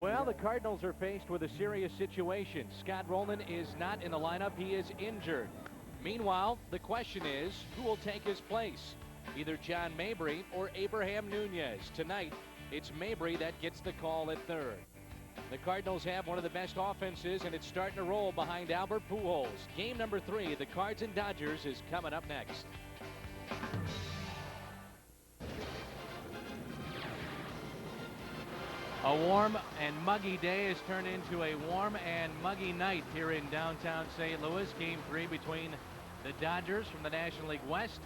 Well, the Cardinals are faced with a serious situation. Scott Rowland is not in the lineup. He is injured. Meanwhile, the question is, who will take his place? Either John Mabry or Abraham Nunez. Tonight, it's Mabry that gets the call at third. The Cardinals have one of the best offenses, and it's starting to roll behind Albert Pujols. Game number 3, the Cards and Dodgers, is coming up next. A warm and muggy day has turned into a warm and muggy night here in downtown St. Louis. Game 3 between the Dodgers from the National League West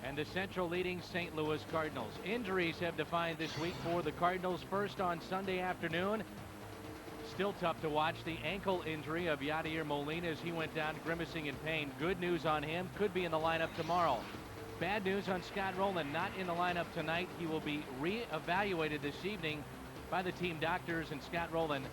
and the Central leading St. Louis Cardinals. Injuries have defined this week for the Cardinals. First on Sunday afternoon. Still tough to watch, the ankle injury of Yadier Molina as he went down grimacing in pain. Good news on him, could be in the lineup tomorrow. Bad news on Scott Rowland, not in the lineup tonight. He will be re-evaluated this evening by the team doctors, and Scott Rowland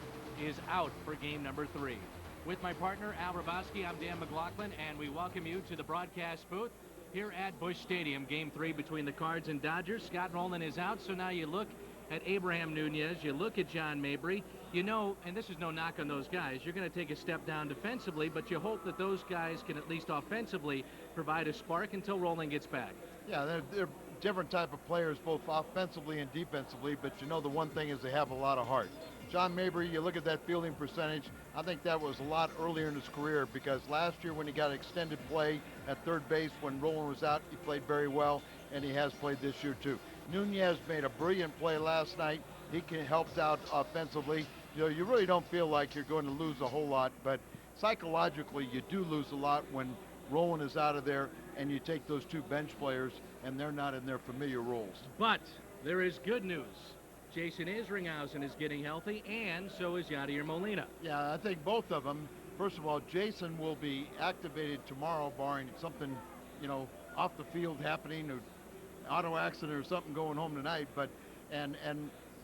is out for game number 3. With my partner Al Hrabosky, I'm Dan McLaughlin, and we welcome you to the broadcast booth here at Busch Stadium. Game 3 between the Cards and Dodgers. Scott Rowland is out, so now you look at Abraham Nunez, you look at John Mabry, you know, and this is no knock on those guys, you're going to take a step down defensively, but you hope that those guys can at least offensively provide a spark until Rowland gets back. Yeah, they're different type of players, both offensively and defensively, but you know the one thing is they have a lot of heart. John Mabry, you look at that fielding percentage, I think that was a lot earlier in his career, because last year when he got extended play at third base when Rowland was out, he played very well, and he has played this year too. Nunez made a brilliant play last night. He helped out offensively. You know, you really don't feel like you're going to lose a whole lot, but psychologically you do lose a lot when Rowland is out of there and you take those two bench players and they're not in their familiar roles. But there is good news. Jason Isringhausen is getting healthy, and so is Yadier Molina. Yeah, I think both of them. First of all, Jason will be activated tomorrow, barring something, you know, off the field happening, or auto accident or something going home tonight. But and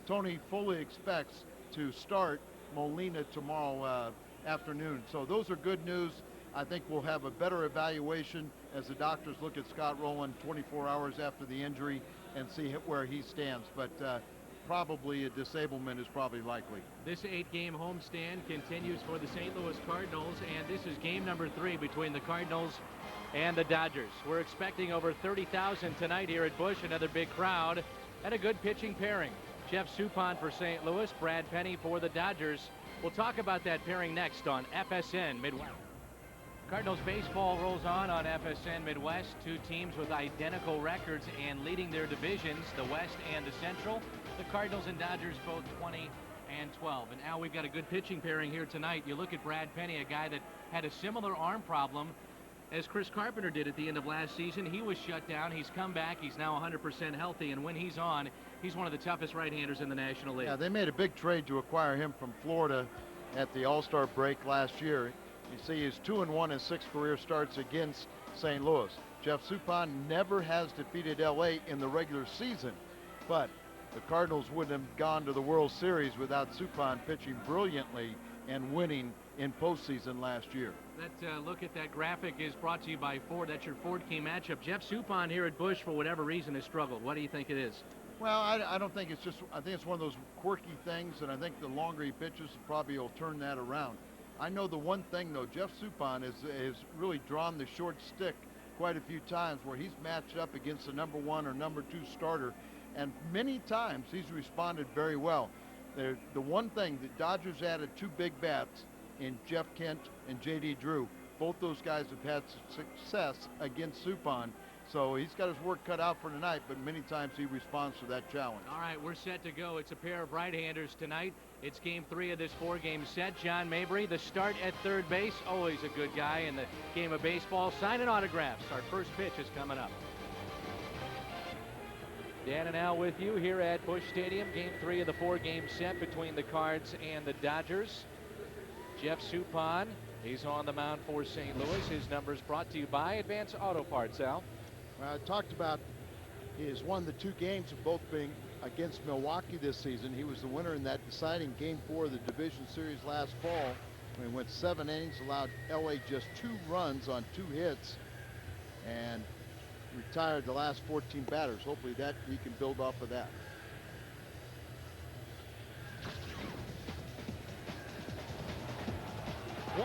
Tony fully expects to start Molina tomorrow afternoon. So those are good news. I think we'll have a better evaluation as the doctors look at Scott Rowland 24 hours after the injury and see where he stands. But probably a disablement is probably likely. This 8-game homestand continues for the St. Louis Cardinals, and this is game number 3 between the Cardinals and the Dodgers. We're expecting over 30,000 tonight here at Busch, another big crowd, and a good pitching pairing. Jeff Suppan for St. Louis, Brad Penny for the Dodgers. We'll talk about that pairing next on FSN Midwest. Cardinals baseball rolls on FSN Midwest. Two teams with identical records and leading their divisions, the West and the Central. The Cardinals and Dodgers both 20 and 12. And now we've got a good pitching pairing here tonight. You look at Brad Penny, a guy that had a similar arm problem as Chris Carpenter did at the end of last season. He was shut down. He's come back. He's now 100% healthy. And when he's on, he's one of the toughest right-handers in the National League. Yeah, they made a big trade to acquire him from Florida at the All-Star break last year. You see he's 2-1 in 6 career starts against St. Louis. Jeff Suppan never has defeated LA in the regular season, but the Cardinals wouldn't have gone to the World Series without Suppan pitching brilliantly and winning in postseason last year. That look at that graphic is brought to you by Ford. That's your Ford key matchup. Jeff Suppan here at Busch, for whatever reason, has struggled. What do you think it is? Well, I don't think it's just, I think it's one of those quirky things, and I think the longer he pitches, probably will turn that around. I know the one thing, though, Jeff Suppan has really drawn the short stick quite a few times where he's matched up against the number 1 or number 2 starter, and many times he's responded very well. The one thing, the Dodgers added 2 big bats in Jeff Kent and J.D. Drew. Both those guys have had success against Suppan. So he's got his work cut out for tonight, but many times he responds to that challenge. All right, we're set to go. It's a pair of right-handers tonight. It's game 3 of this 4-game set. John Mabry, the start at third base. Always a good guy in the game of baseball. Signing autographs. Our first pitch is coming up. Dan and Al with you here at Busch Stadium. Game 3 of the 4-game set between the Cards and the Dodgers. Jeff Suppan, he's on the mound for St. Louis. His numbers brought to you by Advance Auto Parts, Al. I talked about he has won the 2 games of both being against Milwaukee this season. He was the winner in that deciding game 4 of the division series last fall. When he went 7 innings, allowed LA just 2 runs on 2 hits, and retired the last 14 batters. Hopefully that he can build off of that.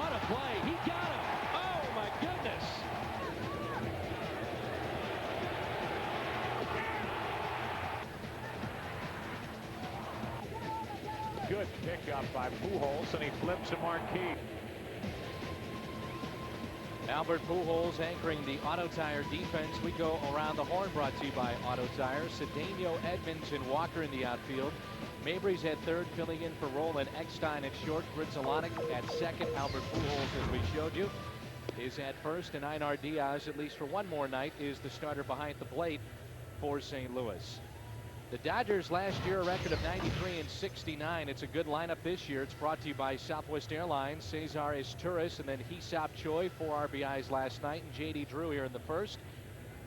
What a play. He got him. Oh, my goodness. Good pickup by Pujols, and he flips a marquee. Albert Pujols anchoring the Auto Tire defense. We go around the horn, brought to you by Auto Tire. Cedeno, Edmonds, and Walker in the outfield. Mabry's at third, filling in for Roland. Eckstein at short. Gritzelanek at second. Albert Pujols, as we showed you, is at first. And Einar Diaz, at least for one more night, is the starter behind the plate for St. Louis. The Dodgers last year a record of 93 and 69. It's a good lineup this year. It's brought to you by Southwest Airlines. Cesar Izturis and then Hee-Sop Choi, 4 RBIs last night, and J.D. Drew here in the first.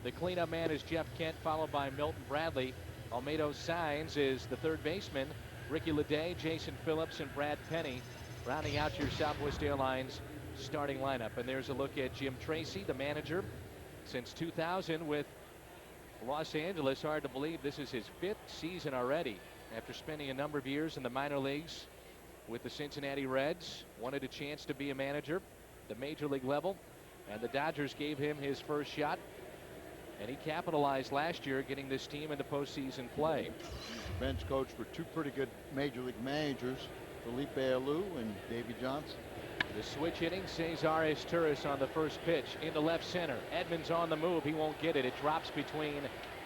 The cleanup man is Jeff Kent, followed by Milton Bradley. Almedo Sainz is the third baseman. Ricky Leday, Jason Phillips, and Brad Penny rounding out your Southwest Airlines starting lineup. And there's a look at Jim Tracy, the manager since 2000 with Los Angeles. Hard to believe this is his 5th season already after spending a number of years in the minor leagues with the Cincinnati Reds. Wanted a chance to be a manager at the major league level, and the Dodgers gave him his first shot, and he capitalized last year, getting this team into postseason play. Bench coach for 2 pretty good major league managers, Felipe Alou and Davey Johnson. The switch hitting, Cesar Izturis on the first pitch into left center. Edmonds on the move. He won't get it. It drops between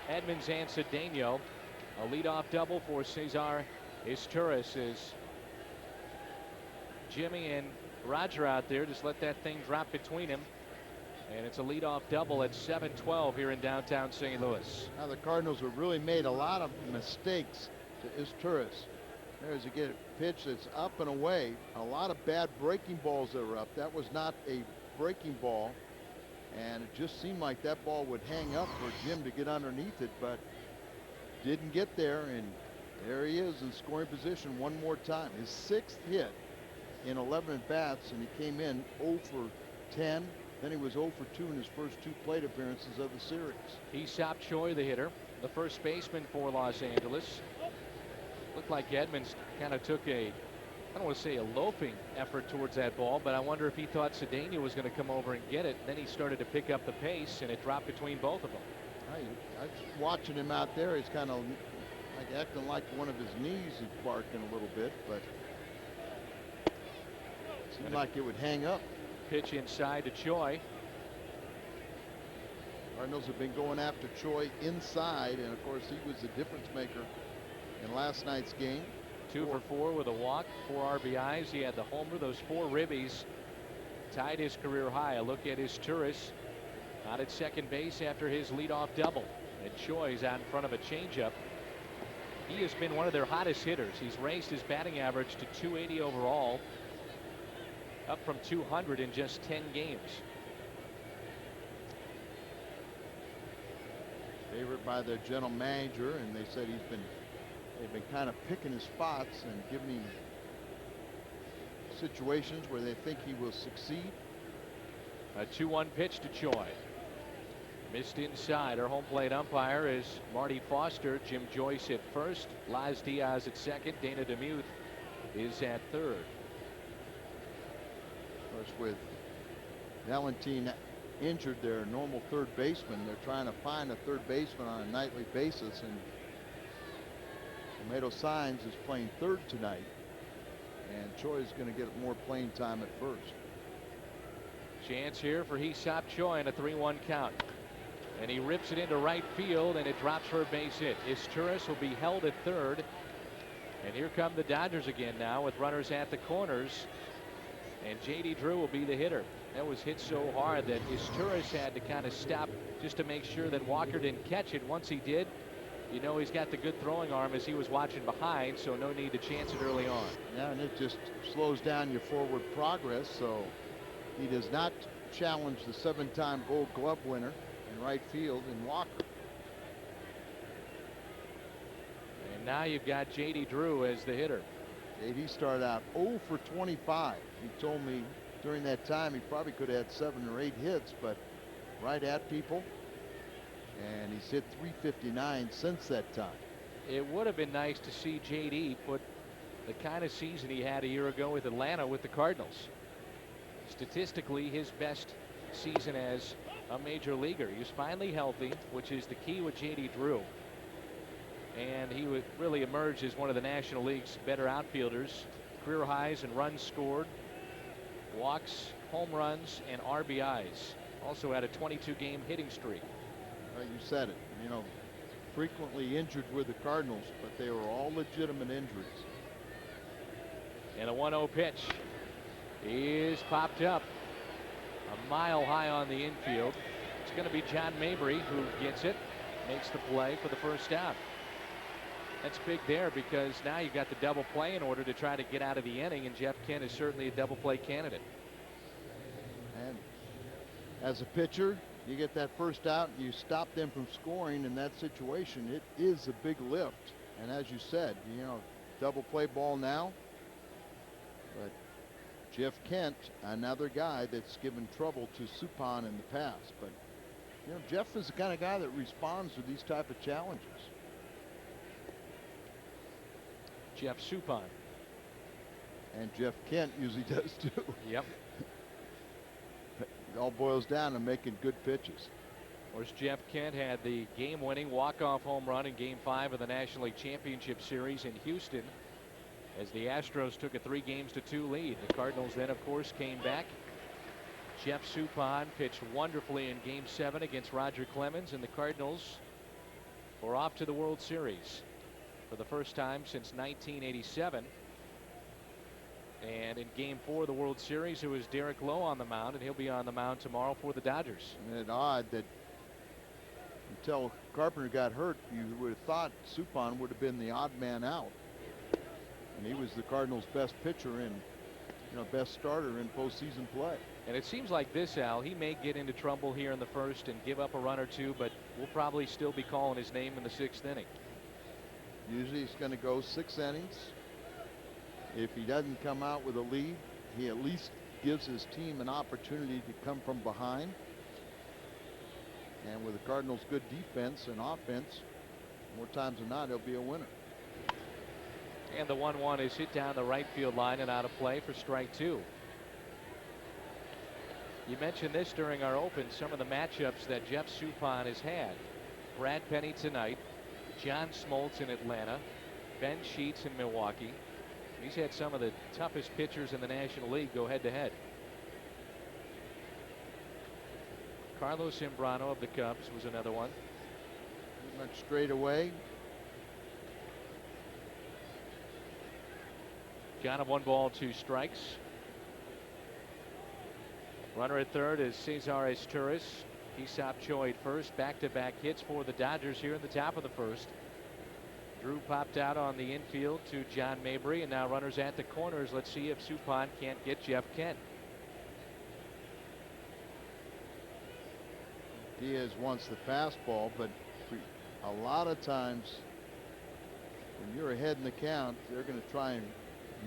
Edmonds and Cedeno. A leadoff double for Cesar Izturis as Jimmy and Roger out there just let that thing drop between him. And it's a leadoff double at 7-12 here in downtown St. Louis. Now the Cardinals have really made a lot of mistakes to Izturis. There's a good pitch that's up and away. A lot of bad breaking balls that were up. That was not a breaking ball, and it just seemed like that ball would hang up for Jim to get underneath it, but didn't get there, and there he is in scoring position one more time. His 6th hit in 11 at bats, and he came in 0 for 10. Then he was 0 for 2 in his first 2 plate appearances of the series. Hee-Sop Choi, the hitter, the first baseman for Los Angeles. Looked like Edmonds kind of took I don't want to say a loafing effort towards that ball, but I wonder if he thought Cedeno was going to come over and get it. Then he started to pick up the pace, and it dropped between both of them. I was watching him out there. He's kind of like acting like one of his knees is barking a little bit, but it seemed like it would hang up. Pitch inside to Choi. Cardinals have been going after Choi inside, and of course he was the difference maker in last night's game. 2 for 4 with a walk, 4 RBIs. He had the homer. Those 4 ribbies tied his career high. A look at Izturis out at second base after his leadoff double. And Choi's out in front of a changeup. He has been one of their hottest hitters. He's raised his batting average to 280 overall, up from 200 in just 10 games. Favored by their general manager, and they said they've been kind of picking his spots and giving him situations where they think he will succeed. A 2-1 pitch to Choi. Missed inside. Our home plate umpire is Marty Foster. Jim Joyce at first. Laz Diaz at second. Dana DeMuth is at third. Of course, with Valentine injured, their normal third baseman, they're trying to find a third baseman on a nightly basis, and Almedo Sainz is playing third tonight, and Choi is going to get more playing time at first. Chance here for Hee-Sop Choi in a 3-1 count, and he rips it into right field, and it drops for a base hit. Izturis will be held at third, and here come the Dodgers again now with runners at the corners, and J.D. Drew will be the hitter. That was hit so hard that Izturis had to kind of stop just to make sure that Walker didn't catch it. Once he did, you know he's got the good throwing arm as he was watching behind, so no need to chance it early on. Yeah, and it just slows down your forward progress, so he does not challenge the 7-time Gold Glove winner in right field in Walker. And now you've got J.D. Drew as the hitter. J.D. started out 0 for 25. He told me during that time he probably could have had 7 or 8 hits, but right at people. And he's hit .359 since that time. It would have been nice to see J.D. put the kind of season he had a year ago with Atlanta with the Cardinals. statistically his best season as a major leaguer. He was finally healthy, which is the key with J.D. Drew. And he would really emerge as one of the National League's better outfielders. Career highs in runs scored, walks, home runs, and RBIs. Also had a 22-game hitting streak. You said it. You know, frequently injured with the Cardinals, but they were all legitimate injuries. And a 1-0 pitch is popped up a mile high on the infield. It's going to be John Mabry who gets it, makes the play for the first out. That's big there because now you've got the double play in order to try to get out of the inning, and Jeff Kent is certainly a double play candidate. And as a pitcher, you get that first out, you stop them from scoring in that situation. It is a big lift. And as you said, you know, double play ball now. But Jeff Kent, another guy that's given trouble to Suppan in the past. But, you know, Jeff is the kind of guy that responds to these type of challenges. Jeff Suppan. And Jeff Kent usually does too. Yep. It all boils down to making good pitches. Of course, Jeff Kent had the game-winning walk-off home run in Game 5 of the National League Championship Series in Houston as the Astros took a 3-2 lead. The Cardinals then, of course, came back. Jeff Suppan pitched wonderfully in Game 7 against Roger Clemens, and the Cardinals were off to the World Series for the first time since 1987. And in Game 4 of the World Series, it was Derek Lowe on the mound, and he'll be on the mound tomorrow for the Dodgers. Isn't it odd that until Carpenter got hurt, you would have thought Suppan would have been the odd man out. And he was the Cardinals' best pitcher and, you know, best starter in postseason play. And it seems like this, Al, he may get into trouble here in the first and give up a run or two, but we'll probably still be calling his name in the 6th inning. Usually he's going to go 6 innings. If he doesn't come out with a lead, he at least gives his team an opportunity to come from behind. And with the Cardinals' good defense and offense, more times than not, he'll be a winner. And the 1-1 is hit down the right field line and out of play for strike 2. You mentioned this during our open, some of the matchups that Jeff Suppan has had. Brad Penny tonight, John Smoltz in Atlanta, Ben Sheets in Milwaukee. He's had some of the toughest pitchers in the National League go head-to-head. Carlos Zambrano of the Cubs was another one. Pretty much straight away. Count of 1 ball, 2 strikes. Runner at third is Cesar Izturis. Aesop Choi at first. Back-to-back hits for the Dodgers here in the top of the first. Drew popped out on the infield to John Mabry, and now runners at the corners. Let's see if Suppan can't get Jeff Kent. Diaz wants the fastball, but a lot of times when you're ahead in the count, they're going to try and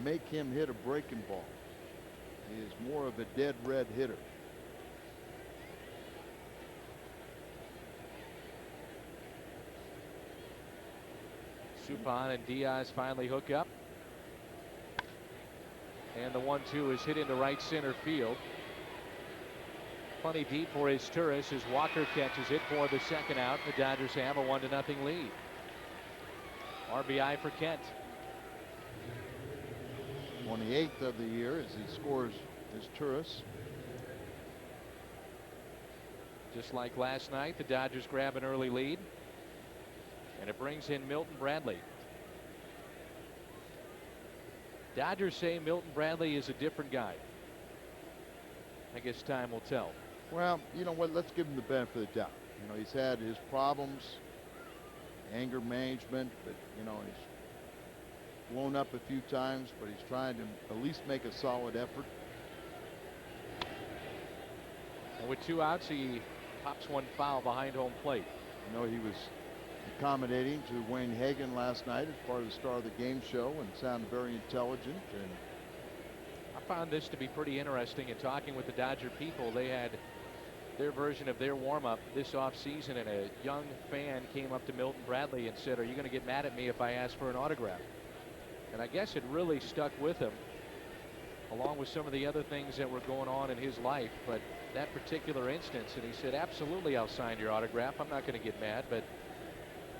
make him hit a breaking ball. He is more of a dead red hitter. Suppan and Diaz finally hook up. And the 1-2 is hit into right center field. Plenty deep for Izturis as Walker catches it for the second out. The Dodgers have a 1-0 lead. RBI for Kent. 28th of the year as he scores Izturis. Just like last night, the Dodgers grab an early lead. And it brings in Milton Bradley. Dodgers say Milton Bradley is a different guy. I guess time will tell. Well, you know what? Let's give him the benefit of the doubt. You know, he's had his problems, anger management, but, you know, he's blown up a few times, but he's trying to at least make a solid effort. And with 2 outs, he pops 1 foul behind home plate. You know, he was accommodating to Wayne Hagen last night as part of the Star of the Game show and sounded very intelligent. And I found this to be pretty interesting in talking with the Dodger people. They had their version of their warm-up this offseason, and a young fan came up to Milton Bradley and said, "Are you going to get mad at me if I ask for an autograph?" And I guess it really stuck with him along with some of the other things that were going on in his life. But that particular instance, and he said, absolutely, I'll sign your autograph. I'm not going to get mad. But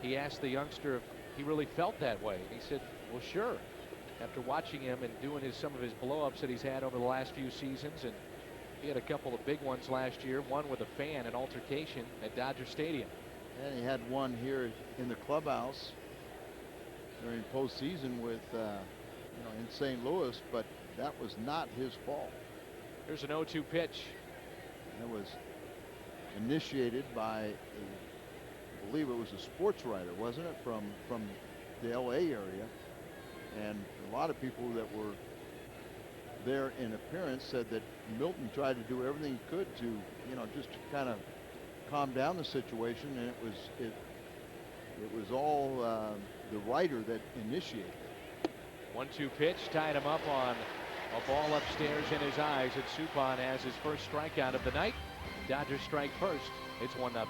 he asked the youngster if he really felt that way. And he said, well, sure. After watching him and doing some of his blow-ups that he's had over the last few seasons, and he had a couple of big ones last year, one with a fan, an altercation at Dodger Stadium. And he had one here in the clubhouse during postseason with, in St. Louis, but that was not his fault. There's an 0-2 pitch. It was initiated by, I believe it was a sports writer, wasn't it, from the L.A. area. And a lot of people that were there in appearance said that Milton tried to do everything he could to, just to kind of calm down the situation, and it was all the writer that initiated it. 1-2 pitch, tied him up on a ball upstairs in his eyes, and Suppan has his first strikeout of the night. Dodgers strike first. It's 1-0.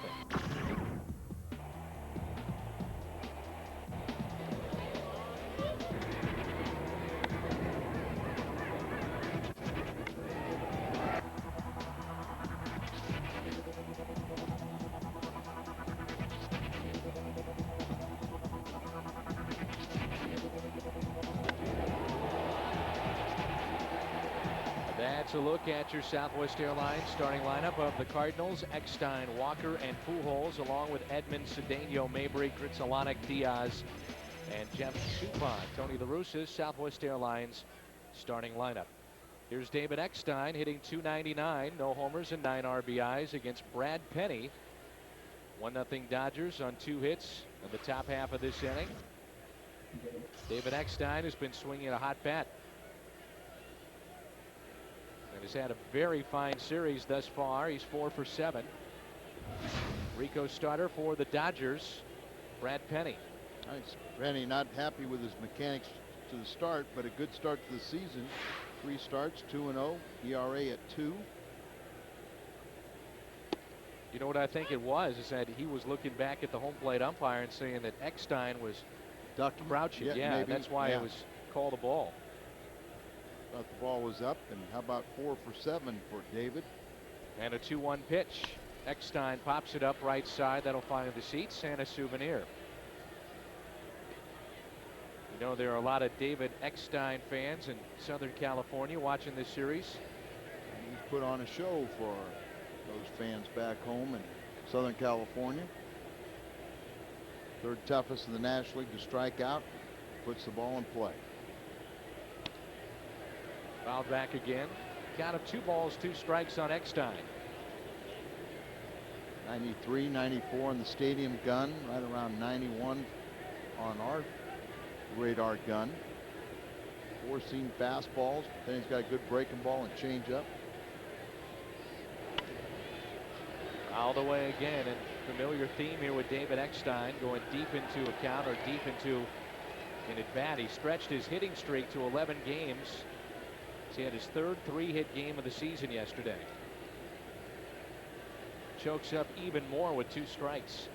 That's a look at your Southwest Airlines starting lineup of the Cardinals: Eckstein, Walker, and Pujols, along with Edman, Cedeno, Mabry, Gritsalanek, Diaz, and Jeff Suppan. Tony La Russa's Southwest Airlines starting lineup. Here's David Eckstein hitting .299, no homers and 9 RBIs against Brad Penny. 1-0 Dodgers on 2 hits in the top half of this inning. David Eckstein has been swinging a hot bat and has had a very fine series thus far. He's 4 for 7. Rico starter for the Dodgers, Brad Penny. Nice. Penny not happy with his mechanics to the start, but a good start to the season. 3 starts, 2-0, ERA at 2. You know what I think it was is that he was looking back at the home plate umpire and saying that Eckstein was crouching. Yeah, maybe. That's why it was called a ball. Thought the ball was up, and how about 4 for 7 for David? And a 2-1 pitch. Eckstein pops it up right side. That'll find the seats and a souvenir. You know, there are a lot of David Eckstein fans in Southern California watching this series. He's put on a show for those fans back home in Southern California. 3rd toughest in the National League to strike out. Puts the ball in play. Fouled back again. Count of 2 balls, 2 strikes on Eckstein. 93, 94 on the stadium gun, right around 91 on our radar gun. 4-seam fastballs. Then he's got a good breaking ball and changeup. Fouled away again, and familiar theme here with David Eckstein, going deep into a count or deep into an at bat. He stretched his hitting streak to 11 games. He had his 3rd 3-hit game of the season yesterday. Chokes up even more with 2 strikes.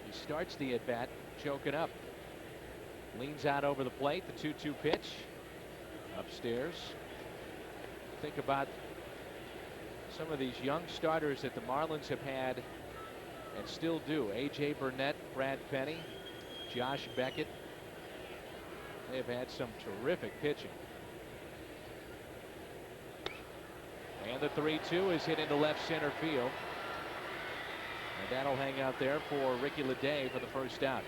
He starts the at bat choking up. Leans out over the plate. The 2-2 pitch upstairs. Think about some of these young starters that the Marlins have had and still do. A.J. Burnett, Brad Penny, Josh Beckett. They have had some terrific pitching. And the 3-2 is hit into left center field. And that'll hang out there for Ricky Leday for the first out.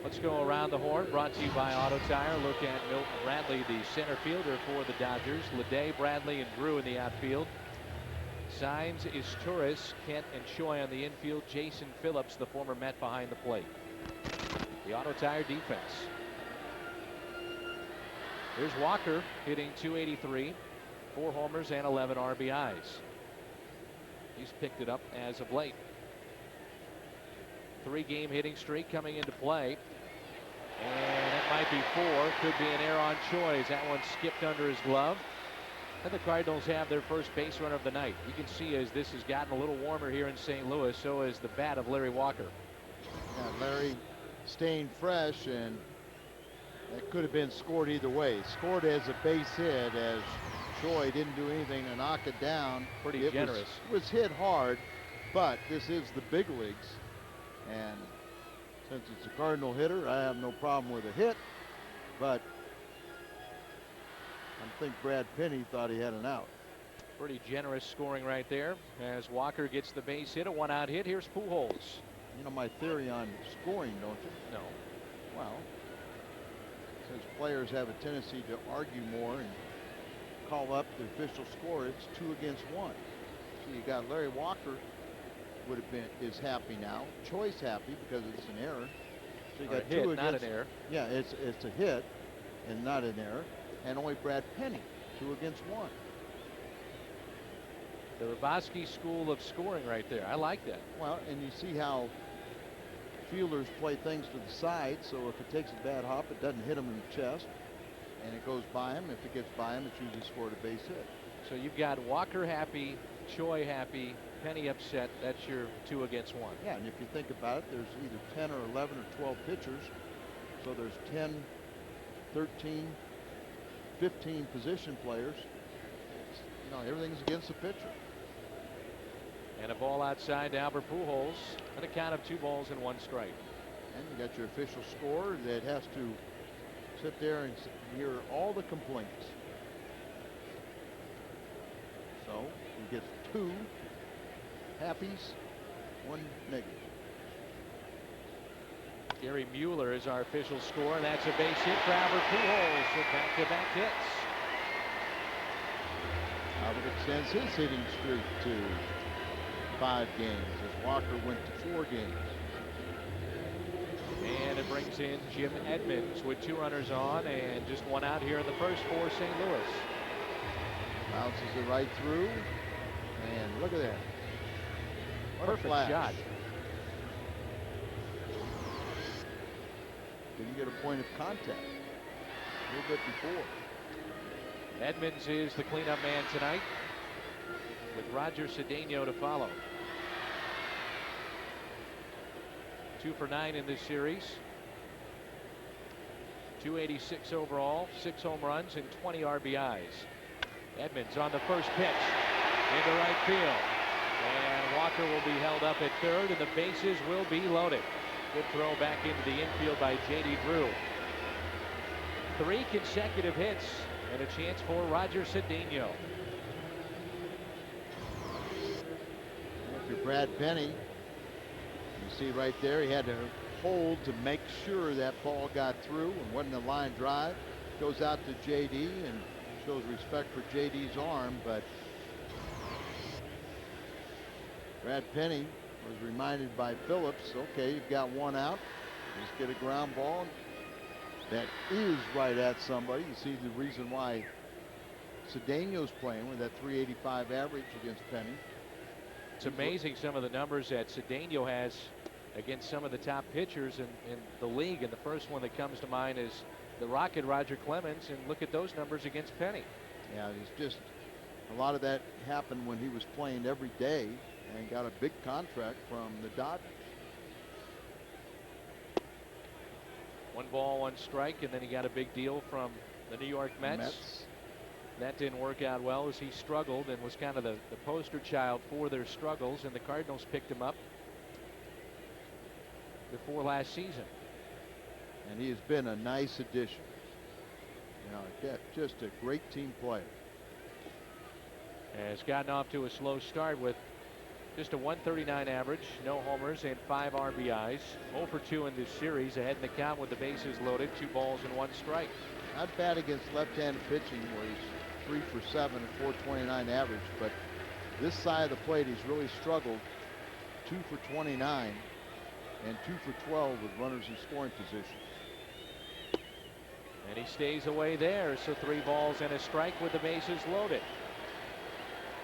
Let's go around the horn, brought to you by Auto Tire. Look at Milton Bradley, the center fielder for the Dodgers. Leday, Bradley, and Drew in the outfield. Signs is Torres, Kent, and Choi on the infield. Jason Phillips, the former Met, behind the plate. The Auto Tire defense. Here's Walker hitting .283, 4 homers and 11 RBIs. He's picked it up as of late. 3-game hitting streak coming into play. And it might be 4. Could be an error on Choi. That one skipped under his glove. And the Cardinals have their first base runner of the night. You can see as this has gotten a little warmer here in St. Louis, so is the bat of Larry Walker. Yeah, Larry staying fresh, and that could have been scored either way. Scored as a base hit, as Choi didn't do anything to knock it down. Pretty generous. It was hit hard, but this is the big leagues. And since it's a Cardinal hitter, I have no problem with a hit. But I think Brad Penny thought he had an out. Pretty generous scoring right there as Walker gets the base hit, a 1-out hit. Here's Pujols. You know my theory on scoring, don't you? No. Well, since players have a tendency to argue more and call up the official score, it's 2 against 1. So you got Larry Walker is happy now. Choi's happy because it's an error. So you got hit, 2 against, not an error. Yeah, it's a hit and not an error. And only Brad Penny, 2 against 1. The Rybowski school of scoring right there. I like that. Well, and you see how fielders play things to the side, so if it takes a bad hop, it doesn't hit him in the chest, and it goes by him. If it gets by him, it's usually scored a base hit. So you've got Walker happy, Choi happy, Penny upset. That's your 2 against 1. Yeah, and if you think about it, there's either 10 or 11 or 12 pitchers, so there's 10, 13, 15 position players. You know, everything's against the pitcher. And a ball outside to Albert Pujols at a count of 2 balls and 1 strike. And you got your official score that has to sit there and hear all the complaints. So he gets 2 happies, 1 negative. Gary Mueller is our official score, and that's a base hit for Albert Pujols with back-to-back hits. Albert extends his hitting streak to 5 games as Walker went to 4 games. And it brings in Jim Edmonds with 2 runners on and just 1 out here in the first for St. Louis. Bounces it right through, and look at that. What Perfect a flash. shot. Didn't get a point of contact a little bit before. Edmonds is the cleanup man tonight, with Roger Cedeno to follow. 2 for 9 in this series. 286 overall, 6 home runs and 20 RBIs. Edmonds on the first pitch into right field. And Walker will be held up at third, and the bases will be loaded. Good throw back into the infield by J.D. Drew. 3 consecutive hits and a chance for Roger Cedeno. After Brad Penny, you see right there, he had to hold to make sure that ball got through and wasn't a line drive. Goes out to J.D. and shows respect for J.D.'s arm, but Brad Penny was reminded by Phillips, okay, you've got 1 out. Just get a ground ball that is right at somebody. You see the reason why Cedeno's playing with that 385 average against Penny. It's amazing some of the numbers that Cedeno has against some of the top pitchers in the league. And the first one that comes to mind is the Rocket, Roger Clemens. And look at those numbers against Penny. Yeah, it's just a lot of that happened when he was playing every day and got a big contract from the Dodgers. 1 ball, 1 strike, and then he got a big deal from the New York Mets. That didn't work out well as he struggled and was kind of the poster child for their struggles, and the Cardinals picked him up before last season. And he has been a nice addition. You know, just a great team player. Has gotten off to a slow start with just a 139 average, no homers and 5 RBIs. 0 for 2 in this series, ahead in the count with the bases loaded, 2 balls and 1 strike. Not bad against left-handed pitching where he's 3 for 7 and 429 average, but this side of the plate he's really struggled. 2 for 29 and 2 for 12 with runners in scoring position. And he stays away there, so 3 balls and a strike with the bases loaded.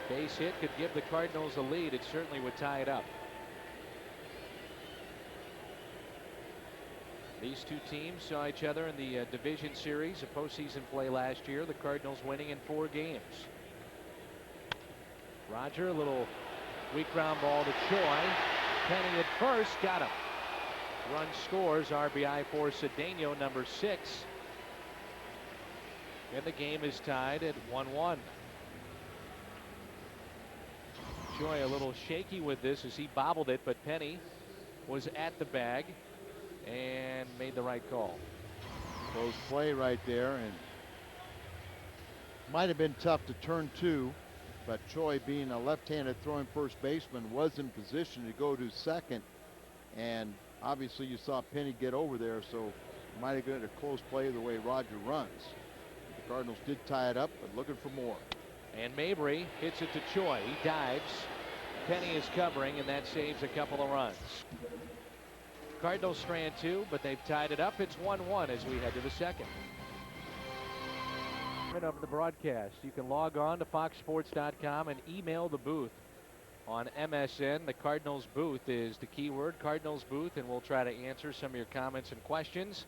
Base hit could give the Cardinals a lead. It certainly would tie it up. These 2 teams saw each other in the division series, a postseason play last year. The Cardinals winning in 4 games. Roger, a little weak ground ball to Choi. Penny at first, got him. Run scores, RBI for Cedeno, number 6. And the game is tied at 1-1. Choi a little shaky with this as he bobbled it, but Penny was at the bag and made the right call. Close play right there, and might have been tough to turn to, but Choi, being a left-handed throwing first baseman, was in position to go to second, and obviously you saw Penny get over there, so might have been a close play the way Roger runs. The Cardinals did tie it up, but looking for more. And Mabry hits it to Choi. He dives. Penny is covering, and that saves a couple of runs. Cardinals strand 2, but they've tied it up. It's 1-1 as we head to the second. Right over the broadcast, you can log on to foxsports.com and email the booth on MSN. The Cardinals booth is the keyword, Cardinals booth, and we'll try to answer some of your comments and questions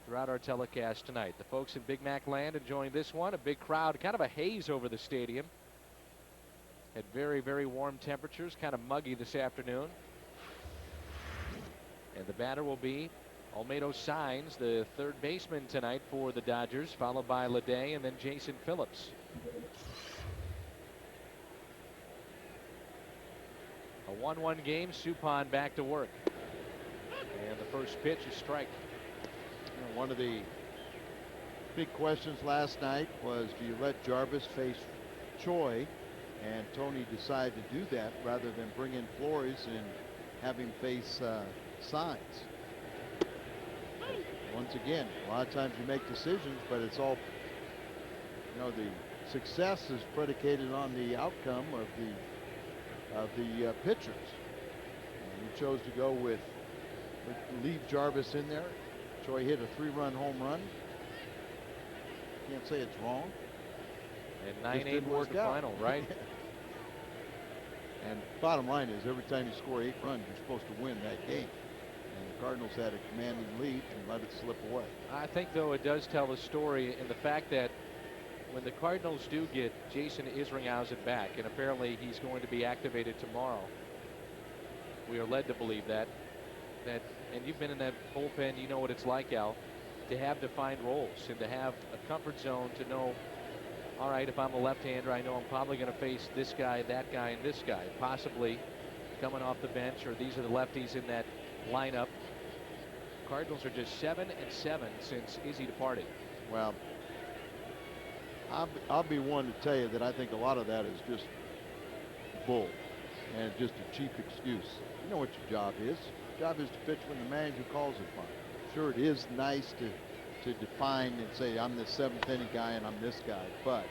throughout our telecast tonight. The folks in Big Mac Land enjoying this one. A big crowd, kind of a haze over the stadium. Had very, very warm temperatures, kind of muggy this afternoon. And the batter will be Olmedo Signs, the third baseman tonight for the Dodgers, followed by Leday and then Jason Phillips. A 1-1 game. Suppan back to work. And the first pitch is strike. You know, one of the big questions last night was, do you let Jarvis face Choi? And Tony decided to do that rather than bring in Flores and have him face Signs. Once again, a lot of times you make decisions, but it's all, you know, the success is predicated on the outcome of the pitchers. And he chose to go with leave Jarvis in there. Choi hit a 3-run home run. Can't say it's wrong. And 9-8 was the final, right? And bottom line is, every time you score 8 runs, you're supposed to win that game. And the Cardinals had a commanding lead and let it slip away. I think, though, it does tell the story in the fact that when the Cardinals do get Jason Isringhausen back, and apparently he's going to be activated tomorrow, we are led to believe that, and you've been in that bullpen, you know what it's like, Al, to have defined roles and to have a comfort zone to know, all right, if I'm a left-hander, I know I'm probably going to face this guy, that guy, and this guy, possibly coming off the bench, or these are the lefties in that lineup. Cardinals are just 7-7 since Izzy departed. Well, I'll be one to tell you that I think a lot of that is just bull and just a cheap excuse. You know what your job is. Your job is to pitch when the manager calls upon. Sure, it is nice to define and say, I'm the 7th inning guy and I'm this guy, but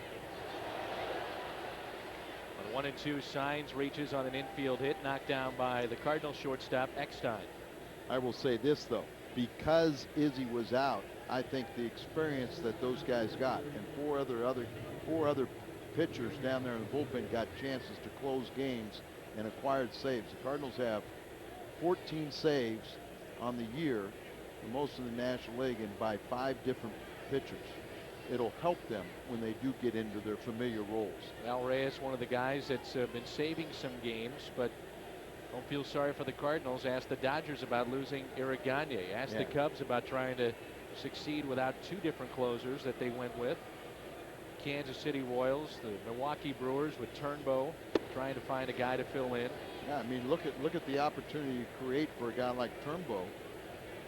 On 1-2, Signs reaches on an infield hit, knocked down by the Cardinals shortstop Eckstein. I will say this, though, because Izzy was out, I think the experience that those guys got, and four other pitchers down there in the bullpen got chances to close games and acquired saves. The Cardinals have 14 saves on the year, the most in the National League, and by 5 different pitchers. It'll help them when they do get into their familiar roles. Al Reyes, one of the guys that's been saving some games, but don't feel sorry for the Cardinals. Asked the Dodgers about losing Eric Gagne. Asked the Cubs about trying to succeed without 2 different closers that they went with. Kansas City Royals, the Milwaukee Brewers with Turnbow trying to find a guy to fill in. Yeah, I mean, look at the opportunity you create for a guy like Turnbow,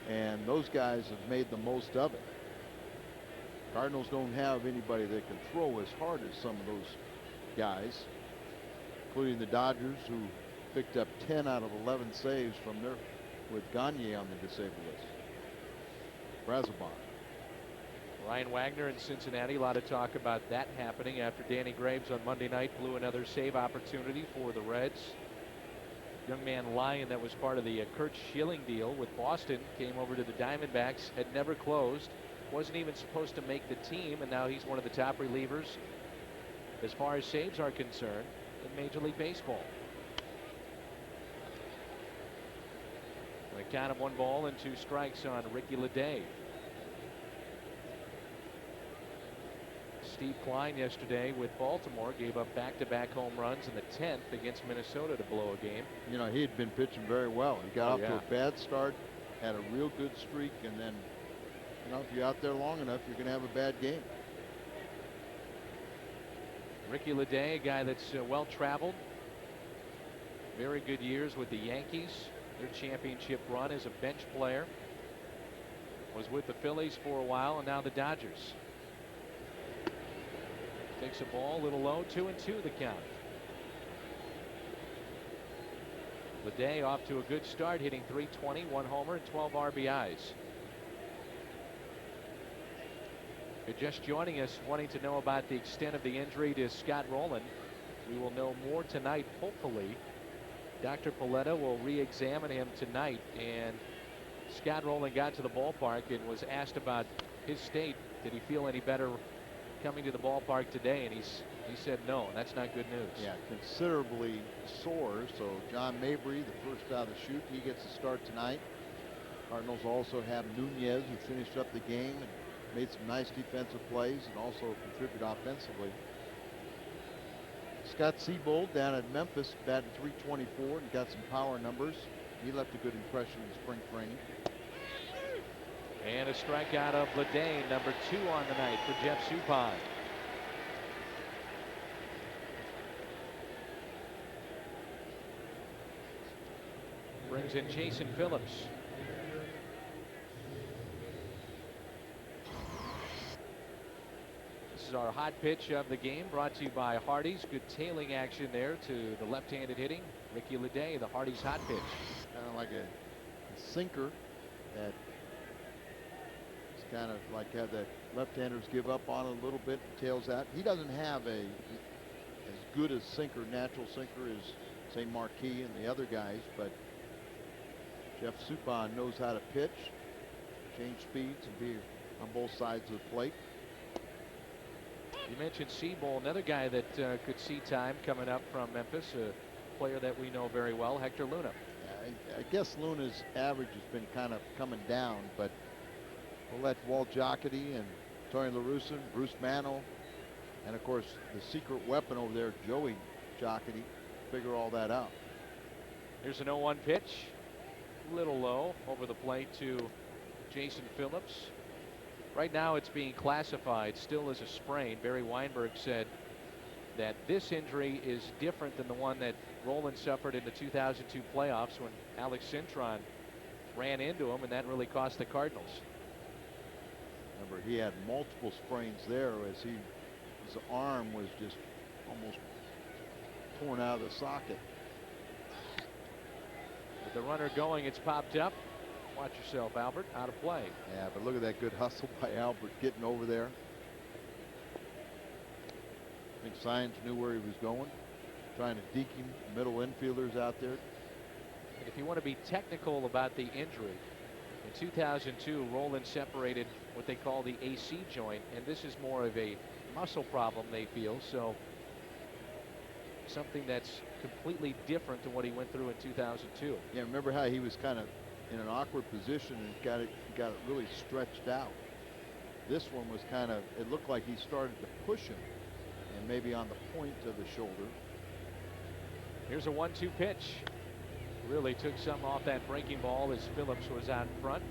and those guys have made the most of it. Cardinals don't have anybody that can throw as hard as some of those guys, including the Dodgers, who picked up 10 out of 11 saves from with Gagne on the disabled list. Brazoban. Ryan Wagner in Cincinnati, a lot of talk about that happening after Danny Graves on Monday night blew another save opportunity for the Reds. Young man Lyon, that was part of the Kurt Schilling deal with Boston, came over to the Diamondbacks, had never closed, wasn't even supposed to make the team, and now he's one of the top relievers as far as saves are concerned in Major League Baseball. The count of 1 ball and 2 strikes on Ricky Leday. Steve Klein yesterday with Baltimore gave up back-to-back home runs in the 10th against Minnesota to blow a game. You know, he had been pitching very well. He got off to a bad start, had a real good streak, and then, you know, if you're out there long enough, you're going to have a bad game. Ricky Leday, a guy that's well traveled. Very good years with the Yankees. Their championship run as a bench player. Was with the Phillies for a while, and now the Dodgers. Takes a ball a little low, 2-2 the count. Leday off to a good start, hitting .320, 1 homer and 12 RBIs. If you're just joining us, wanting to know about the extent of the injury to Scott Rowland, we will know more tonight, hopefully. Dr. Paletta will re-examine him tonight, and Scott Rowland got to the ballpark and was asked about his state. Did he feel any better coming to the ballpark today? And he said no. That's not good news. Yeah, considerably sore. So John Mabry, the first out of the chute, he gets a start tonight. Cardinals also have Nunez, who finished up the game and made some nice defensive plays and also contributed offensively. Scott Seabold down at Memphis batted .324 and got some power numbers. He left a good impression in spring training. And a strikeout of Leday, number 2 on the night for Jeff Suppan. Brings in Jason Phillips. This is our hot pitch of the game, brought to you by Hardee's. Good tailing action there to the left-handed hitting Ricky Leday, the Hardee's hot pitch. Kind of like a sinker that it's kind of like have that left-handers give up on a little bit, tails out. He doesn't have as good a sinker, natural sinker as say Marquis and the other guys, but Jeff Suppan knows how to pitch, change speeds, and be on both sides of the plate. You mentioned Seabold, another guy that could see time coming up from Memphis, a player that we know very well, Hector Luna. I guess Luna's average has been kind of coming down, but we'll let Walt Jocketty and Tony La Russa, Bruce Mano, and of course the secret weapon over there, Joey Jocketty, figure all that out. Here's an 0-1 pitch, a little low over the plate to Jason Phillips. Right now it's being classified still as a sprain. Barry Weinberg said that this injury is different than the one that Rowland suffered in the 2002 playoffs when Alex Cintron ran into him, and that really cost the Cardinals. Remember, he had multiple sprains there as his arm was just almost torn out of the socket. With the runner going, it's popped up. Watch yourself, Albert. Out of play. Yeah, but look at that good hustle by Albert getting over there. I think Science knew where he was going, trying to deke him, middle infielders out there. And if you want to be technical about the injury, in 2002, Rowland separated what they call the AC joint, and this is more of a muscle problem, they feel. So something that's completely different than what he went through in 2002. Yeah, remember how he was kind of in an awkward position and got it really stretched out. This one was kind of, it looked like he started to push him and maybe on the point of the shoulder. Here's a 1-2 pitch. Really took some off that breaking ball as Phillips was out in front.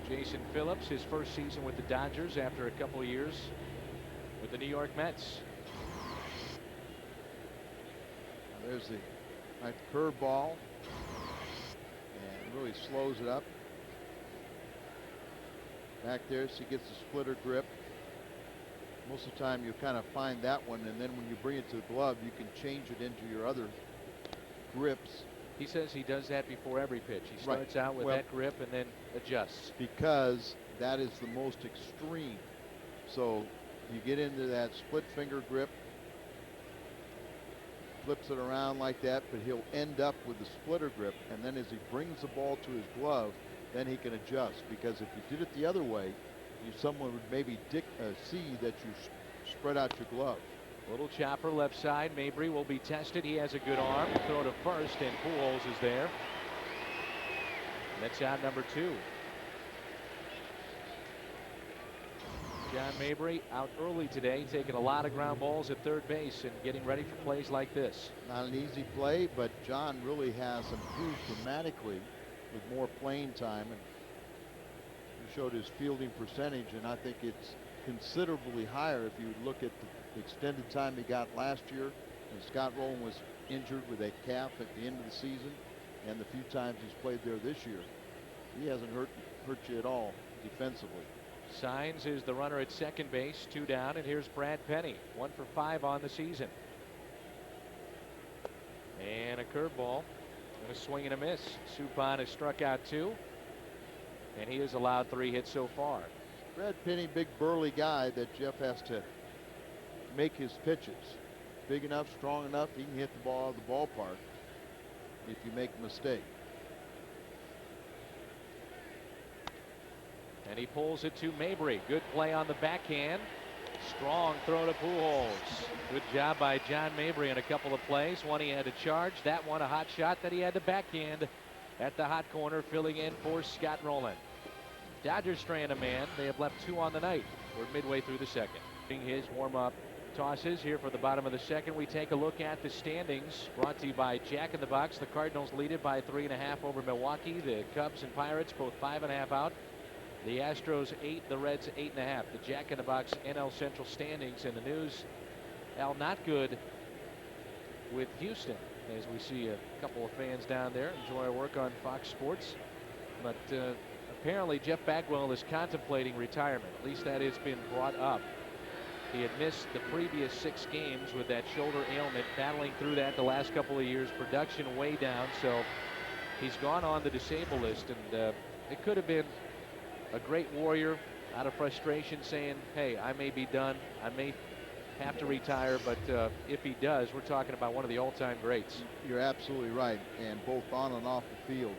Jason Phillips, his first season with the Dodgers after a couple of years with the New York Mets. There's the nice curveball, and really slows it up. Back there, so he gets the splitter grip. Most of the time, you kind of find that one, and then when you bring it to the glove, you can change it into your other grips. He says he does that before every pitch. He starts out with that grip and then adjusts. Because that is the most extreme. So you get into that split finger grip, flips it around like that, but he'll end up with the splitter grip, and then as he brings the ball to his glove, then he can adjust. Because if you did it the other way, someone would maybe see that you spread out your glove. Little chopper left side. Mabry will be tested. He has a good arm. Throw to first, and Pujols is there. That's out number 2. John Mabry out early today, taking a lot of ground balls at third base and getting ready for plays like this. Not an easy play, but John really has improved dramatically with more playing time. And showed his fielding percentage, and I think it's considerably higher if you look at the extended time he got last year when Scott Rowland was injured with a calf at the end of the season, and the few times he's played there this year. He hasn't hurt you at all defensively. Signs is the runner at second base, 2 down, and here's Brad Penny, 1 for 5 on the season. And a curveball, and a swing and a miss. Suppan has struck out 2, and he has allowed 3 hits so far. Brad Penny, big burly guy that Jeff has to make his pitches. Big enough, strong enough, he can hit the ball out of the ballpark if you make a mistake. And he pulls it to Mabry. Good play on the backhand. Strong throw to Pujols. Good job by John Mabry in a couple of plays. One he had to charge. That one a hot shot that he had to backhand at the hot corner, filling in for Scott Rowland. Dodgers strand a man. They have left 2 on the night. We're midway through the second. His warm-up tosses here for the bottom of the second. We take a look at the standings, brought to you by Jack in the Box. The Cardinals lead it by 3.5 over Milwaukee. The Cubs and Pirates both 5.5 out. The Astros 8, the Reds 8.5. The Jack in the Box NL Central standings, and the news, Al, not good with Houston, as we see a couple of fans down there enjoy our work on Fox Sports. But apparently Jeff Bagwell is contemplating retirement. At least that has been brought up. He had missed the previous 6 games with that shoulder ailment, battling through that the last couple of years. Production way down, so he's gone on the disabled list, and it could have been a great warrior out of frustration saying, hey, I may be done, I may have to retire, but if he does, we're talking about one of the all-time greats. You're absolutely right, and both on and off the field.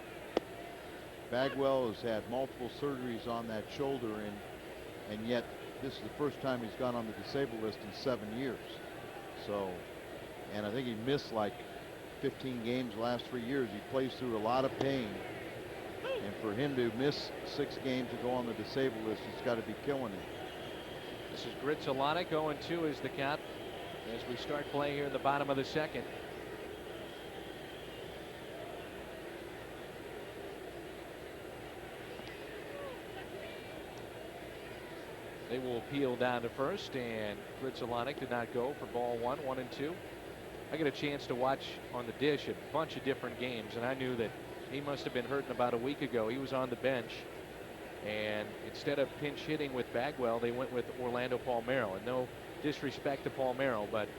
Bagwell has had multiple surgeries on that shoulder, and yet this is the first time he's gone on the disabled list in 7 years. So, and I think he missed like 15 games the last 3 years. He plays through a lot of pain. And for him to miss 6 games to go on the disabled list, he's got to be killing him. This is Gritzalonic. 0-2 is the count as we start play here in the bottom of the second. They will peel down to first, and Gritzalonic did not go for ball 1, 1-2. I got a chance to watch on the dish a bunch of different games, and I knew that he must have been hurting about a week ago. He was on the bench, and instead of pinch hitting with Bagwell, they went with Orlando Palmeiro. And no disrespect to Palmeiro, but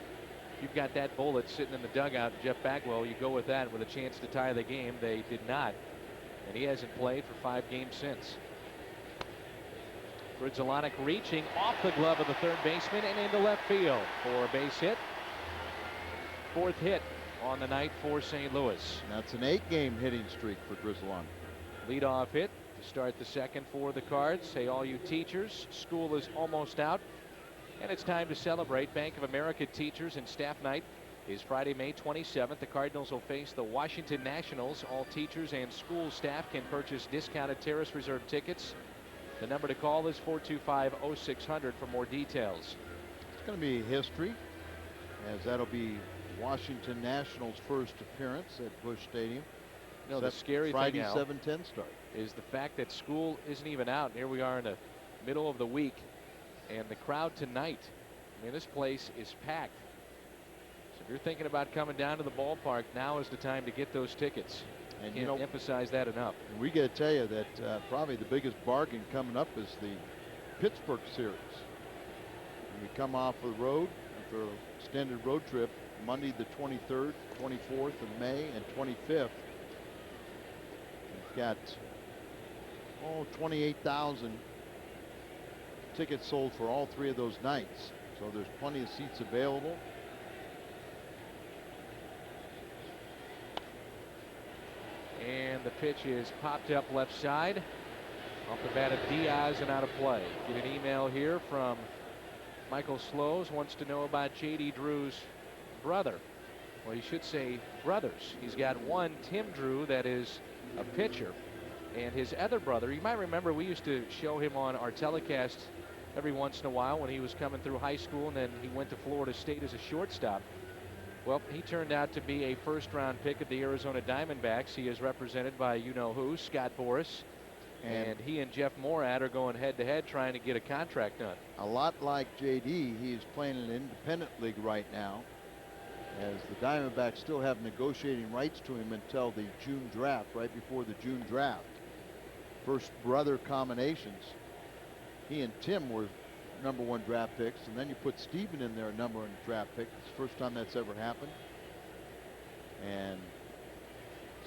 you've got that bullet sitting in the dugout, Jeff Bagwell, you go with that with a chance to tie the game. They did not, and he hasn't played for 5 games since. Gritzalonic reaching off the glove of the third baseman and into left field for a base hit. 4th hit on the night for St. Louis. That's an 8-game hitting streak for Grizzlon. Leadoff hit to start the second for the Cards. Hey, all you teachers, school is almost out, and it's time to celebrate. Bank of America Teachers and Staff Night is Friday, May 27th. The Cardinals will face the Washington Nationals. All teachers and school staff can purchase discounted Terrace Reserve tickets. The number to call is 425-0600 for more details. It's going to be history, as that'll be Washington Nationals' first appearance at Busch Stadium. No, the scary Friday, thing, Al, 7:10 start, is the fact that school isn't even out. Here we are in the middle of the week, and the crowd tonight, I mean, this place is packed. So if you're thinking about coming down to the ballpark, now is the time to get those tickets. And Can't emphasize that enough. we got to tell you that probably the biggest bargain coming up is the Pittsburgh series. When we come off the road after an extended road trip, Monday the 23rd, 24th of May, and 25th. We've got 28,000 tickets sold for all 3 of those nights. So there's plenty of seats available. And the pitch is popped up left side off the bat of Diaz and out of play. Get an email here from Michael Slows, wants to know about J.D. Drew's brother. Well, you should say brothers. He's got one, Tim Drew, that is a pitcher, and his other brother, you might remember we used to show him on our telecast every once in a while when he was coming through high school, and then he went to Florida State as a shortstop. Well, he turned out to be a first-round pick of the Arizona Diamondbacks. He is represented by you-know-who, Scott Boras. And he and Jeff Morad are going head-to-head trying to get a contract done. A lot like JD, he's playing in an independent league right now, as the Diamondbacks still have negotiating rights to him until the June draft, right before the June draft. First brother combinations. He and Tim were #1 draft picks, and then you put Steven in there, #1 draft pick. It's the first time that's ever happened. And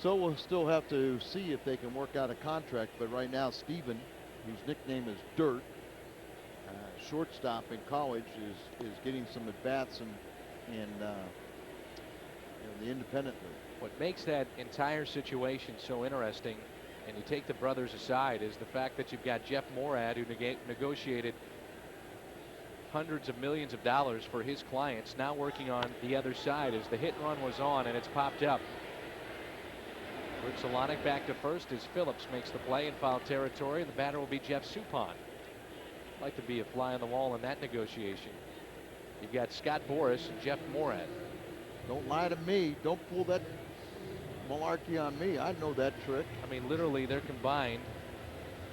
so we'll still have to see if they can work out a contract, but right now Steven, whose nickname is Dirt, shortstop in college, is getting some at-bats in the independent league. What makes that entire situation so interesting, and you take the brothers aside, is the fact that you've got Jeff Morad, who negotiated hundreds of millions of dollars for his clients, now working on the other side as the hit and run was on and it's popped up. Solonic back to first as Phillips makes the play in foul territory, and the batter will be Jeff Suppan. Like to be a fly on the wall in that negotiation. You've got Scott Boras and Jeff Morad. Don't lie to me. Don't pull that malarkey on me. I know that trick. I mean, literally, they're combined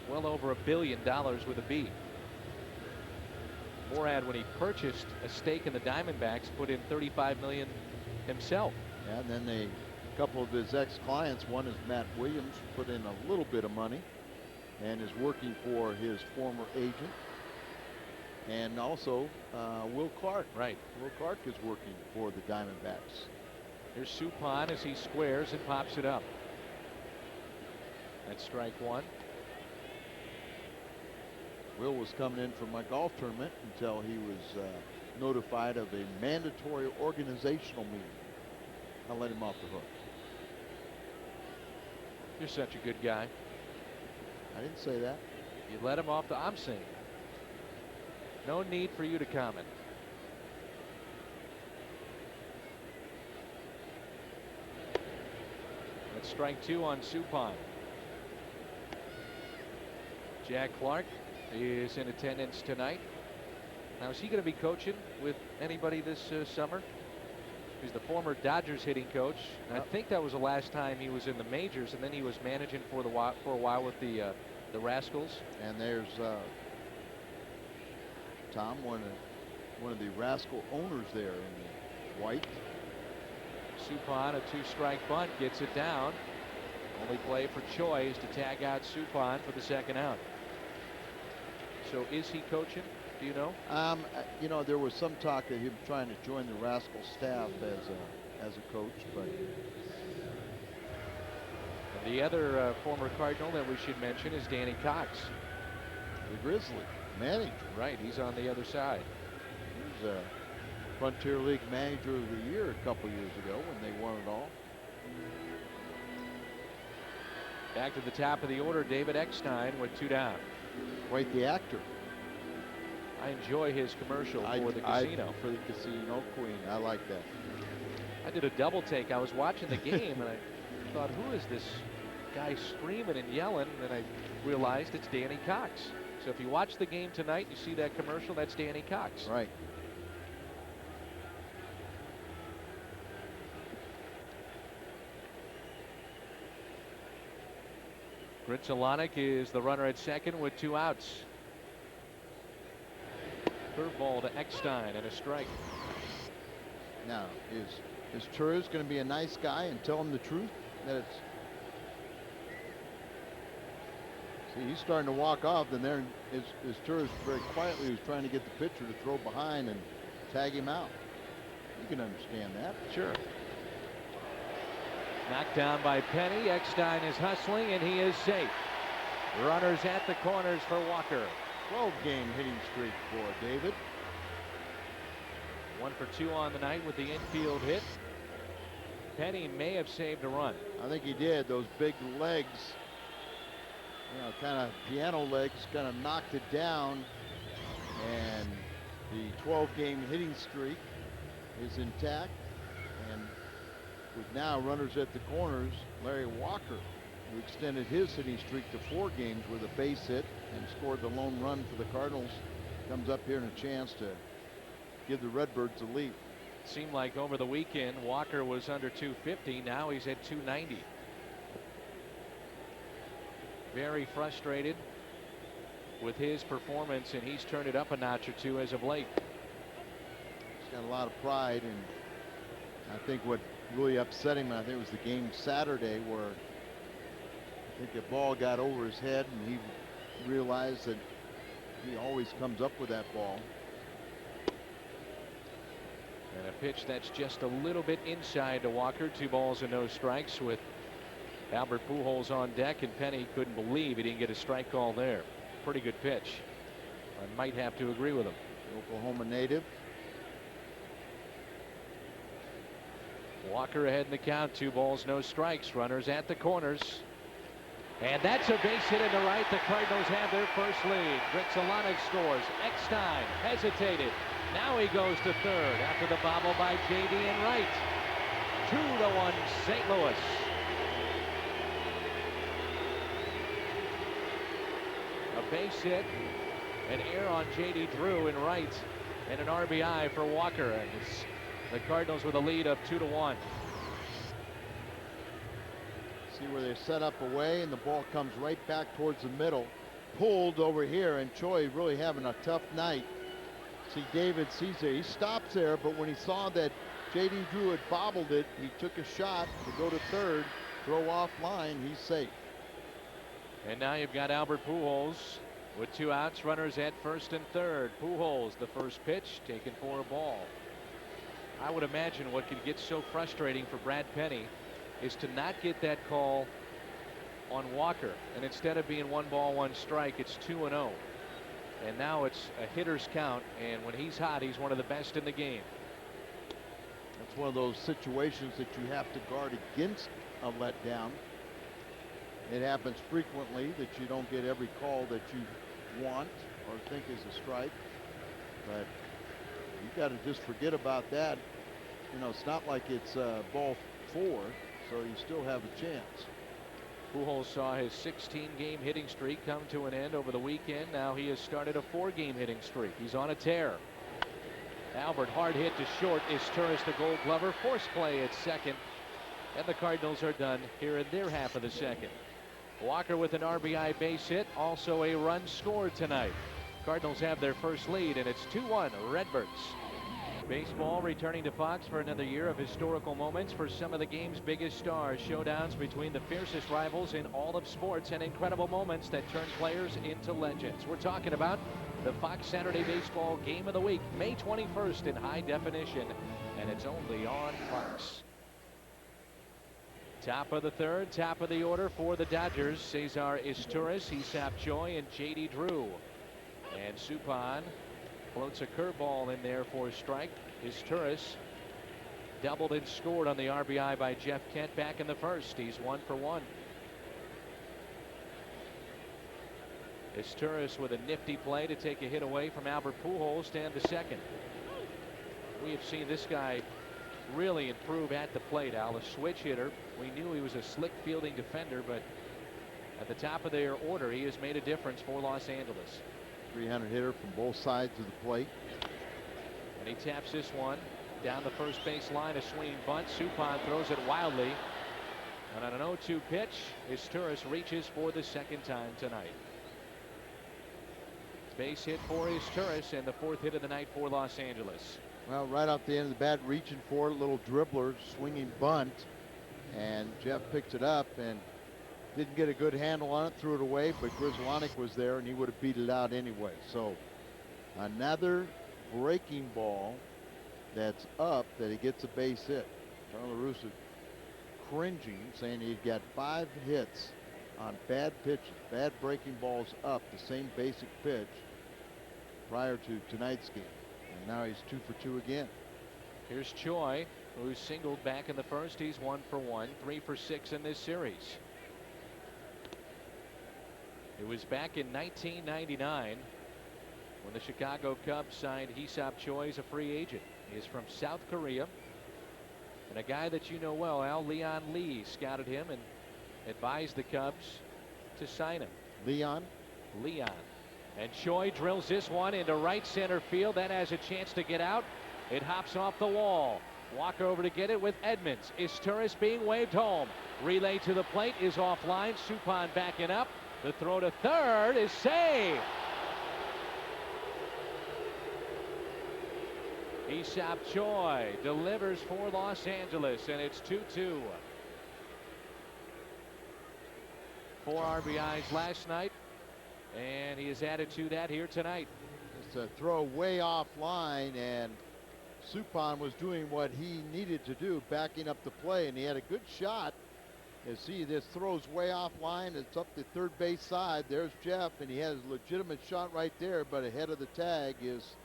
well over $1 billion with a B. Morad, when he purchased a stake in the Diamondbacks, put in $35 million himself. Yeah, and then a couple of his ex-clients, one is Matt Williams, put in a little bit of money and is working for his former agent. And also Will Clark. Right. Will Clark is working for the Diamondbacks. Here's Suppan as he squares and pops it up. That's strike one. Will was coming in from my golf tournament until he was notified of a mandatory organizational meeting. I let him off the hook. You're such a good guy. I didn't say that. You let him off the. I'm saying. No need for you to comment. That's strike two on Suppan. Jack Clark is in attendance tonight. Now, is he going to be coaching with anybody this summer? He's the former Dodgers hitting coach. And I think that was the last time he was in the majors, and then he was managing for a while with the Rascals. And there's Tom, one of the Rascal owners there in the white. Suppan, a two-strike bunt, gets it down. Only play for Choi is to tag out Suppan for the second out. So is he coaching? Do you know? You know, there was some talk of him trying to join the Rascal staff as a coach, but the other former Cardinal that we should mention is Danny Cox, the Grizzly manager. Right, he's on the other side. He was a Frontier League Manager of the Year a couple years ago when they won it all. Back to the top of the order, David Eckstein with two down. Quite the actor. I enjoy his commercial for the casino. For the casino queen. I like that. I did a double take. I was watching the game and I thought, who is this guy screaming and yelling? And then I realized it's Danny Cox. So if you watch the game tonight, you see that commercial, that's Danny Cox. Right. Solonic is the runner at second with two outs. Curveball to Eckstein and a strike. Now, is Torres going to be a nice guy and tell him the truth? That it's. See, he's starting to walk off, and there is Torres very quietly who's trying to get the pitcher to throw behind and tag him out. You can understand that. Sure. Knocked down by Penny. Eckstein is hustling, and he is safe. Runners at the corners for Walker. 12-game hitting streak for David. 1 for 2 on the night with the infield hit. Penny may have saved a run. I think he did. Those big legs, you know, kind of piano legs, kind of knocked it down. And the 12-game hitting streak is intact. And with now runners at the corners, Larry Walker, who extended his hitting streak to 4 games with a base hit and scored the lone run for the Cardinals, comes up here in a chance to give the Redbirds a lead. Seemed like over the weekend Walker was under 250. Now he's at 290. very frustrated with his performance, and he's turned it up a notch or two as of late. He's got a lot of pride, and I think what really upset him, I think it was the game Saturday where I think the ball got over his head and he realized that he always comes up with that ball. And a pitch that's just a little bit inside to Walker. 2 balls and no strikes with Albert Pujols on deck, and Penny couldn't believe he didn't get a strike call there. Pretty good pitch. I might have to agree with him. Oklahoma native. Walker ahead in the count. 2 balls, no strikes. Runners at the corners. And that's a base hit in the right. The Cardinals have their first lead. Grixalanic scores. Eckstein hesitated. Now he goes to third after the bobble by JD in right. 2-1 St. Louis. A base hit, an error on JD Drew in right, and an RBI for Walker. And it's the Cardinals with a lead of 2-1. See where they set up away, and the ball comes right back towards the middle. Pulled over here, and Choi really having a tough night. See, David sees it. He stops there, but when he saw that JD Drew had bobbled it, he took a shot to go to third, throw off line. He's safe. And now you've got Albert Pujols with 2 outs, runners at first and third. Pujols, the first pitch, taken for a ball. I would imagine what could get so frustrating for Brad Penny is to not get that call on Walker, and instead of being 1 ball 1 strike, it's 2-0. And now it's a hitter's count, and when he's hot, he's one of the best in the game. That's one of those situations that you have to guard against a letdown. It happens frequently that you don't get every call that you want or think is a strike, but you got to just forget about that. You know, it's not like it's ball 4, so you still have a chance. Pujols saw his 16-game hitting streak come to an end over the weekend. Now he has started a 4-game hitting streak. He's on a tear. Albert hard hit to short. Izturis, the Gold Glover, force play at second, and the Cardinals are done here in their half of the second. Walker with an RBI base hit, also a run scored tonight. Cardinals have their first lead, and it's 2-1 Redbirds. Baseball returning to Fox for another year of historical moments for some of the game's biggest stars. Showdowns between the fiercest rivals in all of sports, and incredible moments that turn players into legends. We're talking about the Fox Saturday Baseball Game of the Week, May 21st in high definition, and it's only on Fox. Top of the third, top of the order for the Dodgers. Cesar Izturis, Hisap Choi, and JD Drew. And Suppan floats a curveball in there for a strike. Izturis doubled and scored on the RBI by Jeff Kent back in the first. He's 1 for 1. Izturis with a nifty play to take a hit away from Albert Pujols, stand to second. We have seen this guy really improve at the plate, Al. A switch hitter. We knew he was a slick fielding defender, but at the top of their order, he has made a difference for Los Angeles. 300 hitter from both sides of the plate. And he taps this one down the first base line, a swinging bunt. Suppan throws it wildly. And on an 0-2 pitch, Izturis reaches for the second time tonight. Base hit for Izturis, and the 4th hit of the night for Los Angeles. Well, right off the end of the bat, reaching for it, little dribbler, swinging bunt, and Jeff picks it up and didn't get a good handle on it, threw it away, but Grixalanic was there and he would have beat it out anyway. So another breaking ball that's up that he gets a base hit. Charlie Russo cringing, saying he got 5 hits on bad pitches, bad breaking balls up, the same basic pitch prior to tonight's game. And now he's 2 for 2 again. Here's Choi, who singled back in the first. He's 1 for 1, 3 for 6 in this series. It was back in 1999 when the Chicago Cubs signed Hisap Choi as a free agent. He is from South Korea, and a guy that you know well, Al, Leon Lee, scouted him and advised the Cubs to sign him. Leon. And Choi drills this one into right center field. That has a chance to get out. It hops off the wall. Walk over to get it with Edmonds. Izturis being waved home. Relay to the plate is offline. Suppan backing up. The throw to third is safe. Aesop Choi delivers for Los Angeles, and it's 2-2. 4 RBIs last night, and he has added to that here tonight. It's a throw way offline, and Suppan was doing what he needed to do, backing up the play, and he had a good shot. You see, this throw's way offline. It's up the third base side. There's Jeff, and he has a legitimate shot right there, but ahead of the tag is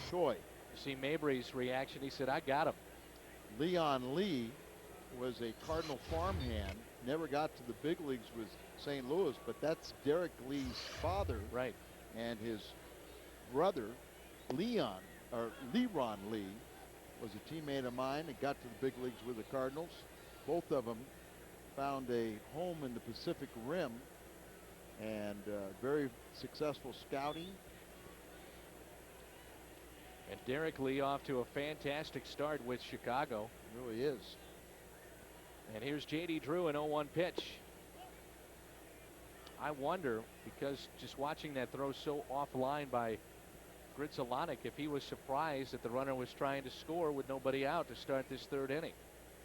Choi. You see Mabry's reaction. He said, I got him. Leon Lee was a Cardinal farmhand, never got to the big leagues with St. Louis, but that's Derek Lee's father. Right. And his brother, Leron Lee, was a teammate of mine and got to the big leagues with the Cardinals. Both of them found a home in the Pacific Rim, and very successful scouting. And Derek Lee off to a fantastic start with Chicago. Really is. And here's J.D. Drew, an 0-1 pitch. I wonder, because just watching that throw so offline by Gritzelanek, if he was surprised that the runner was trying to score with nobody out to start this third inning.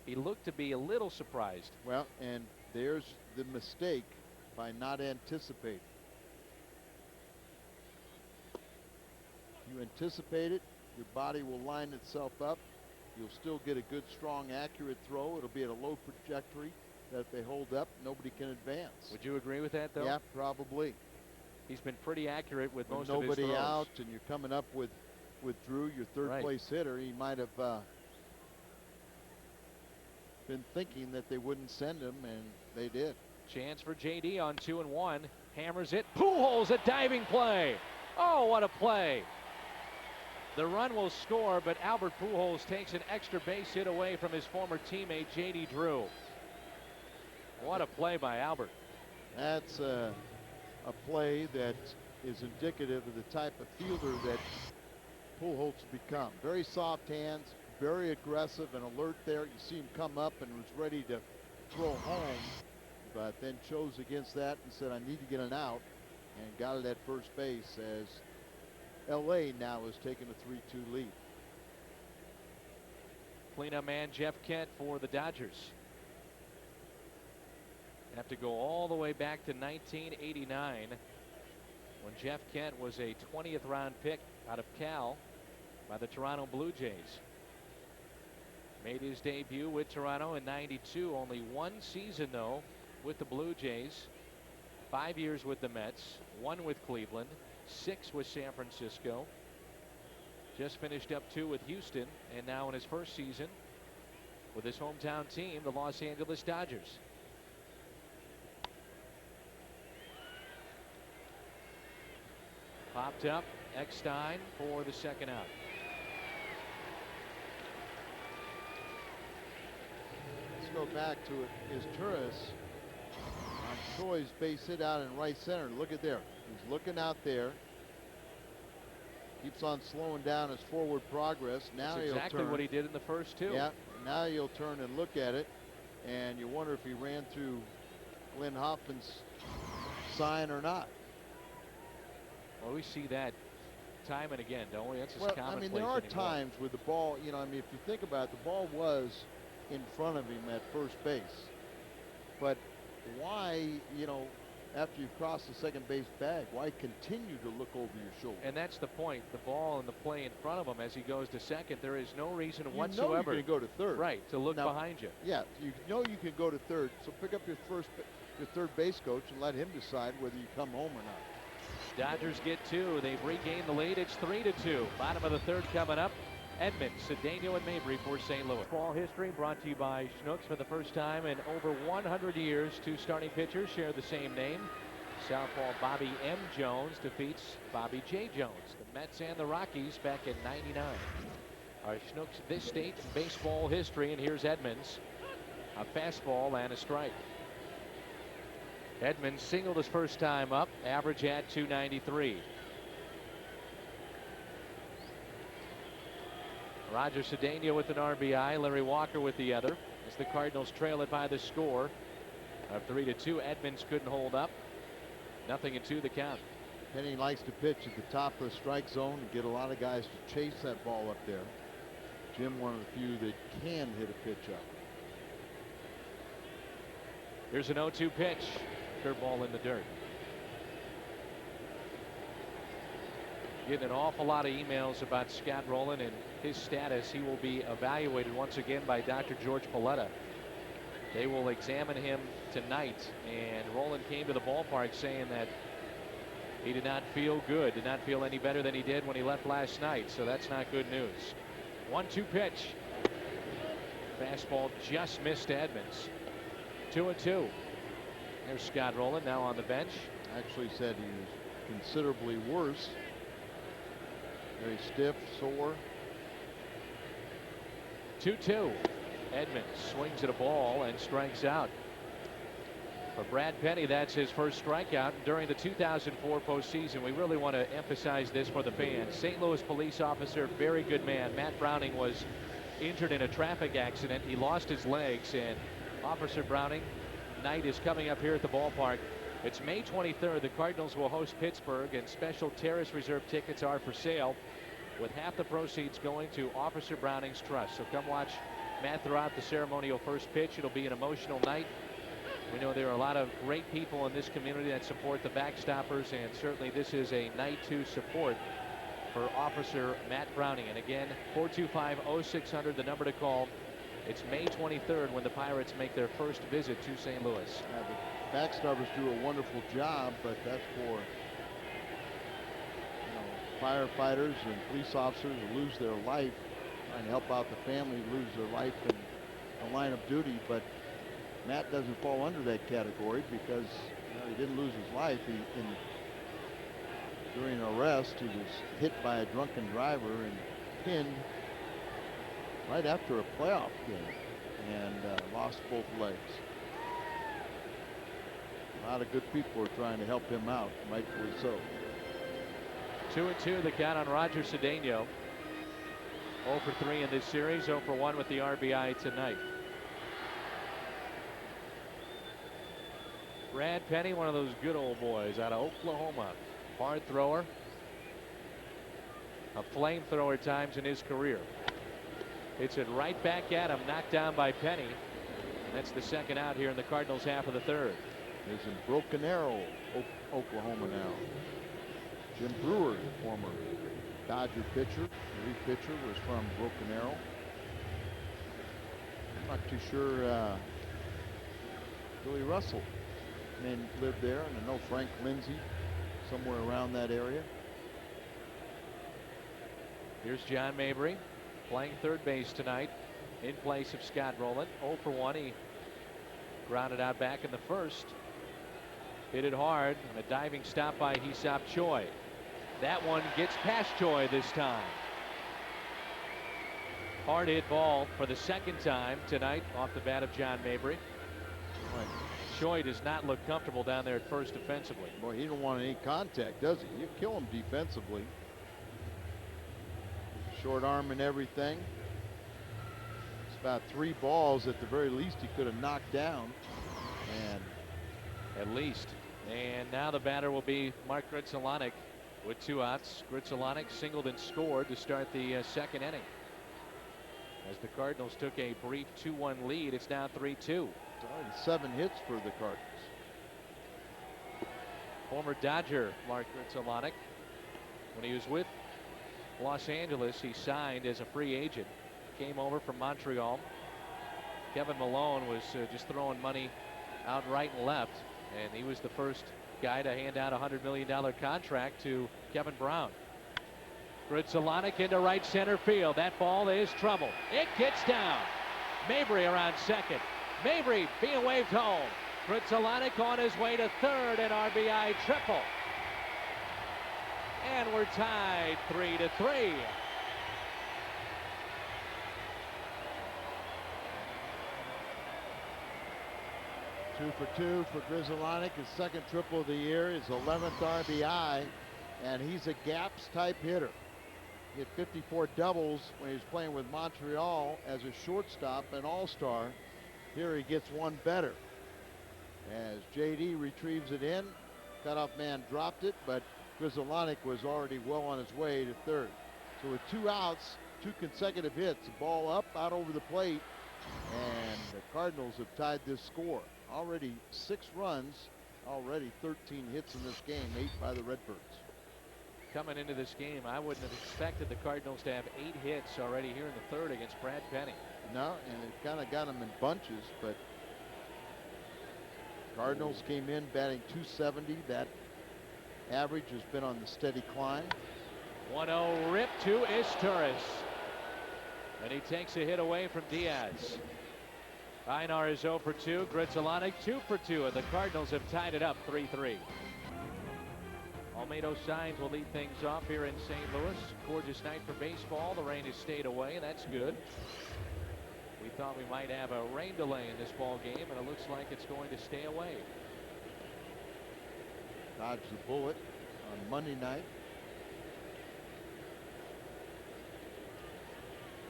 He looked to be a little surprised. Well, and there's the mistake by not anticipating. You anticipate it, your body will line itself up. You'll still get a good, strong, accurate throw. It'll be at a low trajectory that if they hold up, nobody can advance. Would you agree with that, though? Yeah, probably. He's been pretty accurate with most of his throws. Nobody out, and you're coming up with Drew, your third place hitter. He might have been thinking that they wouldn't send him, and they did. Chance for JD on 2-1. Hammers it. Pujols, a diving play. Oh, what a play. The run will score, but Albert Pujols takes an extra base hit away from his former teammate J.D. Drew. What a play by Albert. That's a play that is indicative of the type of fielder that Pujols has become. Very soft hands, very aggressive and alert there. You see him come up and was ready to throw home, but then chose against that and said, I need to get an out, and got it at first base as LA now is taking a 3-2 lead. Cleanup man Jeff Kent for the Dodgers. Have to go all the way back to 1989 when Jeff Kent was a 20th round pick out of Cal by the Toronto Blue Jays. Made his debut with Toronto in '92. Only one season though with the Blue Jays. 5 years with the Mets, 1 with Cleveland, 6 with San Francisco. Just finished up 2 with Houston, and now in his first season with his hometown team, the Los Angeles Dodgers. Popped up, Eckstein for the second out. Let's go back to it. Is Turris on Troy's base hit out in right center. Look at there. He's looking out there. Keeps on slowing down his forward progress. Now That's exactly he'll turn. What he did in the first 2. Yeah. Now you'll turn and look at it, and you wonder if he ran through Glenn Hoffman's sign or not. Well, we see that time and again, don't we? That's just commonplace. I mean, there are anymore. times with the ball, you know, I mean, if you think about it, the ball was in front of him at first base. But why, you know, after you've crossed the second base bag, why continue to look over your shoulder? And that's the point. The ball and the play in front of him as he goes to second, there is no reason You whatsoever. know you're going to go to third. Right, to look Now, behind you. Yeah, you know you can go to third, so pick up your third base coach and let him decide whether you come home or not. Dodgers get 2. They've regained the lead. It's 3-2. Bottom of the third coming up. Edmonds, Cedeno, and Mabry for St. Louis. Ball history brought to you by Schnucks. For the first time in over 100 years, 2 starting pitchers share the same name. Southpaw Bobby M. Jones defeats Bobby J. Jones. The Mets and the Rockies back in '99. Our Schnucks this state baseball history, and here's Edmonds. A fastball and a strike. Edmonds singled his first time up, average at .293. Roger Cedeno with an RBI, Larry Walker with the other, as the Cardinals trail it by the score of 3-2. Edmonds couldn't hold up. 0-2 the count. Penny likes to pitch at the top of the strike zone and get a lot of guys to chase that ball up there. Jim, one of the few that can hit a pitch up. Here's an 0-2 pitch. Curveball in the dirt. Getting an awful lot of emails about Scott Rowland and his status. He will be evaluated once again by Dr. George Paletta. They will examine him tonight, and Rowland came to the ballpark saying that he did not feel good, did not feel any better than he did when he left last night, so that's not good news. 1-2 pitch. Fastball just missed Edmonds. 2-2. There's Scott Rowland now on the bench. Actually said he was considerably worse. Very stiff, sore. 2-2. Edmonds swings at a ball and strikes out. For Brad Penny, that's his first strikeout during the 2004 postseason. We really want to emphasize this for the fans. St. Louis police officer, very good man. Matt Browning was injured in a traffic accident. He lost his legs, and Officer Browning night is coming up here at the ballpark. It's May 23rd. The Cardinals will host Pittsburgh, and special Terrace Reserve tickets are for sale, with half the proceeds going to Officer Browning's trust. So come watch Matt throughout the ceremonial first pitch. It'll be an emotional night. We know there are a lot of great people in this community that support the backstoppers, and certainly this is a night to support for Officer Matt Browning. And again, 425-0600, the number to call. It's May 23rd when the Pirates make their first visit to St. Louis. The backstoppers do a wonderful job, but that's for firefighters and police officers who lose their life, trying to help out the family who lose their life in the line of duty. But Matt doesn't fall under that category because he didn't lose his life. During an arrest, he was hit by a drunken driver and pinned right after a playoff game, and lost both legs. A lot of good people are trying to help him out, rightfully so. 2-2 the count on Roger Cedeno. 0 for 3 in this series, 0 for 1 with the RBI tonight. Brad Penny, one of those good old boys out of Oklahoma. Hard thrower. A flamethrower at times in his career. Hits it right back at him, knocked down by Penny. That's the second out here in the Cardinals half of the third. He's in Broken Arrow, Oklahoma now. Jim Brewer, the former Dodger pitcher, relief pitcher, was from Broken Arrow. I'm not too sure Billy Russell may live there, and I know Frank Lindsay somewhere around that area. Here's John Mabry playing third base tonight in place of Scott Rowland. 0 for 1. He grounded out back in the first. Hit it hard on a diving stop by Hee-Seop Choi. That one gets past Choi this time. Hard hit ball for the second time tonight off the bat of John Mabry. Choi does not look comfortable down there at first defensively. Boy, he don't want any contact, does he? You kill him defensively. Short arm and everything. It's about 3 balls at the very least he could have knocked down. And at least. And now the batter will be Mark Grudzielanek with 2 outs. Grudzielanek singled and scored to start the second inning. As the Cardinals took a brief 2-1 lead, it's now 3-2. It's already 7 hits for the Cardinals. Former Dodger Mark Grudzielanek, when he was with Los Angeles, he signed as a free agent. Came over from Montreal. Kevin Malone was just throwing money out right and left, and he was the first guy to hand out a $100 million contract to Kevin Brown. Grudzielanek into right center field. That ball is trouble. It gets down. Mabry around second. Mabry being waved home. Grudzielanek on his way to third, an RBI triple. And we're tied 3-3. Two for 2 for Grudzielanek, his second triple of the year, his 11th RBI, and he's a gaps type hitter. He had 54 doubles when he was playing with Montreal as a shortstop and all-star. Here he gets one better. As JD retrieves it in, cutoff man dropped it, but Grizzolonic was already well on his way to third. So with 2 outs, 2 consecutive hits, the ball up, out over the plate, and the Cardinals have tied this score. Already 6 runs, already 13 hits in this game, 8 by the Redbirds. Coming into this game, I wouldn't have expected the Cardinals to have 8 hits already here in the third against Brad Penny. No, and it kind of got them in bunches, but Cardinals came in batting .270. That average has been on the steady climb. 1-0 rip to Izturis. And he takes a hit away from Diaz. Einar is 0 for 2. Grizzolonic 2 for 2. And the Cardinals have tied it up 3-3. Almedo Signs will lead things off here in St. Louis. Gorgeous night for baseball. The rain has stayed away, and that's good. We thought we might have a rain delay in this ball game, and it looks like it's going to stay away. Dodged the bullet on Monday night.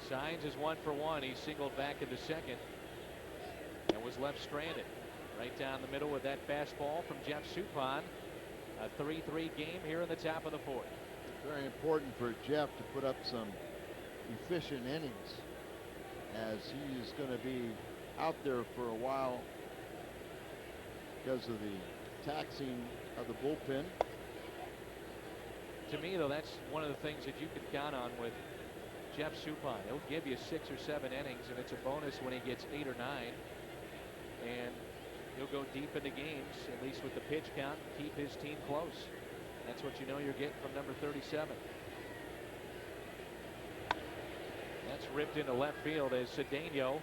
Signs is 1 for 1. He singled back into second and was left stranded. Right down the middle with that fastball from Jeff Suppan. A 3-3 game here in the top of the 4th. Very important for Jeff to put up some efficient innings, as he is going to be out there for a while because of the taxing of the bullpen. To me, though, that's one of the things that you can count on with Jeff Suppan. He'll give you 6 or 7 innings, and it's a bonus when he gets 8 or 9. And he'll go deep into games, at least with the pitch count, keep his team close. That's what you know you're getting from number 37. That's ripped into left field as Cedeno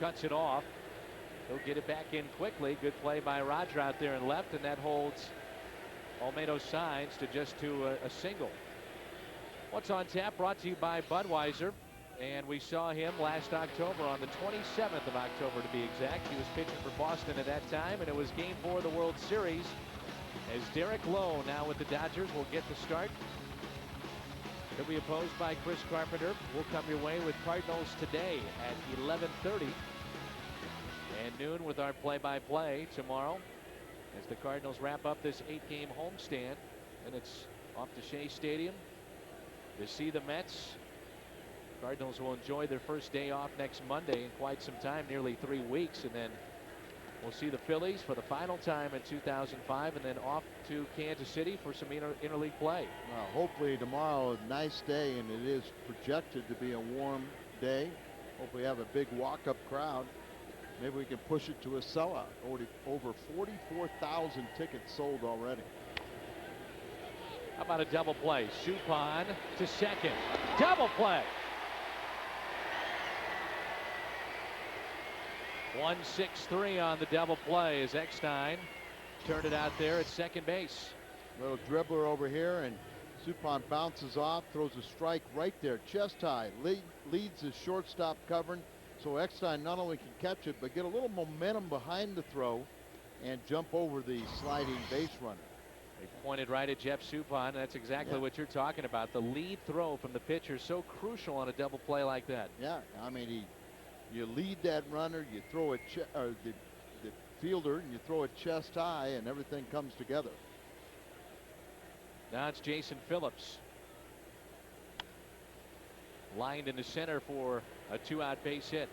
cuts it off. He'll get it back in quickly. Good play by Roger out there in left, and that holds Almedo Signs to just a single. What's on tap brought to you by Budweiser. And we saw him last October, on the 27th of October to be exact. He was pitching for Boston at that time, and it was Game 4 of the World Series, as Derek Lowe, now with the Dodgers, will get the start. He'll be opposed by Chris Carpenter. We'll come your way with Cardinals today at 11:30. And noon with our play-by-play tomorrow, as the Cardinals wrap up this 8-game homestand. And it's off to Shea Stadium to see the Mets. Cardinals will enjoy their first day off next Monday in quite some time, nearly 3 weeks, and then we'll see the Phillies for the final time in 2005, and then off to Kansas City for some interleague play. Well, hopefully tomorrow, a nice day, and it is projected to be a warm day. Hopefully have a big walk-up crowd. Maybe we can push it to a sellout. Already over 44,000 tickets sold already. How about a double play? Suppan to second. Double play. 1-6-3 on the double play as Eckstein turned it out there at second base. Little dribbler over here, and Suppan bounces off, throws a strike right there, chest high, leads his shortstop covering, so Eckstein not only can catch it, but get a little momentum behind the throw and jump over the sliding base runner. They pointed right at Jeff Suppan. That's exactly what you're talking about. The lead throw from the pitcher, so crucial on a double play like that. Yeah, I mean, you lead that runner, you throw it, or the fielder, and you throw it chest high, and everything comes together. Now it's Jason Phillips, lined into center for a 2-out base hit.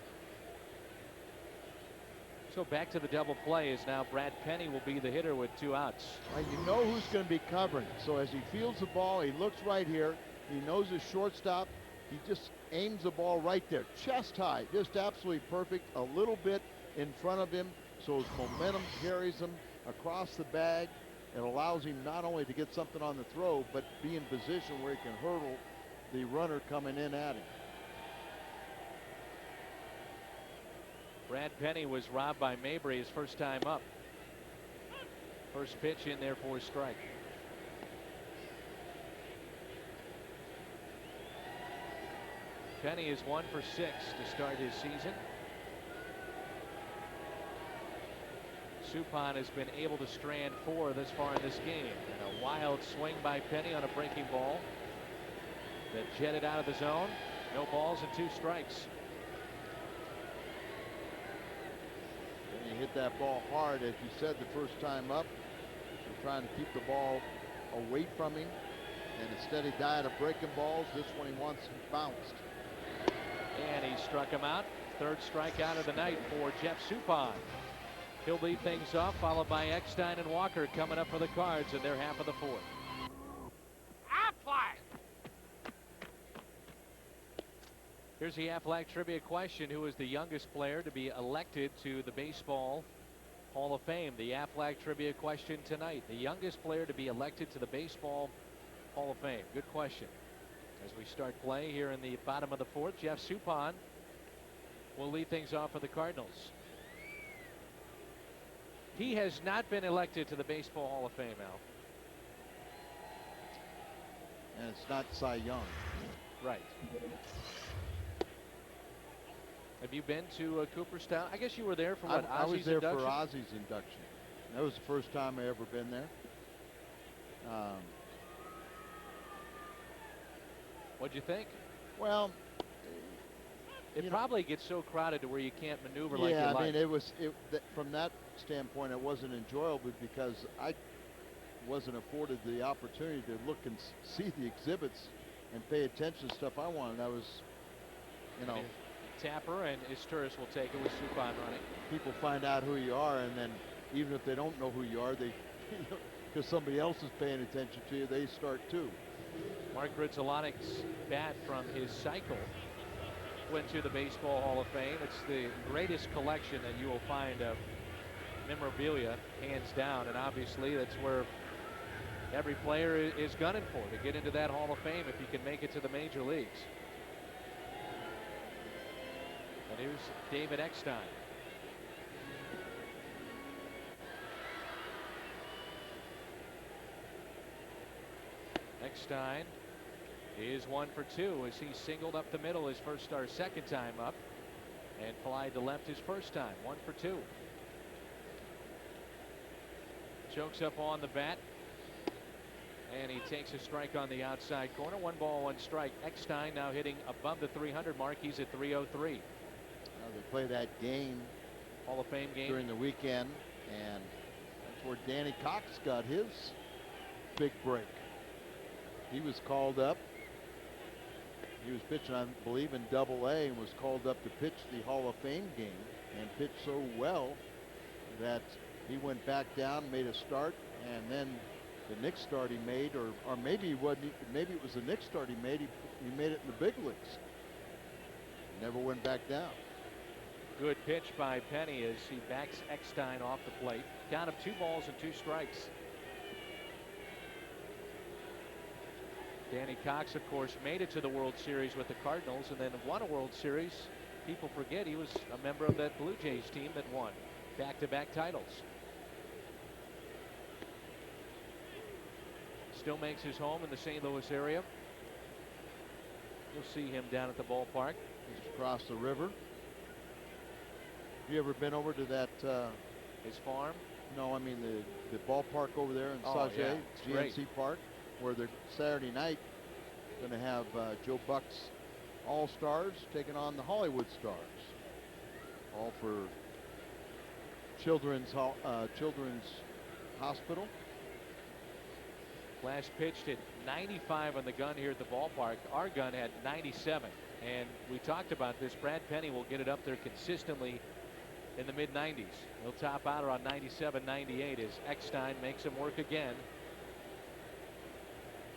So back to the double play is now Brad Penny will be the hitter with 2 outs. Well, you know who's going to be covering. So as he fields the ball, he looks right here. He knows his shortstop. He just aims the ball right there, chest high, just absolutely perfect. A little bit in front of him, so his momentum carries him across the bag. It allows him not only to get something on the throw, but be in position where he can hurdle the runner coming in at him. Brad Penny was robbed by Mabry his first time up. First pitch in there for a strike. Penny is 1 for 6 to start his season. Suppan has been able to strand 4 this far in this game. And a wild swing by Penny on a breaking ball that jetted out of the zone. No balls and 2 strikes. And he hit that ball hard, as you said, the first time up. trying to keep the ball away from him. And instead he died of breaking balls. This one he wants bounced. And he struck him out. Third strikeout of the night for Jeff Suppan. He'll lead things off, followed by Eckstein and Walker coming up for the Cards in their half of the fourth. Here's the Aflac trivia question. Who is the youngest player to be elected to the Baseball Hall of Fame? The Aflac trivia question tonight. The youngest player to be elected to the Baseball Hall of Fame. Good question. As we start play here in the bottom of the fourth, Jeff Suppan will lead things off for the Cardinals. He has not been elected to the Baseball Hall of Fame, Al. And it's not Cy Young. Right. Have you been to Cooperstown? I guess you were there for what? I was Ozzy's there induction? for Ozzy's induction. That was the first time I ever been there. What'd you think? Well, it probably gets so crowded to where you can't maneuver like you yeah, like. I mean, it was from that standpoint, it wasn't enjoyable because I wasn't afforded the opportunity to look and see the exhibits and pay attention to stuff I wanted. I was, you know. Tapper and his tourist will take it with Suppan running. People find out who you are, and then even if they don't know who you are, they, because somebody else is paying attention to you, they start too. Mark Gritzelanik's bat from his cycle went to the Baseball Hall of Fame. It's the greatest collection that you will find of memorabilia, hands down, and obviously that's where every player is gunning for, to get into that Hall of Fame if you can make it to the major leagues. And here's David Eckstein. Eckstein is 1 for 2 as he singled up the middle his first start, second time up, and flied to left his first time. 1 for 2. Chokes up on the bat, and he takes a strike on the outside corner. 1 ball, 1 strike. Eckstein now hitting above the 300 mark. He's at 303. They play that game, Hall of Fame game, during the weekend, and that's where Danny Cox got his big break. He was called up. He was pitching, I believe, in Double-A, and was called up to pitch the Hall of Fame game, and pitched so well that he went back down, made a start, and then the next start he made, or maybe he wasn't, maybe it was the next start he made it in the big leagues. Never went back down. Good pitch by Penny as he backs Eckstein off the plate. Count of 2 balls and 2 strikes. Danny Cox, of course, made it to the World Series with the Cardinals and then won a World Series. People forget he was a member of that Blue Jays team that won back-to-back titles. Still makes his home in the St. Louis area. You'll see him down at the ballpark. Just across the river. You ever been over to that? His farm? No, I mean the ballpark over there in Sauget, GNC Park, where they're Saturday night going to have Joe Buck's All-Stars taking on the Hollywood Stars. All for Children's Hospital. Flash pitched at 95 on the gun here at the ballpark. Our gun had 97. And we talked about this. Brad Penny will get it up there consistently in the mid-90s. He'll top out around 97, 98 as Eckstein makes him work again.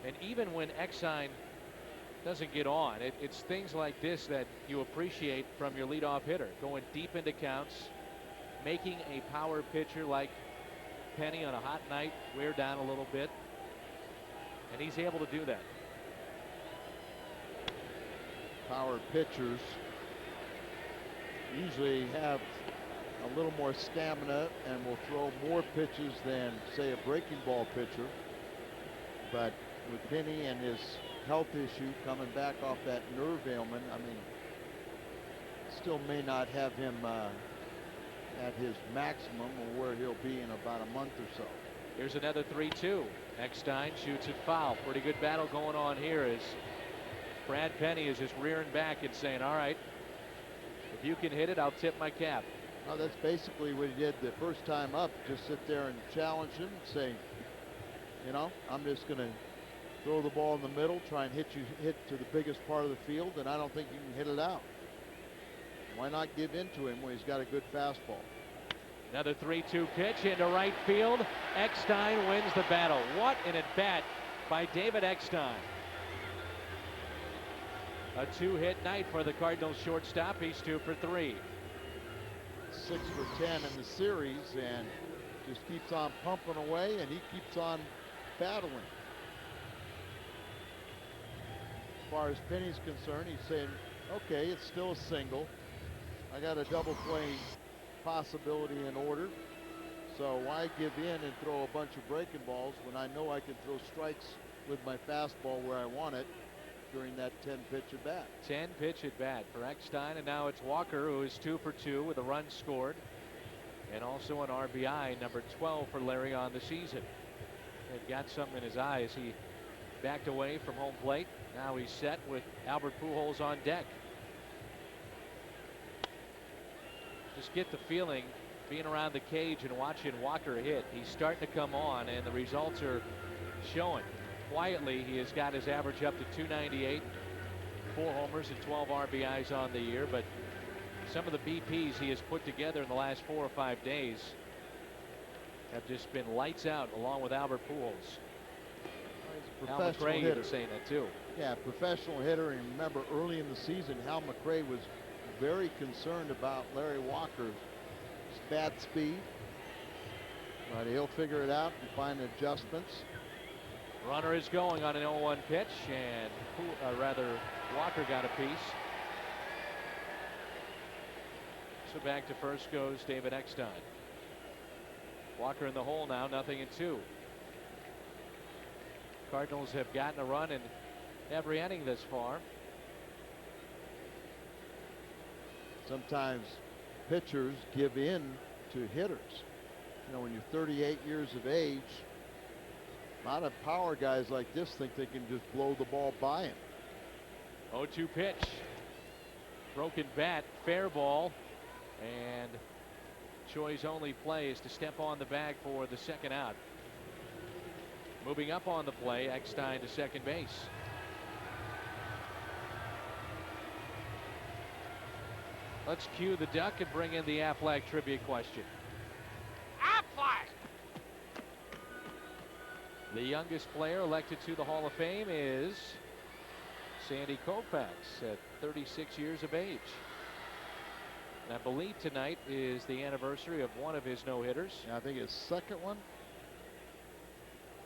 And even when Eckstein doesn't get on, it's things like this that you appreciate from your leadoff hitter. Going deep into counts, making a power pitcher like Penny on a hot night wear down a little bit. And he's able to do that. Power pitchers usually have a little more stamina and will throw more pitches than, say, a breaking ball pitcher. But with Penny and his health issue coming back off that nerve ailment, I mean, still may not have him at his maximum or where he'll be in about a month or so. Here's another 3-2. Eckstein shoots it foul. Pretty good battle going on here as Brad Penny is just rearing back and saying, all right, if you can hit it, I'll tip my cap. Well, that's basically what he did the first time up. Just sit there and challenge him and say, You know, I'm just going to throw the ball in the middle, try and hit to the biggest part of the field, and I don't think you can hit it out. Why not give in to him when he's got a good fastball? Another 3-2 pitch into right field. Eckstein wins the battle. What an at-bat by David Eckstein. A 2-hit night for the Cardinals shortstop. He's 2 for 3. 6 for 10 in the series, and just keeps on pumping away, and he keeps on battling. As far as Penny's concerned, he's saying, okay, it's still a single. I got a double play possibility in order. So why give in and throw a bunch of breaking balls when I know I can throw strikes with my fastball where I want it during that 10-pitch at bat. 10-pitch at bat for Eckstein, and now it's Walker, who is 2 for 2 with a run scored, and also an RBI, number 12 for Larry on the season. He got something in his eye as he backed away from home plate. Now he's set with Albert Pujols on deck. Just get the feeling, being around the cage and watching Walker hit, he's starting to come on, and the results are showing. Quietly, he has got his average up to 298, 4 homers and 12 RBIs on the year, but some of the BPs he has put together in the last 4 or 5 days have just been lights out, along with Albert Pujols. Hal McRae was saying that too. Yeah, professional hitter, and remember early in the season, Hal McRae was very concerned about Larry Walker's bat speed. But he'll figure it out and find adjustments. Runner is going on an 0-1 pitch, and Walker got a piece. So back to first goes David Eckstein. Walker in the hole now, 0-2. Cardinals have gotten a run in every inning this far. Sometimes pitchers give in to hitters. You know, when you're 38 years of age, a lot of power guys like this think they can just blow the ball by him. 0-2 pitch. Broken bat, fair ball, and Choi's only play is to step on the bag for the second out. Moving up on the play, Eckstein to second base. Let's cue the duck and bring in the Aflac trivia question. Aflac! The youngest player elected to the Hall of Fame is Sandy Koufax at 36 years of age. And I believe tonight is the anniversary of one of his no-hitters. Yeah, I think his second one.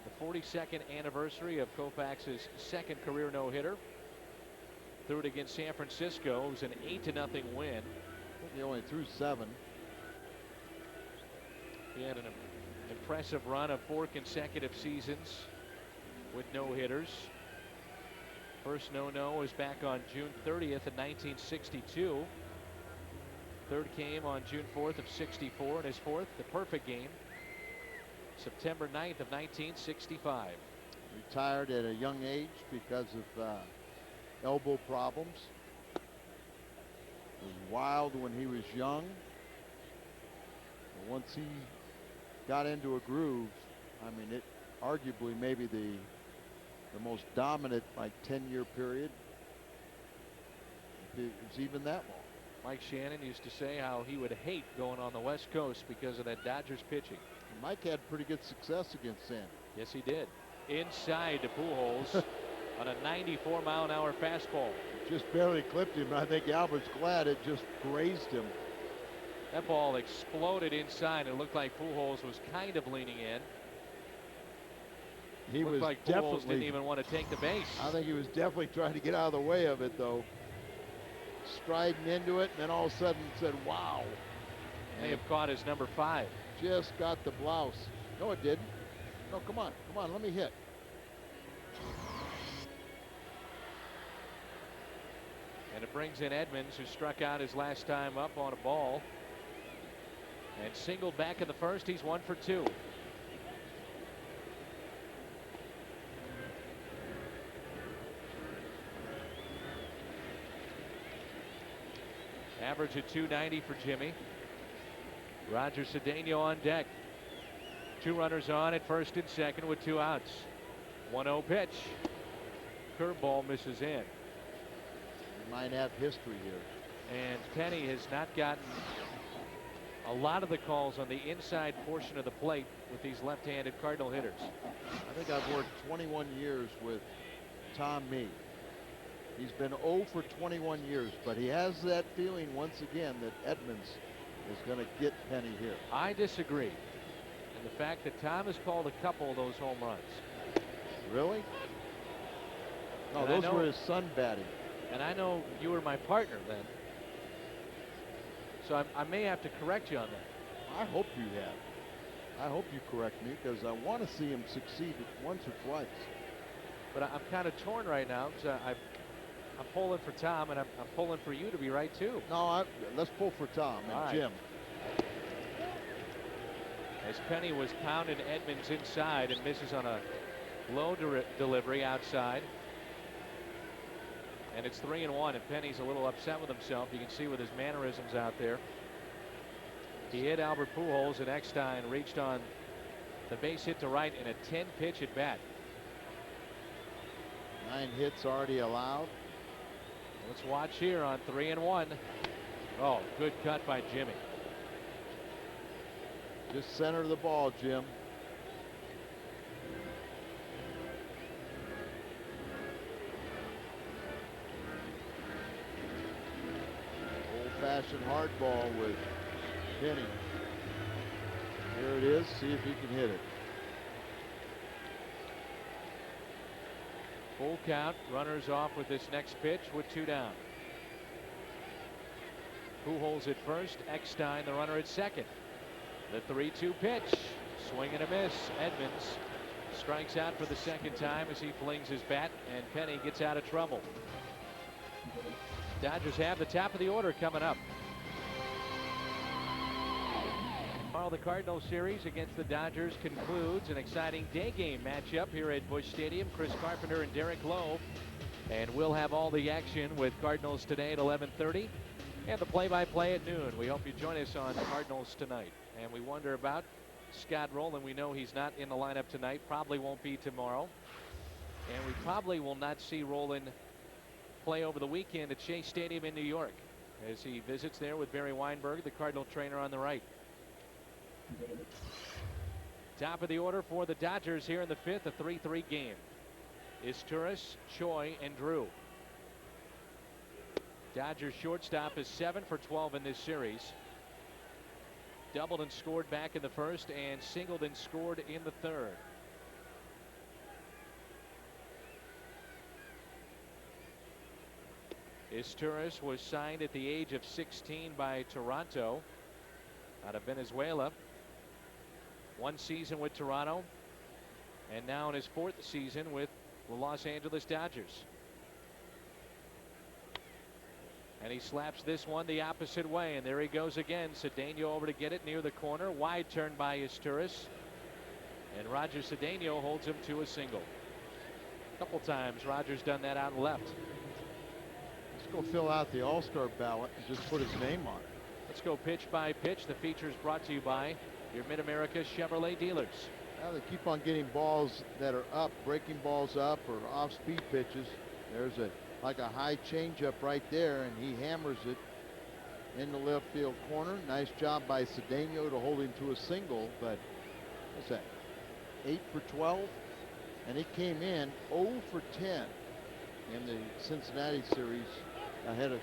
The 42nd anniversary of Koufax's second career no-hitter. Threw it against San Francisco. It was an 8-0 win. He only threw 7. He had an impressive run of 4 consecutive seasons with no-hitters. First no-no was back on June 30th of 1962. Third came on June 4th of 64, and his fourth, the perfect game, September 9th of 1965. Retired at a young age because of elbow problems. Was wild when he was young. But once he got into a groove, I mean, it arguably maybe the most dominant, like, 10-year period. If it was even that long. Mike Shannon used to say how he would hate going on the West Coast because of that Dodgers pitching. Mike had pretty good success against Sandy. Yes, he did. Inside to Pujols on a 94-mile-an-hour fastball. Just barely clipped him. I think Albert's glad it just grazed him. That ball exploded inside. It looked like Pujols was kind of leaning in. He was like Pujols definitely didn't even want to take the base. I think he was definitely trying to get out of the way of it, though. Striding into it, and then all of a sudden said, wow. May have caught his number 5. Just got the blouse. No, it didn't. No, come on, let me hit. And it brings in Edmonds, who struck out his last time up on a ball and singled back in the first. He's 1 for 2. Average of 290 for Jimmy. Roger Cedeno on deck. Two runners on at first and second with 2 outs. 1-0 pitch. Curveball misses in. Might have history here. And Penny has not gotten a lot of the calls on the inside portion of the plate with these left-handed Cardinal hitters. I think I've worked 21 years with Tom Mee. He's been 0 for 21 years, but he has that feeling once again that Edmonds is going to get Penny here. I disagree. And the fact that Tom has called a couple of those home runs. Really? No, And those were his son batting. And I know you were my partner then. So I may have to correct you on that. I hope you have. I hope you correct me because I want to see him succeed once or twice. But I'm kind of torn right now because I'm pulling for Tom and I'm pulling for you to be right too. No, let's pull for Tom and right. Jim. As Penny was pounding Edmonds inside and misses on a low delivery outside. And it's 3-1, and Penny's a little upset with himself. You can see with his mannerisms out there. He hit Albert Pujols, and Eckstein reached on the base hit to right in a 10-pitch at bat. 9 hits already allowed. Let's watch here on 3-1. Oh, good cut by Jimmy. Just center the ball, Jim. Old-fashioned hard ball with Penny. Here it is. See if he can hit it. Full count. Runners off with this next pitch with 2 down. Pujols at first. Eckstein, the runner, at second. The 3-2 pitch. Swing and a miss. Edmonds strikes out for the second time as he flings his bat, and Penny gets out of trouble. Dodgers have the top of the order coming up. Tomorrow the Cardinals series against the Dodgers concludes. An exciting day game matchup here at Busch Stadium. Chris Carpenter and Derek Lowe. And we'll have all the action with Cardinals today at 11:30 and the play-by-play at noon. We hope you join us on Cardinals tonight. And we wonder about Scott Rowland. We know he's not in the lineup tonight. Probably won't be tomorrow. And we probably will not see Rowland play over the weekend at Shea Stadium in New York as he visits there with Barry Weinberg, the Cardinal trainer, on the right. Top of the order for the Dodgers here in the 5th, a 3-3 game. Izturis, Choi, and Drew. Dodgers shortstop is 7 for 12 in this series. Doubled and scored back in the first and singled and scored in the third. Izturis was signed at the age of 16 by Toronto out of Venezuela. 1 season with Toronto and now in his 4th season with the Los Angeles Dodgers. And he slaps this one the opposite way, and there he goes again. Cedeno over to get it near the corner. Wide turn by Izturis, and Roger Cedeno holds him to a single. A couple times Roger's done that out left. Let's go fill out the All-Star ballot and just put his name on it. Let's go pitch by pitch. The feature is brought to you by your Mid-America Chevrolet dealers. Now they keep on getting balls that are up, breaking balls up or off-speed pitches. There's like a high changeup right there, and he hammers it in the left field corner. Nice job by Cedeno to hold him to a single, but what's that? 8 for 12, and he came in 0 for 10 in the Cincinnati series ahead of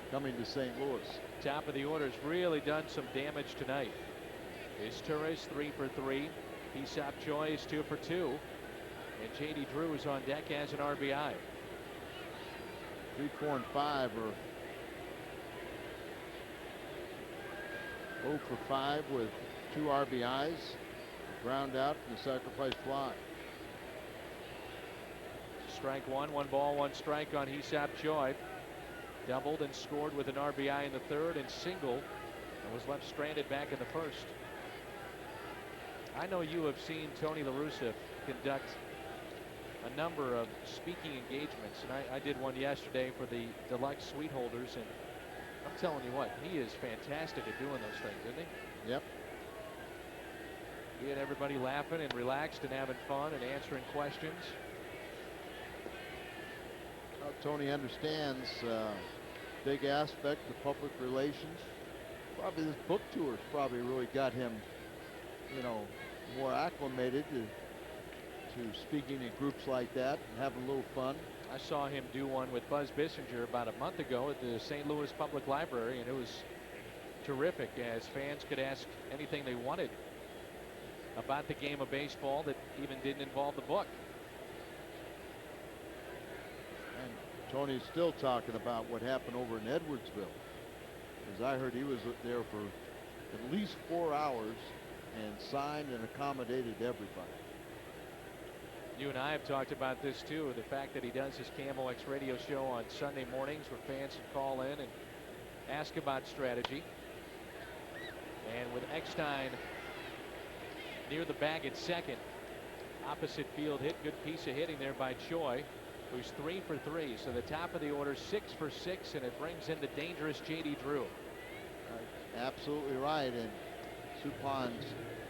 coming to St. Louis. Top of the order's really done some damage tonight. Izturis 3 for 3. Hee-Seop Choi is 2 for 2. And J.D. Drew is on deck as an RBI. 3, 4, and 5 are 0 for 5 with 2 RBIs, a ground out, and a sacrifice fly. Strike 1, 1 ball, 1 strike on Hee-Seop Choi. Doubled and scored with an RBI in the third and singled and was left stranded back in the first. I know you have seen Tony La Russa conduct a number of speaking engagements, and I did one yesterday for the deluxe suite holders, and I'm telling you what, he is fantastic at doing those things, isn't he? Yep. He had everybody laughing and relaxed and having fun and answering questions. Well, Tony understands big aspect of public relations. Probably this book tour has probably really got him, you know, more acclimated to speaking in groups like that and having a little fun. I saw him do one with Buzz Bissinger about a month ago at the St. Louis Public Library, and it was terrific, as fans could ask anything they wanted about the game of baseball that even didn't involve the book. And Tony's still talking about what happened over in Edwardsville, because I heard he was there for at least 4 hours and signed and accommodated everybody. You and I have talked about this too, the fact that he does his KMOX radio show on Sunday mornings where fans can call in and ask about strategy. And with Eckstein near the bag at second, opposite field hit, good piece of hitting there by Choi, who's 3 for 3. So the top of the order, 6 for 6, and it brings in the dangerous J.D. Drew. Absolutely right, and Suppan's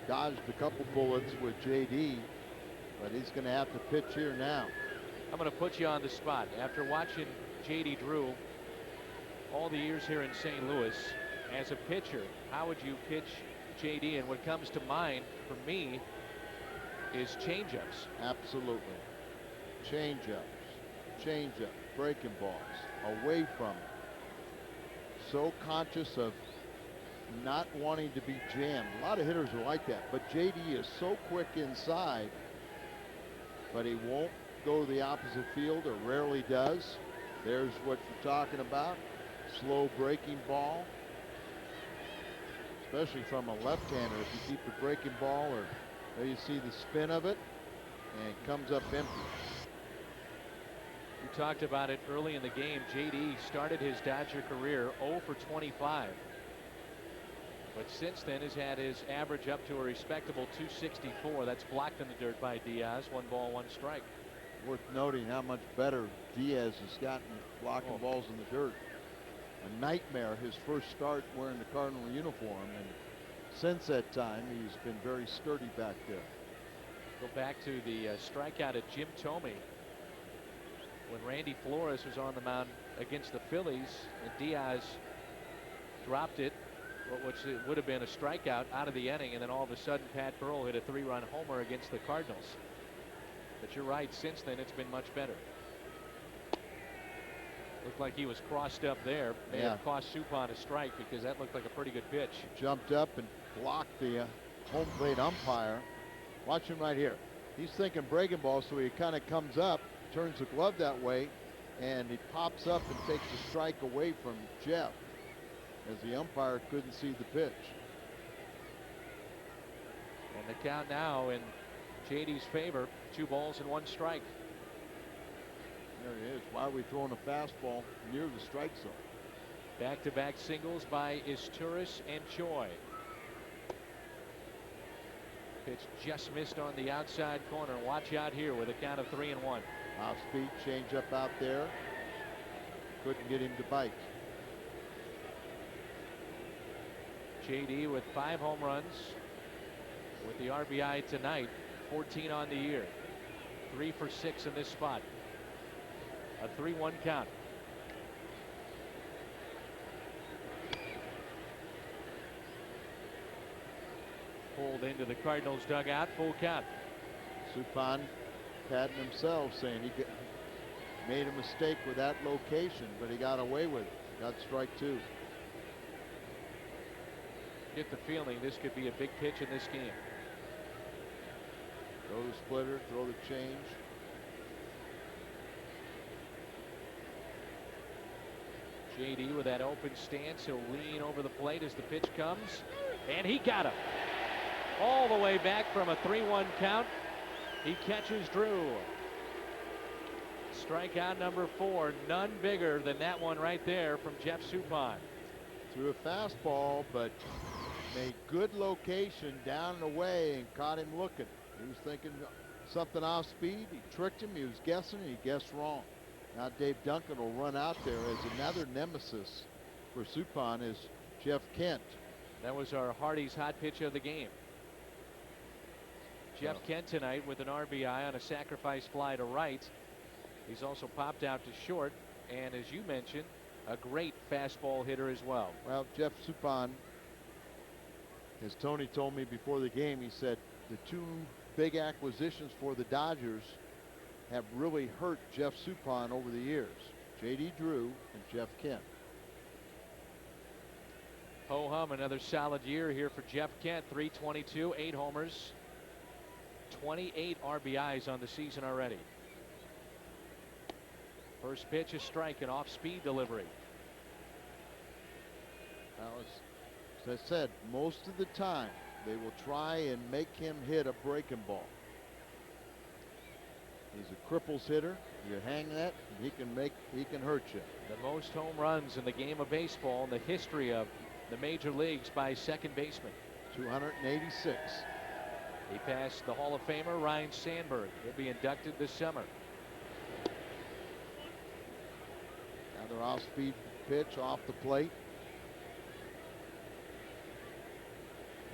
dodged a couple bullets with J.D., but he's going to have to pitch here now. I'm going to put you on the spot. After watching J.D. Drew all the years here in St. Louis, as a pitcher, how would you pitch J.D.? And what comes to mind for me is changeups. Absolutely. Changeup, breaking balls, away from it. So conscious of not wanting to be jammed. A lot of hitters are like that, but J.D. is so quick inside, but he won't go to the opposite field, or rarely does. There's what you're talking about. Slow breaking ball. Especially from a left-hander, if you keep the breaking ball, or there you see the spin of it, and it comes up empty. We talked about it early in the game. J.D. started his Dodger career 0 for 25. But since then has had his average up to a respectable 264. That's blocked in the dirt by Diaz. 1 ball, 1 strike. Worth noting how much better Diaz has gotten blocking balls in the dirt. A nightmare his first start wearing the Cardinal uniform, and since that time he's been very sturdy back there. Go back to the strikeout at Jim Thome when Randy Flores was on the mound against the Phillies, and Diaz dropped it, which would have been a strikeout, out of the inning, and then all of a sudden Pat Burrell hit a 3-run homer against the Cardinals. But you're right, since then it's been much better. Looked like he was crossed up there. May have cost Suppan a strike, because that looked like a pretty good pitch. Jumped up and blocked the home plate umpire. Watch him right here. He's thinking breaking ball, so he kind of comes up, turns the glove that way, and he pops up and takes the strike away from Jeff, as the umpire couldn't see the pitch. And the count now in JD's favor, 2 balls and 1 strike. There he is. Why are we throwing a fastball near the strike zone? Back-to-back singles by Isturis and Choi. Pitch just missed on the outside corner. Watch out here with a count of 3-1. Off-speed changeup out there. Couldn't get him to bite. JD with 5 home runs, with the RBI tonight, 14 on the year. 3 for 6 in this spot. A 3-1 count. Pulled into the Cardinals dugout, full count. Suppan patting himself, saying he made a mistake with that location, but he got away with it. Got strike 2. Get the feeling this could be a big pitch in this game. Throw the splitter, throw the change. JD with that open stance. He'll lean over the plate as the pitch comes. And he got him. All the way back from a 3-1 count. He catches Drew. Strikeout number 4. None bigger than that one right there from Jeff Suppan. Threw a fastball, but made good location down and away and caught him looking. He was thinking something off speed. He tricked him. He was guessing, and he guessed wrong. Now Dave Duncan will run out there as another nemesis for Suppan is Jeff Kent. That was our Hardy's hot pitch of the game. Jeff Kent tonight with an RBI on a sacrifice fly to right. He's also popped out to short, and as you mentioned, a great fastball hitter as well. Well, Jeff Suppan, as Tony told me before the game, he said the two big acquisitions for the Dodgers have really hurt Jeff Suppan over the years. J.D. Drew and Jeff Kent. Ho-hum, another solid year here for Jeff Kent. 322, 8 homers, 28 RBIs on the season already. First pitch, a strike, an off-speed delivery. Now, as I said, most of the time they will try and make him hit a breaking ball. He's a cripples hitter. You hang that, he can hurt you. The most home runs in the game of baseball in the history of the major leagues by second baseman. 286. He passed the Hall of Famer Ryan Sandberg. He'll be inducted this summer. Another off-speed pitch off the plate.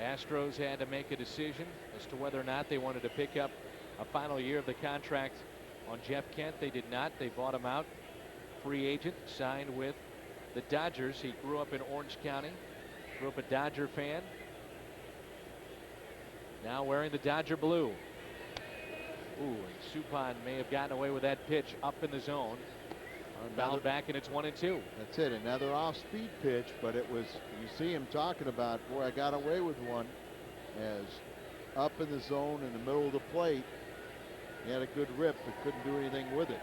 Astros had to make a decision as to whether or not they wanted to pick up a final year of the contract on Jeff Kent. They did not. They bought him out. Free agent, signed with the Dodgers. He grew up in Orange County, grew up a Dodger fan. Now wearing the Dodger blue. Ooh, and Suppan may have gotten away with that pitch up in the zone. Fouled back, and it's 1-2. That's it. Another off-speed pitch, but it was, you see him talking about, boy, I got away with one, as up in the zone in the middle of the plate. He had a good rip, but couldn't do anything with it.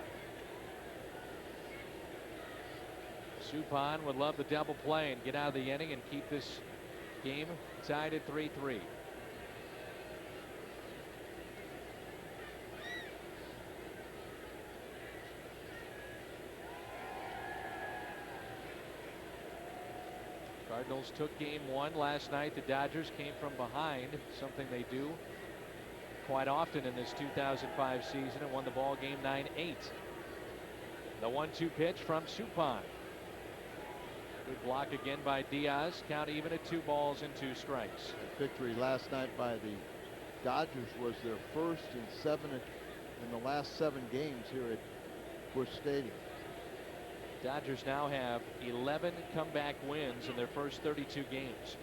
Suppan would love the double play and get out of the inning and keep this game tied at 3-3. Cardinals took game one last night. The Dodgers came from behind, something they do quite often in this 2005 season, and won the ball game 9-8. The 1-2 pitch from Suppan. Good block again by Diaz. Count even at 2 balls and 2 strikes. The victory last night by the Dodgers was their first in the last 7 games here at Busch Stadium. Dodgers now have 11 comeback wins in their first 32 games.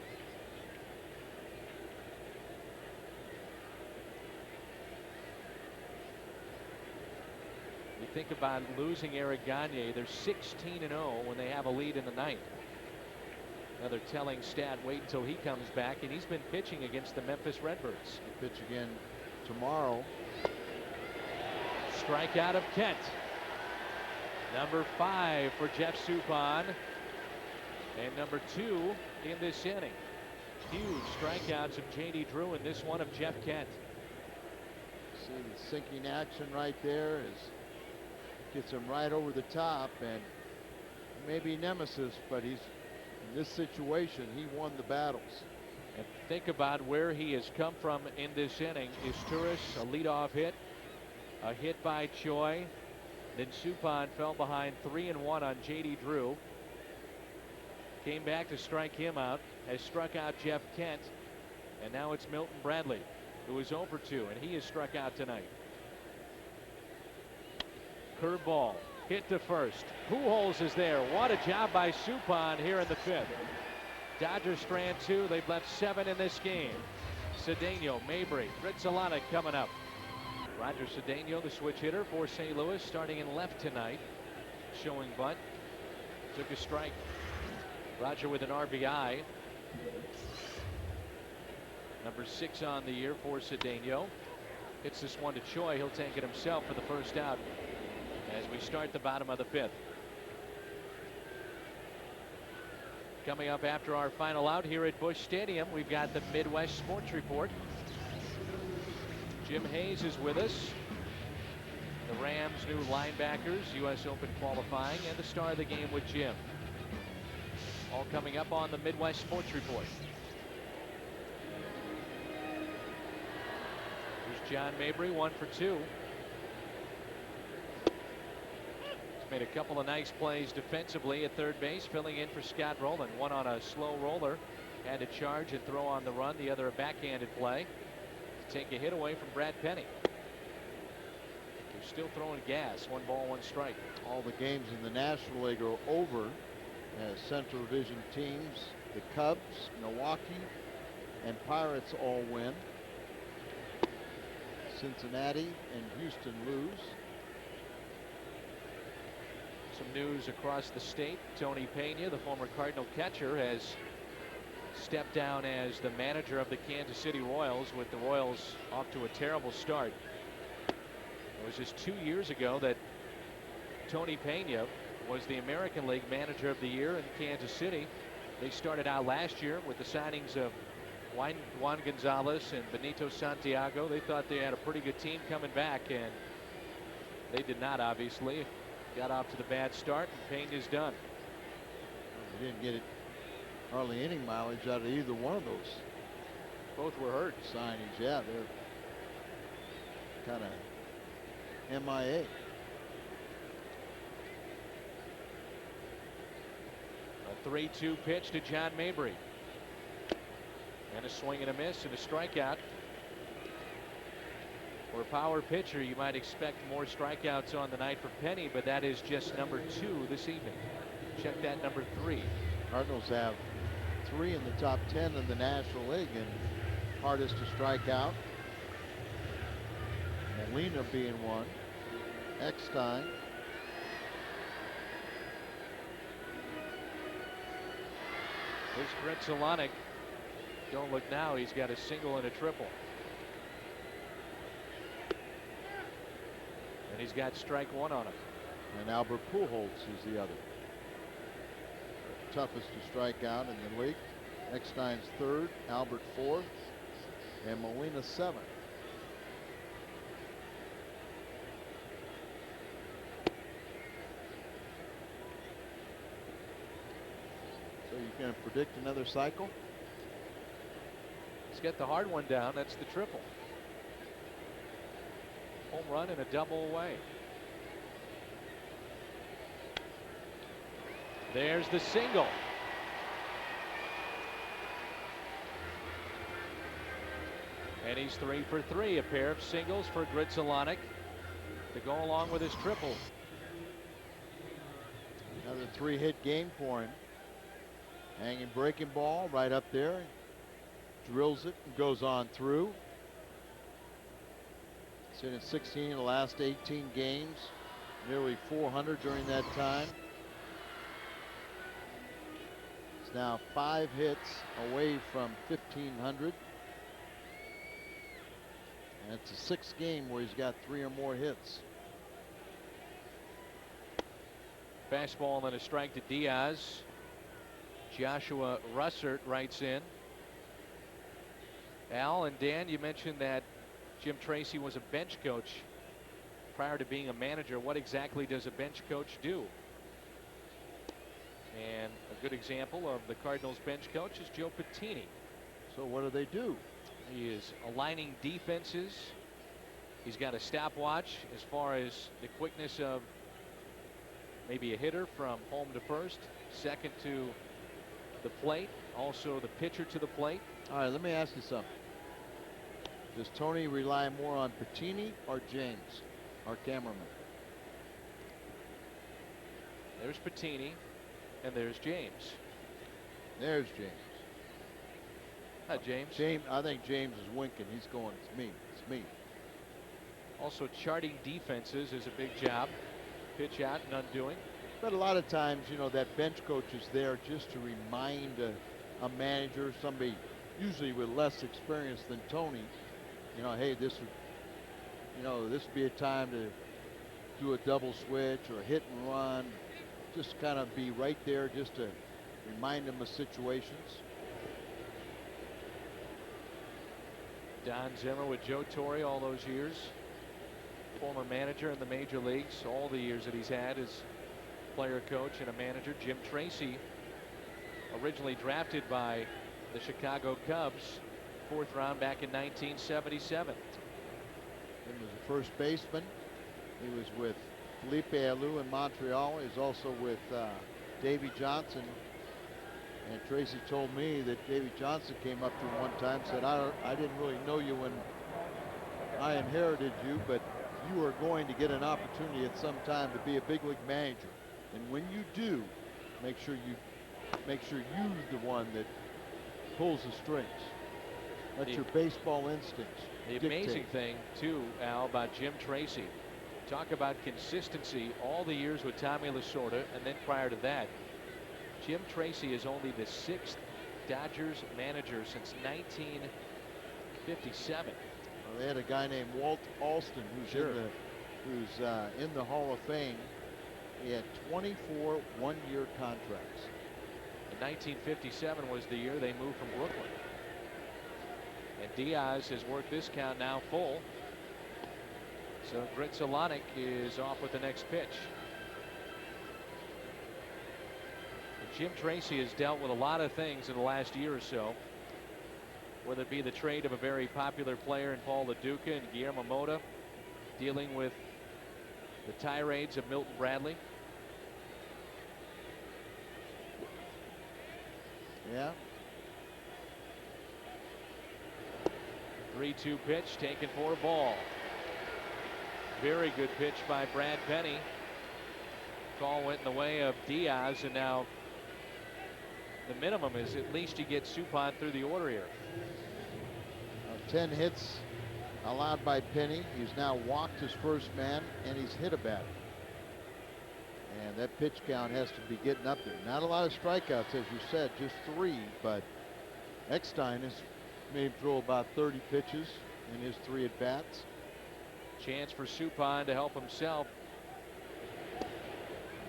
You think about losing Eric Gagne, they're 16-0 when they have a lead in the 9th. Another telling stat, wait until he comes back, and he's been pitching against the Memphis Redbirds. He'll pitch again tomorrow. Strikeout of Kent. Number 5 for Jeff Suppan, and number 2 in this inning. Huge strikeouts of J.D. Drew, and this one of Jeff Kent. See the sinking action right there gets him right over the top, and maybe nemesis, but he's in this situation, he won the battles. And think about where he has come from in this inning. Is Turris a leadoff hit, a hit by Choi. Then Suppan fell behind 3-1 on J.D. Drew. Came back to strike him out, has struck out Jeff Kent, and now it's Milton Bradley, who is 0 for 2, and he is struck out tonight. Curveball, hit to first. Pujols is there. What a job by Suppan here in the 5th. Dodgers strand 2. They've left 7 in this game. Cedeno, Mabry, Gritzalana coming up. Roger Cedeno, the switch hitter for St. Louis, starting in left tonight. Showing bunt. Took a strike. Roger with an RBI. Number 6 on the year for Cedeno. Hits this one to Choi. He'll take it himself for the first out as we start the bottom of the 5th. Coming up after our final out here at Busch Stadium, we've got the Midwest Sports Report. Jim Hayes is with us. The Rams' new linebackers, U.S. Open qualifying, and the star of the game with Jim. All coming up on the Midwest Sports Report. Here's John Mabry, 1 for 2. He's made a couple of nice plays defensively at third base, filling in for Scott Rowland. One on a slow roller, had to charge and throw on the run. The other a backhanded play. take a hit away from Brad Penny. They're still throwing gas. 1 ball, 1 strike. All the games in the National League are over as Central Division teams, the Cubs, Milwaukee, and Pirates all win. Cincinnati and Houston lose. Some news across the state. Tony Pena, the former Cardinal catcher, has stepped down as the manager of the Kansas City Royals, with the Royals off to a terrible start. It was just 2 years ago that Tony Pena was the American League Manager of the Year in Kansas City. They started out last year with the signings of Juan Gonzalez and Benito Santiago. They thought they had a pretty good team coming back, and they did not, obviously. Got off to the bad start, and Pena's done. They didn't get it hardly any mileage out of either one of those. Both were hurt. Signings, yeah, they're kind of MIA. A 3-2 pitch to John Mabry. And a swing and a miss and a strikeout. For a power pitcher, you might expect more strikeouts on the night for Penny, but that is just number 2 this evening. Check that, number 3. Cardinals have 3 in the top 10 in the National League, and hardest to strike out. Molina being one. Eckstein. Here's Gritzolonic. Don't look now, he's got a single and a triple. And he's got strike 1 on him. And Albert Pujols is the other. Toughest to strike out in the league. Eckstein's 3rd, Albert 4th, and Molina 7th. So you can predict another cycle? Let's get the hard one down. That's the triple. Home run and a double away. There's the single. And he's 3 for 3. A pair of singles for Gritzolonic to go along with his triple. Another 3-hit game for him. Hanging breaking ball right up there. Drills it and goes on through. He's hit in 16 of the last 18 games. Nearly 400 during that time. He's now 5 hits away from 1,500. And it's the 6th game where he's got 3 or more hits. Fastball and a strike to Diaz. Joshua Russert writes in. Al and Dan, you mentioned that Jim Tracy was a bench coach prior to being a manager. What exactly does a bench coach do? And a good example of the Cardinals bench coach is Joe Patini. So what do they do? He is aligning defenses. He's got a stopwatch as far as the quickness of maybe a hitter from home to first, second to the plate, also the pitcher to the plate. All right, let me ask you something. Does Tony rely more on Patini or James, our cameraman? There's Patini, and there's James. There's James. Hi, James. I think James is winking. He's going, it's me, it's me. Also, charting defenses is a big job. Pitch out and undoing. But a lot of times, you know, that bench coach is there just to remind a manager, somebody usually with less experience than Tony, you know, hey, this would be a time to do a double switch or a hit and run. Just kind of be right there just to remind them of situations. Don Zimmer with Joe Torre all those years. Former manager in the major leagues all the years that he's had as player coach and a manager. Jim Tracy, originally drafted by the Chicago Cubs, 4th round back in 1977. He was a first baseman. He was with Felipe Alou in Montreal. He was also with Davey Johnson. And Tracy told me that Davey Johnson came up to him one time and said, I didn't really know you when I inherited you, but you are going to get an opportunity at some time to be a big league manager. And when you do, make sure you're the one that pulls the strings. Let your baseball instincts The dictate. amazing thing, too, Al, about Jim Tracy, talk about consistency all the years with Tommy Lasorda, and then prior to that, Jim Tracy is only the 6th Dodgers manager since 1957. Well, they had a guy named Walt Alston who's in the Hall of Fame. He had 24 one-year contracts. And 1957 was the year they moved from Brooklyn. And Diaz has worked this count now full. So Gritzalanek is off with the next pitch. And Jim Tracy has dealt with a lot of things in the last year or so, whether it be the trade of a very popular player in Paul LaDuca and Guillermo Mota, dealing with the tirades of Milton Bradley. Yeah. 3-2 pitch taken for a ball. Very good pitch by Brad Penny. Call went in the way of Diaz, and now the minimum is at least you get Suppan through the order here. 10 hits allowed by Penny. He's now walked his first man, and he's hit a batter. And that pitch count has to be getting up there. Not a lot of strikeouts, as you said, just 3, but Eckstein has made him throw about 30 pitches in his 3 at-bats. Chance for Suppan to help himself.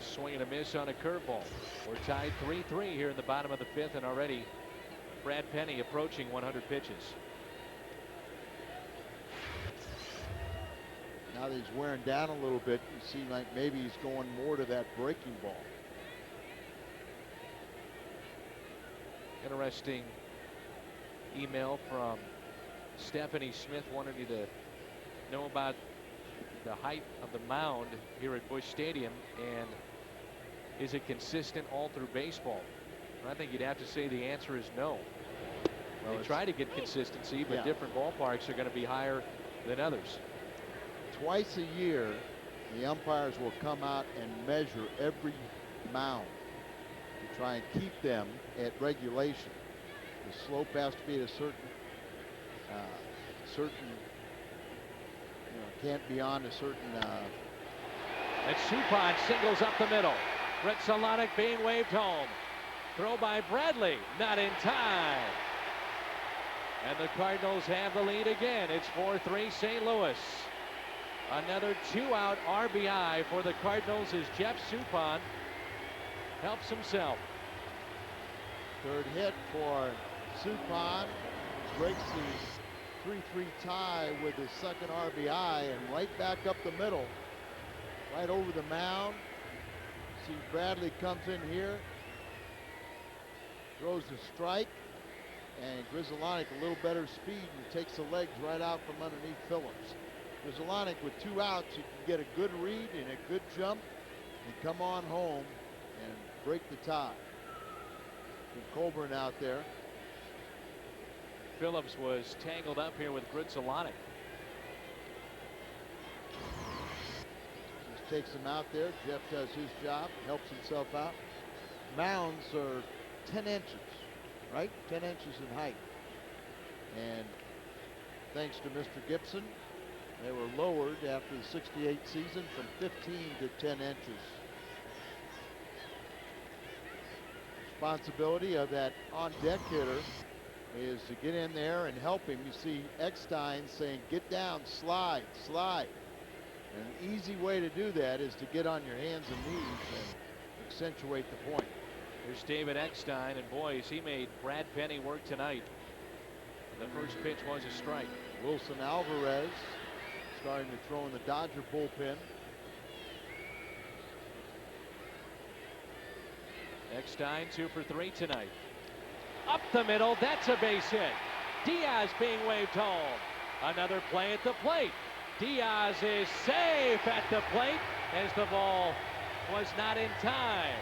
Swing and a miss on a curveball. We're tied 3-3 here in the bottom of the 5th, and already Brad Penny approaching 100 pitches. Now that he's wearing down a little bit, you see like maybe he's going more to that breaking ball. Interesting email from Stephanie Smith wanting you to know about the height of the mound here at Busch Stadium, and is it consistent all through baseball? And I think you'd have to say the answer is no. Well, they try to get consistency, but different ballparks are going to be higher than others. Twice a year, the umpires will come out and measure every mound to try and keep them at regulation. The slope has to be at a certain, can't be on a certain. And Suppan singles up the middle. Gritzalanek being waved home. Throw by Bradley, not in time. And the Cardinals have the lead again. It's 4-3 St. Louis. Another 2-out RBI for the Cardinals as Jeff Suppan helps himself. Third hit for Suppan, breaks the 3-3 tie with his second RBI, and right back up the middle, right over the mound. See Bradley comes in here, throws the strike, and Grizzalanek a little better speed and takes the legs right out from underneath Phillips. Grizzalanek with 2 outs, you can get a good read and a good jump and come on home and break the tie. And Colburn out there. Phillips was tangled up here with Grizzalanek. Just takes him out there. Jeff does his job, helps himself out. Mounds are 10 inches, right? 10 inches in height. And thanks to Mr. Gibson, they were lowered after the '68 season from 15 to 10 inches. Responsibility of that on-deck hitter is to get in there and help him. You see Eckstein saying, get down, slide, slide. And an easy way to do that is to get on your hands and knees and accentuate the point. Here's David Eckstein, and boys, he made Brad Penny work tonight. The first pitch was a strike. Wilson Alvarez starting to throw in the Dodger bullpen. Eckstein 2 for 3 tonight. Up the middle, that's a base hit. Diaz being waved home. Another play at the plate. Diaz is safe at the plate as the ball was not in time.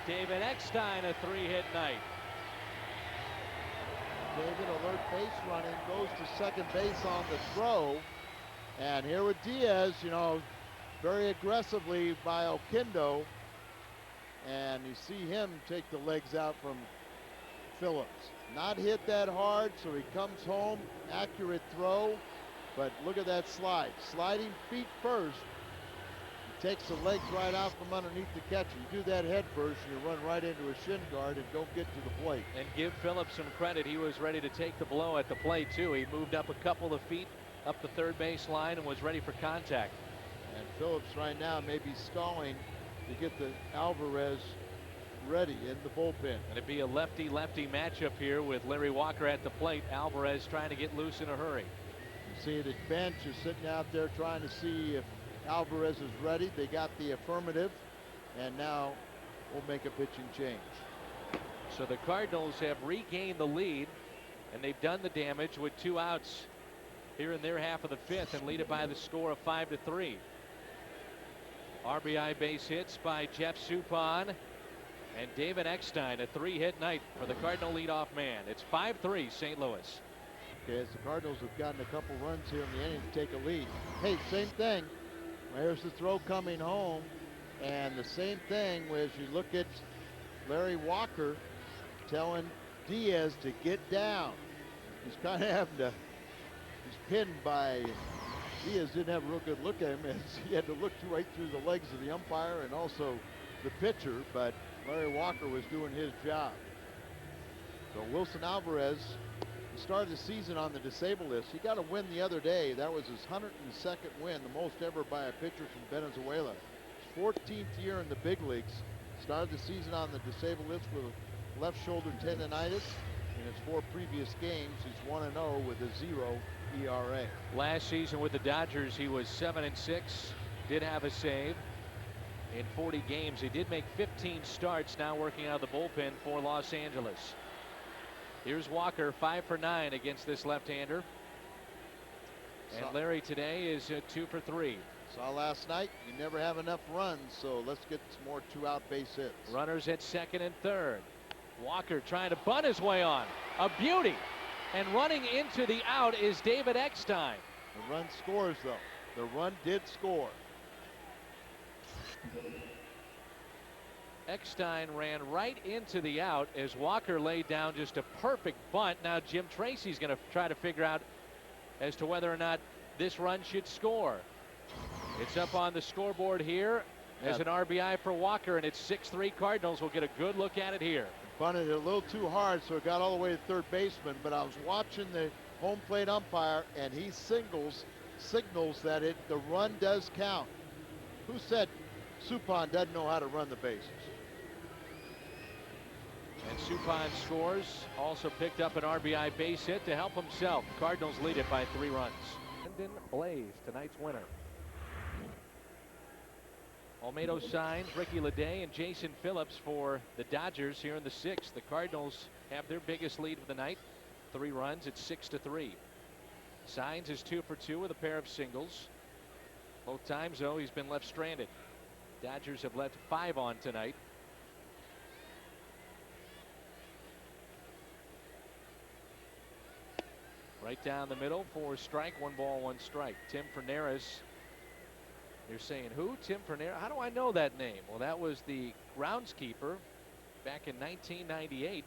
David Eckstein, a 3-hit night. David, alert base running, goes to second base on the throw. And here with Diaz, you know, very aggressively by Oquendo. And you see him take the legs out from Phillips. Not hit that hard, so he comes home, accurate throw. But look at that slide. Sliding feet first. He takes the legs right out from underneath the catcher. You do that head first, and you run right into a shin guard and don't get to the plate. And give Phillips some credit. He was ready to take the blow at the plate, too. He moved up a couple of feet up the third base line and was ready for contact. And Phillips right now may be stalling to get the Alvarez ready in the bullpen. And it'd be a lefty-lefty matchup here with Larry Walker at the plate. Alvarez trying to get loose in a hurry. You see the bench is sitting out there trying to see if Alvarez is ready. They got the affirmative, and now we'll make a pitching change. So the Cardinals have regained the lead, and they've done the damage with 2 outs here in their half of the 5th and lead it by the score of 5-3. RBI base hits by Jeff Suppan and David Eckstein. A 3-hit night for the Cardinal leadoff man. It's 5-3 St. Louis. Okay, as the Cardinals have gotten a couple runs here in the inning to take a lead. Hey, same thing. There's the throw coming home, and the same thing as you look at Larry Walker telling Diaz to get down. He's kind of having to, he's pinned by, Diaz didn't have a real good look at him as he had to look right through the legs of the umpire and also the pitcher, but Larry Walker was doing his job. So Wilson Alvarez started the season on the disabled list. He got a win the other day. That was his 102nd win, the most ever by a pitcher from Venezuela. His 14th year in the big leagues. Started the season on the disabled list with a left shoulder tendonitis. In his 4 previous games, he's 1-0 with a 0 ERA. Last season with the Dodgers, he was 7-6. Did have a save in 40 games. He did make 15 starts, now working out of the bullpen for Los Angeles. Here's Walker, 5 for 9 against this left-hander. And Larry today is 2 for 3. Saw last night, you never have enough runs, so let's get some more 2-out base hits. Runners at second and third. Walker trying to bunt his way on. A beauty. And running into the out is David Eckstein. The run scores, though. The run did score. Eckstein ran right into the out as Walker laid down just a perfect bunt. Now Jim Tracy's going to try to figure out as to whether or not this run should score. It's up on the scoreboard here as an RBI for Walker, and it's 6-3 Cardinals. We'll get a good look at it here. Bunted it a little too hard, so it got all the way to third baseman, but I was watching the home plate umpire, and he signals that the run does count. Who said Suppan doesn't know how to run the bases? And Suppan scores, also picked up an RBI base hit to help himself. Cardinals lead it by 3 runs. Brendan Blaze, tonight's winner. Olmedo signs Ricky Leday and Jason Phillips for the Dodgers here in the 6th. The Cardinals have their biggest lead of the night, 3 runs. It's 6-3. Signs is 2 for 2 with a pair of singles. Both times, though, he's been left stranded. Dodgers have left 5 on tonight. Right down the middle for a strike, 1 ball, 1 strike. Tim Ferneras. You're saying who? Tim Ferneras? How do I know that name? Well, that was the groundskeeper back in 1998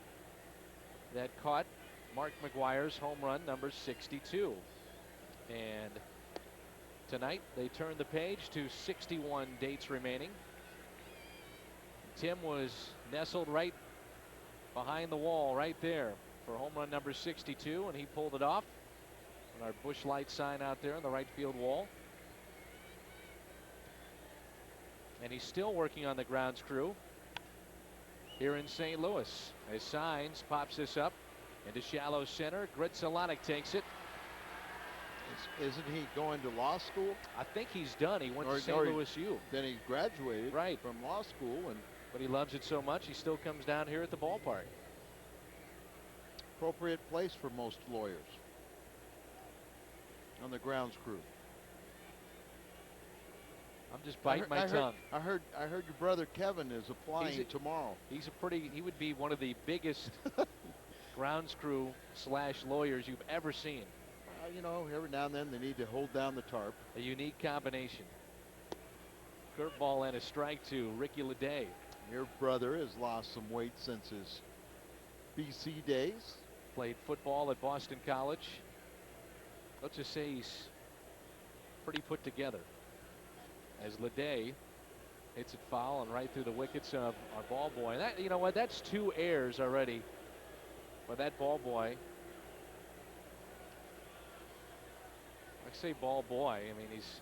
that caught Mark McGwire's home run number 62. And tonight they turned the page to 61 dates remaining. Tim was nestled right behind the wall right there for home run number 62, and he pulled it off on our Busch Light sign out there on the right field wall. And he's still working on the grounds crew here in St. Louis. As Signs pops this up into shallow center. Gritzalanek takes it. Isn't he going to law school? I think he's done. He went to St. Louis U. Then he graduated from law school, but he loves it so much he still comes down here at the ballpark. Appropriate place for most lawyers on the grounds crew. I'm just biting my tongue. I heard your brother Kevin is applying tomorrow. He would be one of the biggest grounds crew / lawyers you've ever seen. You know, every now and then they need to hold down the tarp. A unique combination. Curveball and a strike to Ricky Leday. Your brother has lost some weight since his BC days. Played football at Boston College. Let's just say he's pretty put together. As Leday hits it foul and right through the wickets of our ball boy. And that, you know what, that's 2 errors already for that ball boy. I say ball boy, I mean he's,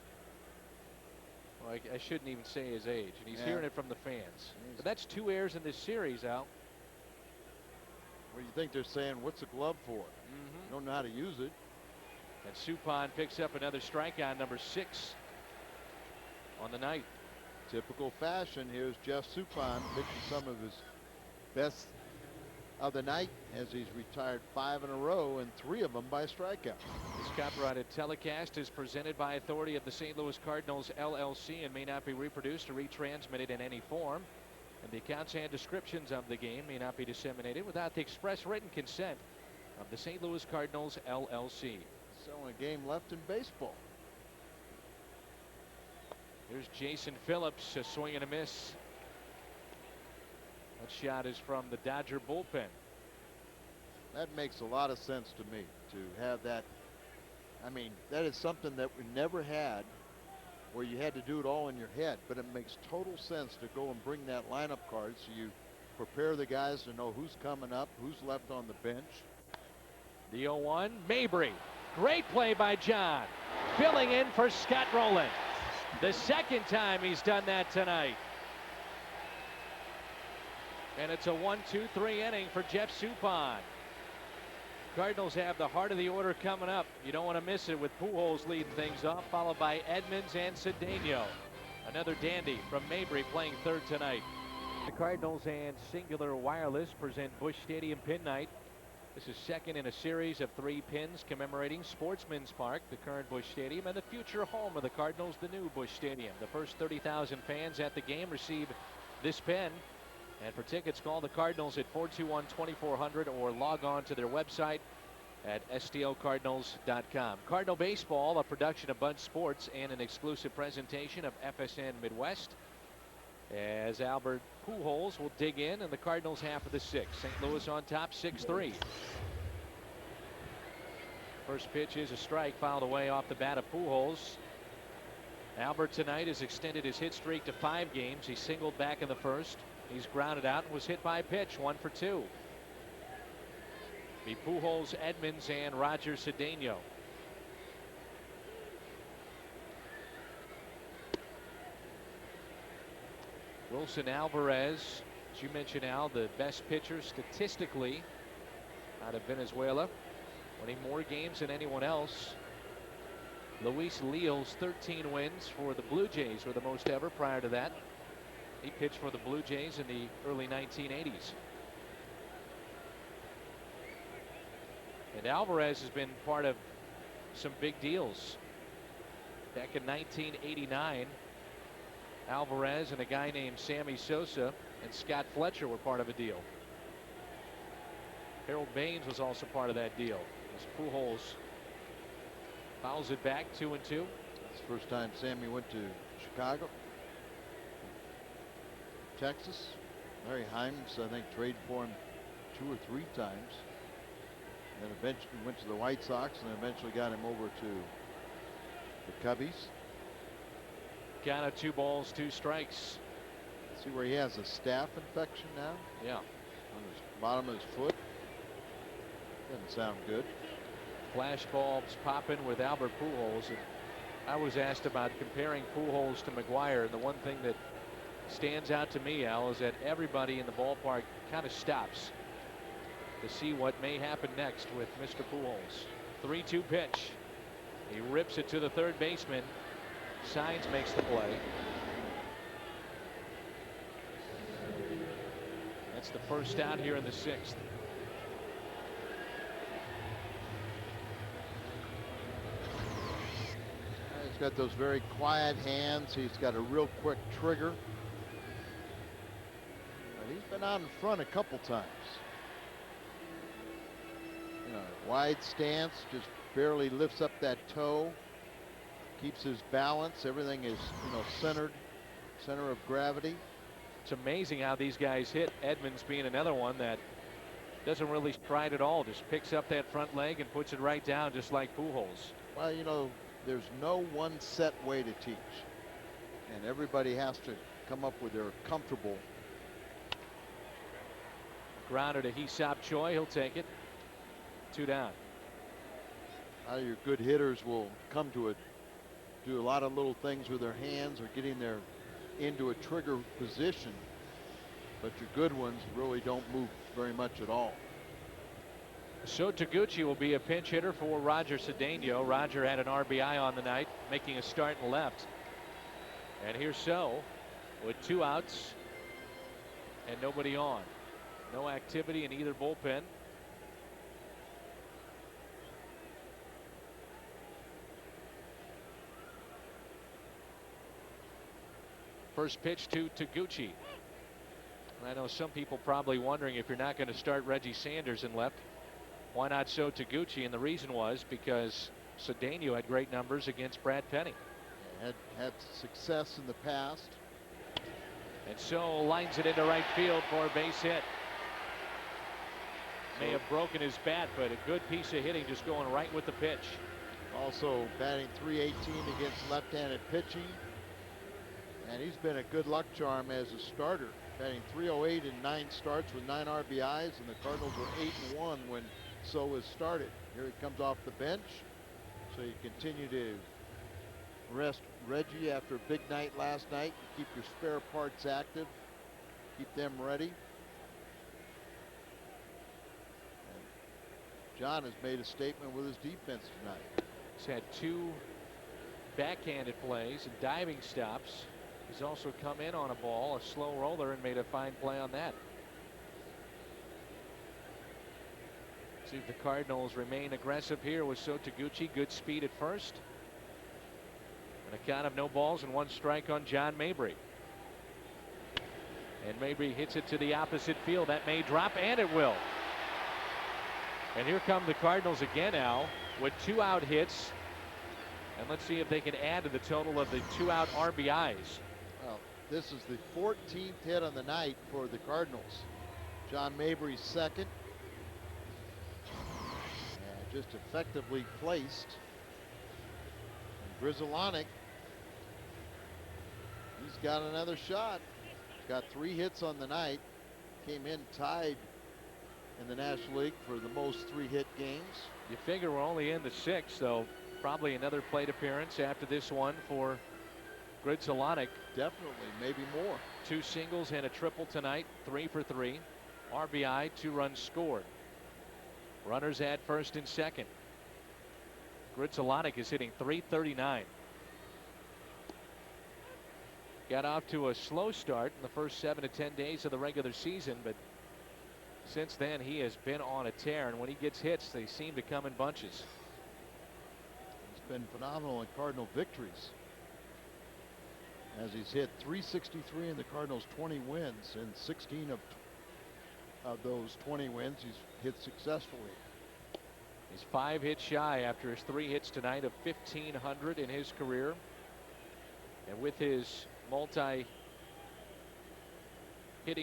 well, I shouldn't even say his age, and he's hearing it from the fans. But that's 2 errors in this series, Al. Well, you think they're saying, what's the glove for? You don't know how to use it. And Suppan picks up another strikeout, number 6 on the night. Typical fashion. Here's Jeff Suppan pitching some of his best of the night as he's retired 5 in a row, and 3 of them by strikeout. This copyrighted telecast is presented by authority of the St. Louis Cardinals LLC and may not be reproduced or retransmitted in any form. And the accounts and descriptions of the game may not be disseminated without the express written consent of the St. Louis Cardinals LLC. So a game left in baseball. Here's Jason Phillips, a swing and a miss. That shot is from the Dodger bullpen. That makes a lot of sense to me, to have that. I mean, that is something that we never had, where you had to do it all in your head, but it makes total sense to go and bring that lineup card so you prepare the guys to know who's coming up, who's left on the bench. The 0-1, Mabry. Great play by John. Filling in for Scott Rowland. The second time he's done that tonight. And it's a 1-2-3 inning for Jeff Suppan. Cardinals have the heart of the order coming up. You don't want to miss it with Pujols leading things off, followed by Edmonds and Cedeno. Another dandy from Mabry playing third tonight. The Cardinals and Singular Wireless present Busch Stadium Pin Night. This is second in a series of 3 pins commemorating Sportsman's Park, the current Busch Stadium, and the future home of the Cardinals, the new Busch Stadium. The first 30,000 fans at the game receive this pin. And for tickets, call the Cardinals at 421-2400 or log on to their website at stlcardinals.com. Cardinal Baseball, a production of Bud Sports and an exclusive presentation of FSN Midwest. As Albert Pujols will dig in the Cardinals half of the 6th. St. Louis on top 6-3. First pitch is a strike, fouled away off the bat of Pujols. Albert tonight has extended his hit streak to 5 games. He singled back in the first. He's grounded out and was hit by a pitch, 1 for 2. Be Pujols, Edmonds, and Roger Cedeno. Wilson Alvarez, as you mentioned, Al, the best pitcher statistically out of Venezuela, winning more games than anyone else. Luis Leal's 13 wins for the Blue Jays were the most ever prior to that. He pitched for the Blue Jays in the early 1980s. And Alvarez has been part of some big deals. Back in 1989, Alvarez and a guy named Sammy Sosa and Scott Fletcher were part of a deal. Harold Baines was also part of that deal. As Pujols fouls it back, 2-2. That's the first time Sammy went to Chicago. Texas. Larry Himes, I think, traded for him 2 or 3 times. Then eventually went to the White Sox and eventually got him over to the Cubbies. Count of 2 balls, 2 strikes. See where he has a staph infection now? Yeah. On his bottom of his foot. Doesn't sound good. Flash bulbs popping with Albert Pujols. And I was asked about comparing Pujols to McGwire, and the one thing that stands out to me, Al, is that everybody in the ballpark kind of stops to see what may happen next with Mr. Pujols. 3-2 pitch. He rips it to the third baseman. Signs makes the play. That's the first out here in the 6th. He's got those very quiet hands. He's got a real quick trigger. But he's been out in front a couple times. Wide stance, just barely lifts up that toe, keeps his balance. Everything is, centered, center of gravity. It's amazing how these guys hit. Edmonds being another one that doesn't really stride at all, just picks up that front leg and puts it right down, just like Pujols. Well, there's no one set way to teach, and everybody has to come up with their comfortable. Grounder to Hee-Sop Choi. He'll take it. 2 down. Your good hitters will come to it, do a lot of little things with their hands or getting their into a trigger position, but your good ones really don't move very much at all. So Taguchi will be a pinch hitter for Roger Cedeno. Roger had an RBI on the night, making a start in left. And here's So with 2 outs and nobody on. No activity in either bullpen. First pitch to Taguchi. I know some people probably wondering, if you're not going to start Reggie Sanders in left, why not So Taguchi? And the reason was because Cedeno had great numbers against Brad Penny. Had success in the past. And So lines it into right field for a base hit. May have broken his bat, but a good piece of hitting, just going right with the pitch. Also batting .318 against left-handed pitching. And he's been a good luck charm as a starter, batting .308 in 9 starts with 9 RBIs, and the Cardinals were 8-1 when So was started. Here he comes off the bench, so you continue to rest Reggie after a big night last night. Keep your spare parts active, keep them ready. And John has made a statement with his defense tonight. He's had 2 backhanded plays and diving stops. He's also come in on a ball, a slow roller, and made a fine play on that. See if the Cardinals remain aggressive here with So Taguchi. Good speed at first. And a count of no balls and 1 strike on John Mabry. And Mabry hits it to the opposite field. That may drop, and it will. And here come the Cardinals again, Al, with 2 out hits. And let's see if they can add to the total of the 2 out RBIs. Well, this is the 14th hit on the night for the Cardinals. John Mabry's second. And just effectively placed. And Grizzolonic, he's got another shot. Got 3 hits on the night. Came in tied in the National League for the most 3-hit games. You figure we're only in the 6th, so probably another plate appearance after this one for Grizzolonic. Definitely, maybe more. 2 singles and a triple tonight. 3 for 3. RBI, 2 runs scored. Runners at first and second. Grizzolonic is hitting .339. Got off to a slow start in the first 7 to 10 days of the regular season, but since then he has been on a tear, and when he gets hits, they seem to come in bunches. He's been phenomenal in Cardinal victories, as he's hit .363 in the Cardinals' 20 wins, and 16 of those 20 wins he's hit successfully. He's 5 hits shy after his 3 hits tonight of 1,500 in his career, and with his multi-hitting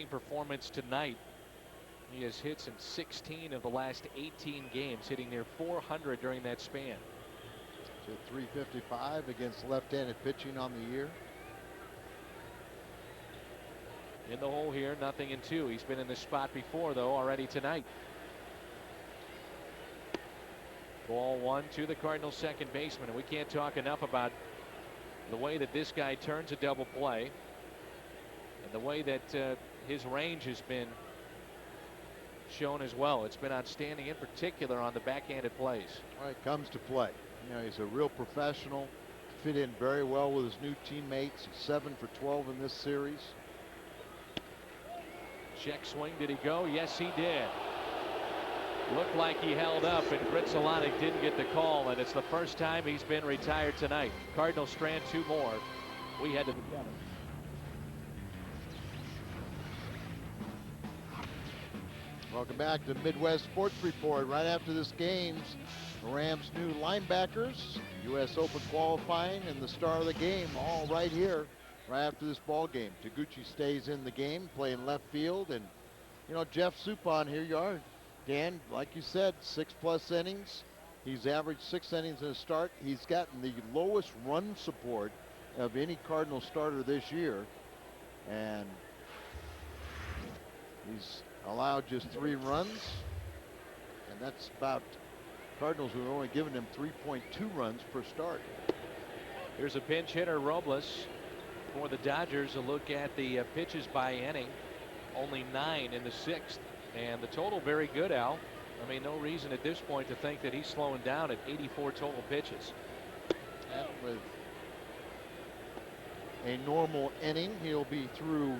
performance tonight, he has hits in 16 of the last 18 games, hitting near 400 during that span. To .355 against left-handed pitching on the year. In the hole here, 0-2. He's been in this spot before, though, already tonight. Ball 1 to the Cardinals' second baseman, and we can't talk enough about the way that this guy turns a double play and the way that his range has been shown as well. It's been outstanding, in particular on the backhanded plays. Well, it comes to play. He's a real professional, fit in very well with his new teammates. He's 7 for 12 in this series. Check swing, did he go? Yes, he did. Looked like he held up, and Grizzolonic didn't get the call, and it's the first time he's been retired tonight. Cardinals strand 2 more. We head to the 7th. Welcome back to Midwest Sports Report. Right after this game's the Rams' new linebackers, U.S. Open qualifying, and the star of the game, all right here, right after this ball game. Taguchi stays in the game, playing left field, and you know, Jeff Suppan, here you are, Dan. Like you said, 6+ innings. He's averaged 6 innings in a start. He's gotten the lowest run support of any Cardinal starter this year, and he's allowed just 3 runs, and that's about Cardinals who are only giving him 3.2 runs per start. Here's a pinch hitter, Robles, for the Dodgers. A look at the pitches by inning. Only 9 in the 6th, and the total very good, Al. I mean, no reason at this point to think that he's slowing down at 84 total pitches. And with a normal inning, he'll be through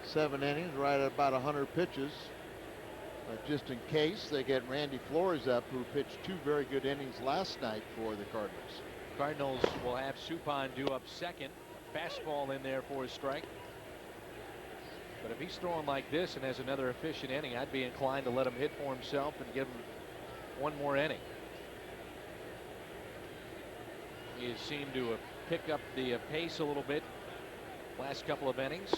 7 innings, right at about 100 pitches. But just in case, they get Randy Flores up, who pitched 2 very good innings last night for the Cardinals. Cardinals will have Suppan due up second. A fastball in there for a strike. But if he's throwing like this and has another efficient inning, I'd be inclined to let him hit for himself and give him 1 more inning. He has seemed to pick up the pace a little bit last couple of innings.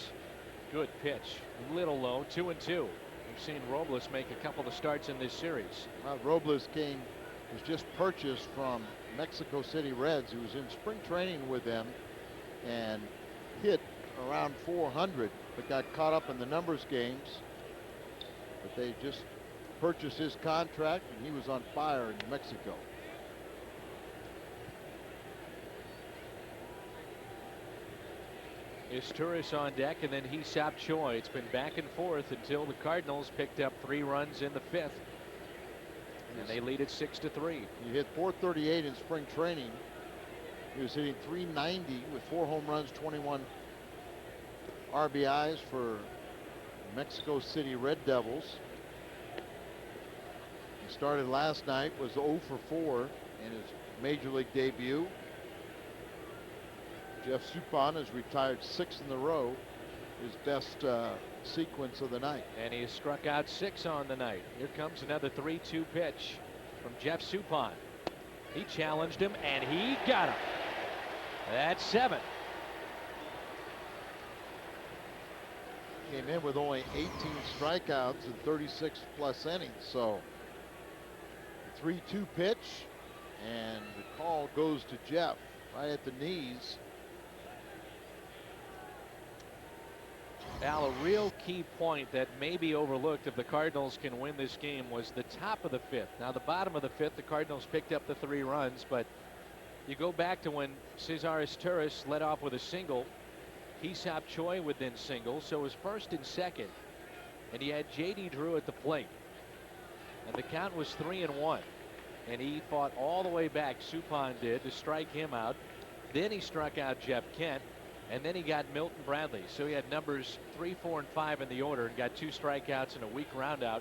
Good pitch, little low, 2-2. We've seen Robles make a couple of starts in this series. Robles was just purchased from Mexico City Reds, who was in spring training with them and hit around 400, but got caught up in the numbers games. But they just purchased his contract, and he was on fire in Mexico. Is Turris on deck, and then Hee-Sop Choi. It's been back and forth until the Cardinals picked up 3 runs in the 5th, and they lead it 6-3. He hit 438 in spring training. He was hitting 390 with 4 home runs, 21 RBIs for Mexico City Red Devils. He started last night, was 0 for 4 in his major league debut. Jeff Suppan has retired 6 in a row, his best sequence of the night. And he has struck out 6 on the night. Here comes another 3-2 pitch from Jeff Suppan. He challenged him, and he got him. That's 7. Came in with only 18 strikeouts and 36+ innings, so 3-2 pitch, and the call goes to Jeff right at the knees. Al, a real key point that may be overlooked if the Cardinals can win this game was the top of the 5th. Now, the bottom of the 5th, the Cardinals picked up the 3 runs, but you go back to when Cesar Turris led off with a single. Hee-Sop Choi would then single, so it was 1st and 2nd, and he had J.D. Drew at the plate, and the count was 3-1, and he fought all the way back, Suppan did, to strike him out. Then he struck out Jeff Kent, and then he got Milton Bradley. So he had numbers 3, 4, and 5 in the order and got 2 strikeouts and a weak roundout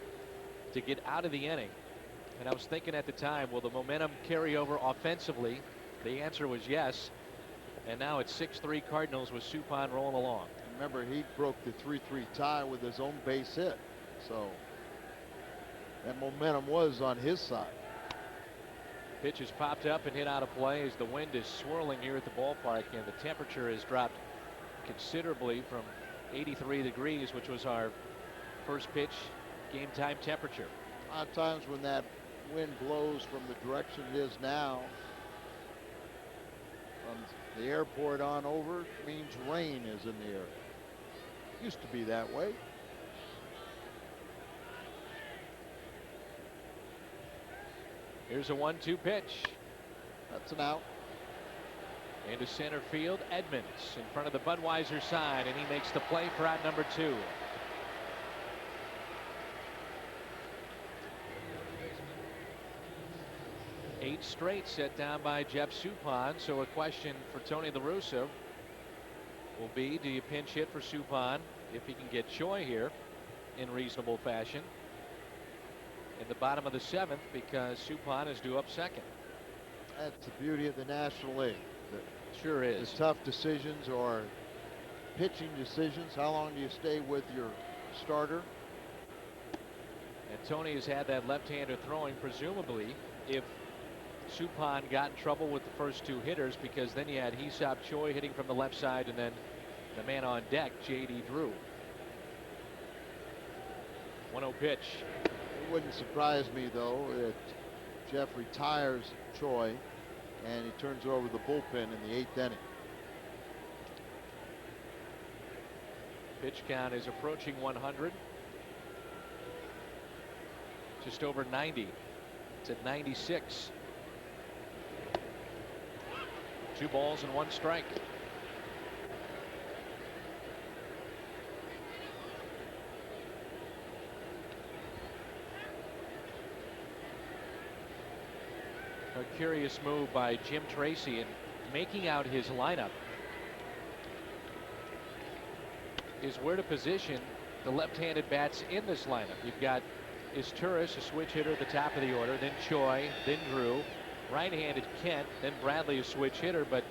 to get out of the inning. And I was thinking at the time, will the momentum carry over offensively? The answer was yes. And now it's 6-3 Cardinals with Suppan rolling along. Remember, he broke the 3-3 tie with his own base hit. So that momentum was on his side. Pitch has popped up and hit out of play as the wind is swirling here at the ballpark, and the temperature has dropped considerably from 83 degrees, which was our first pitch game time temperature. A lot of times when that wind blows from the direction it is now, from the airport on over, it means rain is in the air. Used to be that way. Here's a 1-2 pitch. That's an out. Into center field, Edmonds in front of the Budweiser side, and he makes the play for out number 2. Eight straight set down by Jeff Suppan. So a question for Tony La Russa will be, do you pinch hit for Suppan if he can get Choi here in reasonable fashion in the bottom of the 7th, because Suppan is due up second? That's the beauty of the National League. Sure is. The tough decisions or pitching decisions. How long do you stay with your starter? Tony has had that left-hander throwing, presumably if Suppan got in trouble with the first two hitters, because then you had Hee-Seop Choi hitting from the left side, and then the man on deck, J.D. Drew. 1-0 pitch. It wouldn't surprise me, though, that Jeff retires Choi and he turns it over to the bullpen in the 8th inning. Pitch count is approaching 100. Just over 90. It's at 96. 2 balls and 1 strike. A curious move by Jim Tracy in making out his lineup is where to position the left-handed bats in this lineup. You've got Isturis, a switch hitter at the top of the order, then Choi, then Drew, right-handed Kent, then Bradley, a switch hitter. But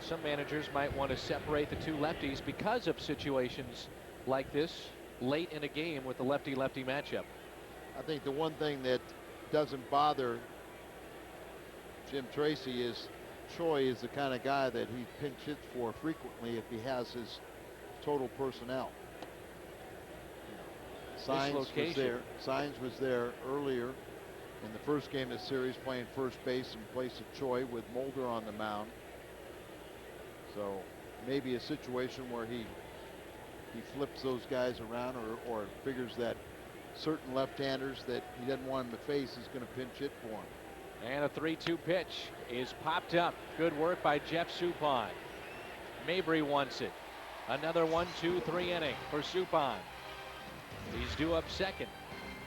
some managers might want to separate the 2 lefties because of situations like this late in a game with the lefty-lefty matchup. I think the one thing that doesn't bother Jim Tracy is Choi is the kind of guy that he pinch hits for frequently if he has his total personnel. Signs was there earlier in the first game of the series, playing first base in place of Choi with Mulder on the mound. So maybe a situation where he flips those guys around, or figures that certain left-handers that he doesn't want him to face is going to pinch hit for him. And a 3-2 pitch is popped up. Good work by Jeff Suppan. Mabry wants it. Another 1-2-3 inning for Suppan. He's due up second.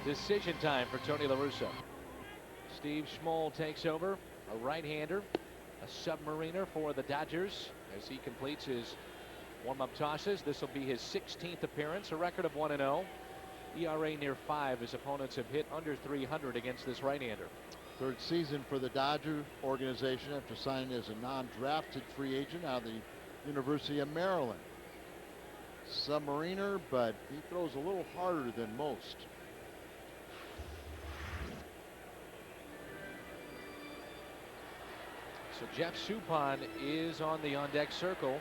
Decision time for Tony La Russa. Steve Schmoll takes over, a right-hander, a submariner for the Dodgers as he completes his warm-up tosses. This will be his 16th appearance, a record of 1-0. ERA near 5. His opponents have hit under 300 against this right-hander. 3rd season for the Dodger organization after signing as a non-drafted free agent out of the University of Maryland. Submariner, but he throws a little harder than most. So Jeff Suppan is on the on-deck circle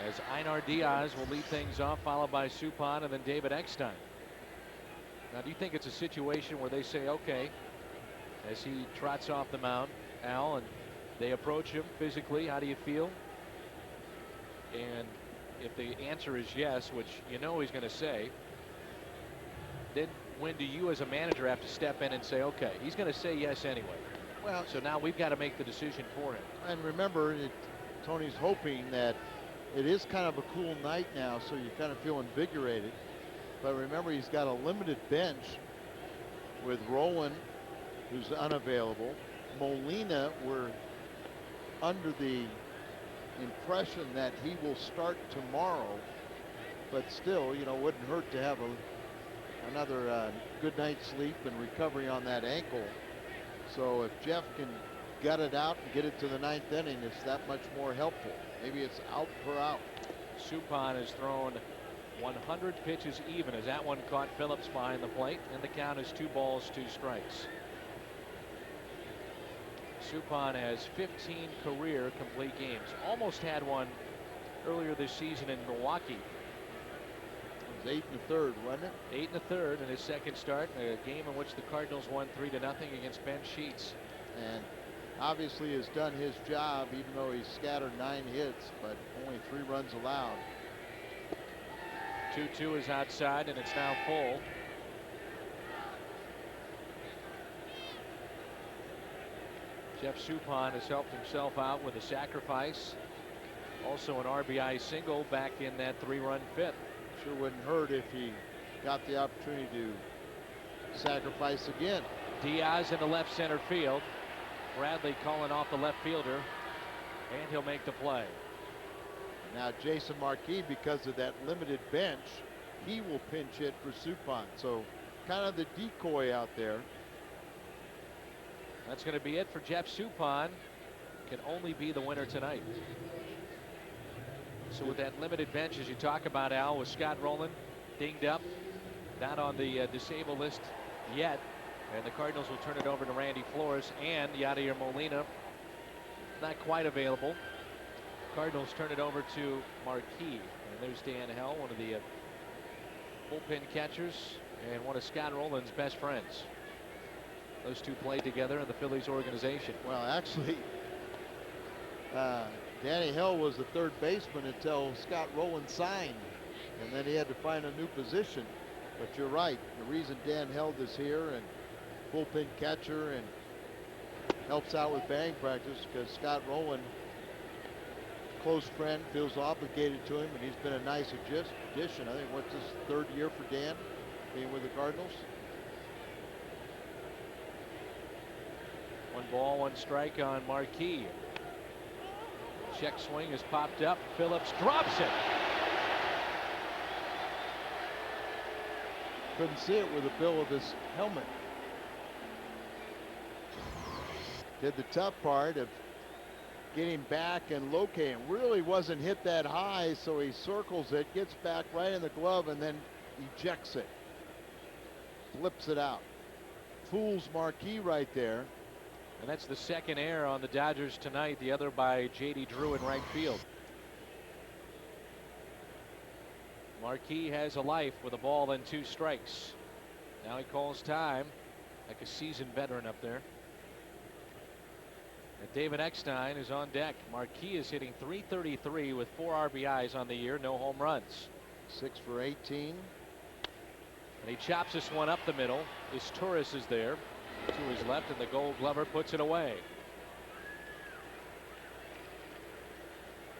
as Einar Diaz will lead things off, followed by Suppan and then David Eckstein. Now, do you think it's a situation where they say, okay, as he trots off the mound, Al, and they approach him physically, how do you feel? And if the answer is yes, which you know he's going to say, then when do you as a manager have to step in and say, okay, he's going to say yes anyway? Well, so now we've got to make the decision for him. And remember, Tony's hoping that it is kind of a cool night now, so you kind of feel invigorated. But remember, he's got a limited bench with Rowan, who's unavailable. Molina, we're under the impression that he will start tomorrow, but still, you know, wouldn't hurt to have another good night's sleep and recovery on that ankle. So if Jeff can gut it out and get it to the 9th inning, it's that much more helpful. Maybe it's out per out. Suppan has thrown 100 pitches even as that one caught Phillips behind the plate, and the count is 2 balls, 2 strikes. Suppan has 15 career complete games. Almost had one earlier this season in Milwaukee. It was 8 1/3, wasn't it? 8 1/3 in his second start, a game in which the Cardinals won 3-0 against Ben Sheets. And obviously has done his job, even though he's scattered 9 hits, but only 3 runs allowed. 2-2 is outside, and it's now full. Jeff Suppan has helped himself out with a sacrifice. Also an RBI single back in that 3-run 5th. Sure wouldn't hurt if he got the opportunity to sacrifice again. Diaz in the left center field. Bradley calling off the left fielder, and he'll make the play. Now Jason Marquis, because of that limited bench, he will pinch hit for Suppan. So kind of the decoy out there. That's going to be it for Jeff Suppan. Can only be the winner tonight. So with that limited bench, as you talk about, Al, with Scott Rowland dinged up, not on the disabled list yet. And the Cardinals will turn it over to Randy Flores, and Yadier Molina not quite available. Cardinals turn it over to Marquis. And there's Dan Hell, one of the bullpen catchers and one of Scott Rowland's best friends. Those two played together in the Phillies organization. Well, actually, Danny Hill was the third baseman until Scott Rowland signed, and then he had to find a new position. But you're right. The reason Dan Held is here and bullpen catcher and helps out with batting practice because Scott Rowland, close friend, feels obligated to him, and he's been a nice addition. I think what's his third year for Dan being with the Cardinals. 1 ball, 1 strike on Marquis. Check swing is popped up. Phillips drops it. Couldn't see it with the bill of his helmet. Did the tough part of getting back and locating. Really wasn't hit that high, so he circles it, gets back right in the glove, and then ejects it. Flips it out. Fools Marquis right there. And that's the second error on the Dodgers tonight, the other by J.D. Drew in right field. Marquis has a life with a ball and 2 strikes. Now he calls time, like a seasoned veteran up there. And David Eckstein is on deck. Marquis is hitting .333 with 4 RBIs on the year, no home runs. 6 for 18. And he chops this one up the middle. His Torres is there to his left, and the Gold Glover puts it away.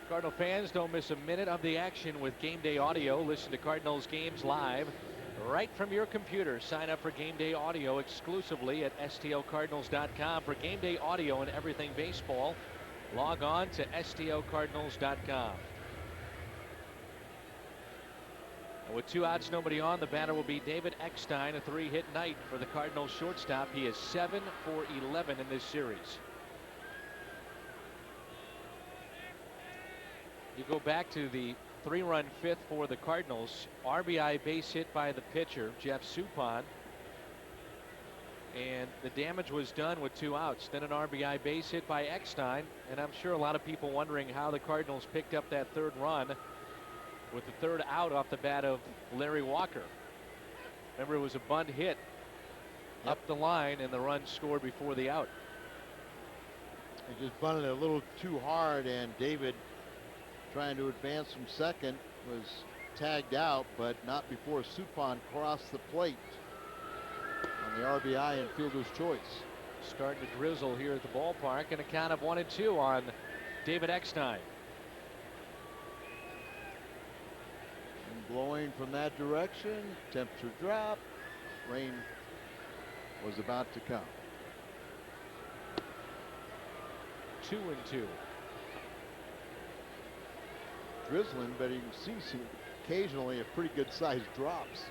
Cardinal fans, don't miss a minute of the action with Game Day Audio. Listen to Cardinals games live right from your computer. Sign up for Game Day Audio exclusively at stlcardinals.com for Game Day Audio and everything baseball. Log on to stlcardinals.com. And with 2 outs, nobody on, the batter will be David Eckstein. A 3-hit night for the Cardinals shortstop. He is 7 for 11 in this series. You go back to the 3-run 5th for the Cardinals. RBI base hit by the pitcher, Jeff Suppan. And the damage was done with 2 outs. Then an RBI base hit by Eckstein. And I'm sure a lot of people wondering how the Cardinals picked up that 3rd run with the 3rd out off the bat of Larry Walker. Remember, it was a bunt hit up the line, and the run scored before the out. He just bunted it a little too hard, and David, trying to advance from second, was tagged out, but not before Suppan crossed the plate on the RBI and fielder's choice. Starting to drizzle here at the ballpark, and a count of 1-2 on David Eckstein. And blowing from that direction, temperature drop, rain was about to come. 2-2. Drizzling, but you can see some occasionally a pretty good sized drops.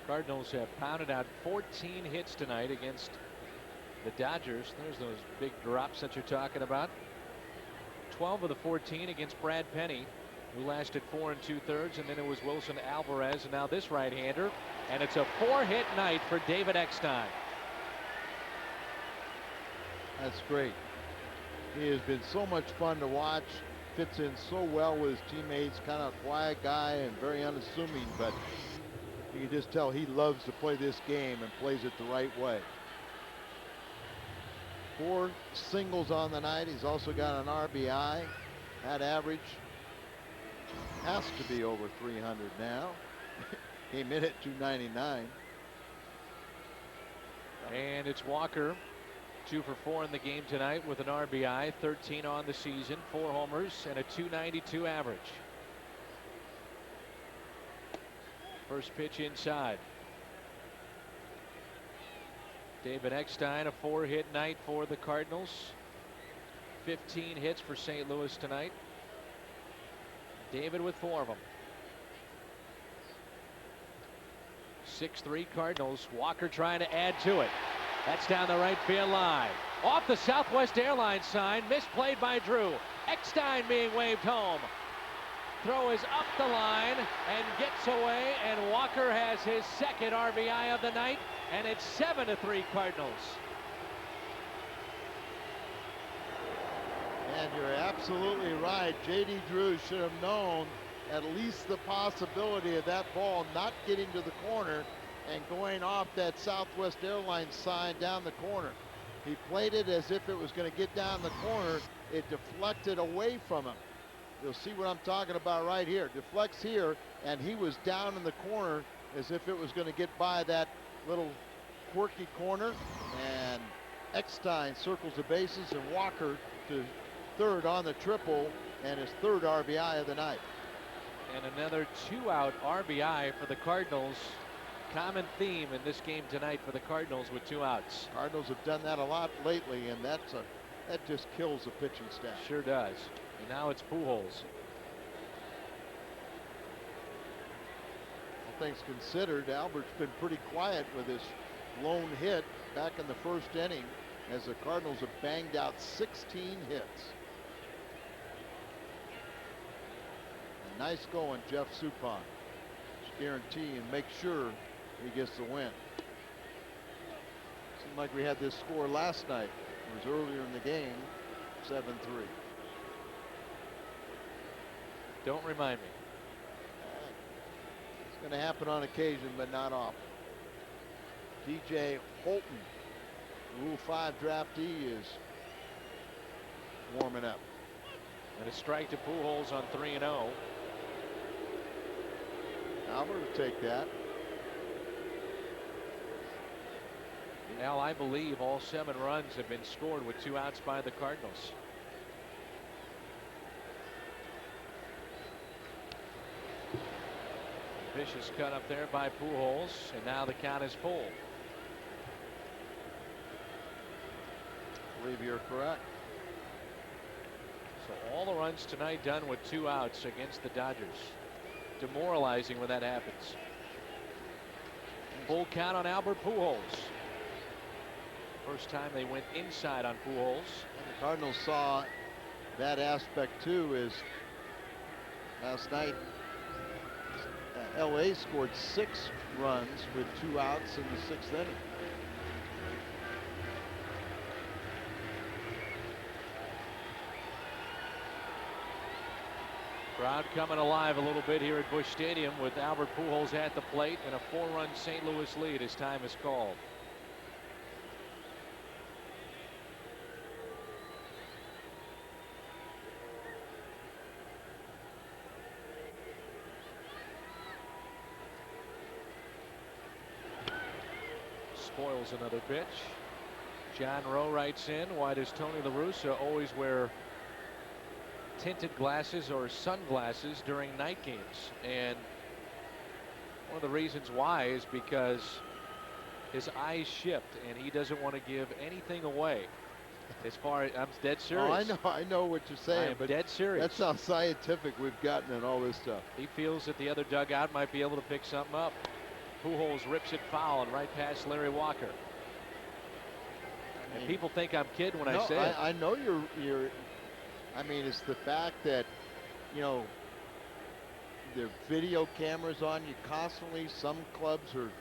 Cardinals have pounded out 14 hits tonight against the Dodgers. There's those big drops that you're talking about. 12 of the 14 against Brad Penny, who lasted 4 2/3, and then it was Wilson Alvarez, and now this right-hander, and it's a 4-hit night for David Eckstein. That's great. He has been so much fun to watch. Fits in so well with his teammates. Kind of a quiet guy and very unassuming, but you can just tell he loves to play this game and plays it the right way. 4 singles on the night. He's also got an RBI. That average has to be over 300 now. Came in at 299. And it's Walker, 2 for 4 in the game tonight with an RBI, 13 on the season, 4 homers, and a .292 average. First pitch inside. David Eckstein, a 4-hit night for the Cardinals. 15 hits for St. Louis tonight. David with 4 of them. 6-3 Cardinals. Walker trying to add to it. That's down the right field line. Off the Southwest Airlines sign. Misplayed by Drew. Eckstein being waved home. throw is up the line and gets away, and Walker has his second RBI of the night, and it's 7-3 Cardinals. And you're absolutely right. J.D. Drew should have known at least the possibility of that ball not getting to the corner and going off that Southwest Airlines sign down the corner. He played it as if it was going to get down the corner. It deflected away from him. You'll see what I'm talking about right here. Deflects here, and he was down in the corner as if it was going to get by that little quirky corner. And Eckstein circles the bases, and Walker to third on the triple, and his third RBI of the night. And another 2-out RBI for the Cardinals. Common theme in this game tonight for the Cardinals with 2 outs. Cardinals have done that a lot lately, and that just kills the pitching staff. Sure does. And now it's Pujols. All things considered, Albert's been pretty quiet with his lone hit back in the first inning, as the Cardinals have banged out 16 hits. And nice going, Jeff Suppan. Just guarantee and make sure he gets the win. Seemed like we had this score last night. It was earlier in the game, 7-3. Don't remind me. It's going to happen on occasion, but not often. DJ Holton, Rule 5 draftee, is warming up. And a strike to Pujols on 3-0. Albert will take that. Al, I believe all 7 runs have been scored with 2 outs by the Cardinals. Vicious cut up there by Pujols, and now the count is full. I believe you're correct. So all the runs tonight done with 2 outs against the Dodgers. Demoralizing when that happens. Full count on Albert Pujols. First time they went inside on Pujols. And the Cardinals saw that aspect too, is last night LA scored 6 runs with 2 outs in the 6th inning. Crowd coming alive a little bit here at Busch Stadium with Albert Pujols at the plate, and a 4-run St. Louis lead as time is called. Spoils another pitch. John Rowe writes in, why does Tony La Russa always wear tinted glasses or sunglasses during night games? And one of the reasons why is because his eyes shift and he doesn't want to give anything away. As far as I'm dead serious. Oh, I know what you're saying, I am but dead serious. that's how scientific we've gotten in all this stuff. He feels that the other dugout might be able to pick something up. Pujols rips it foul and right past Larry Walker. And people think I'm kidding when I say it. I know you're. I mean, it's the fact that, you know, the video cameras on you constantly. Some clubs will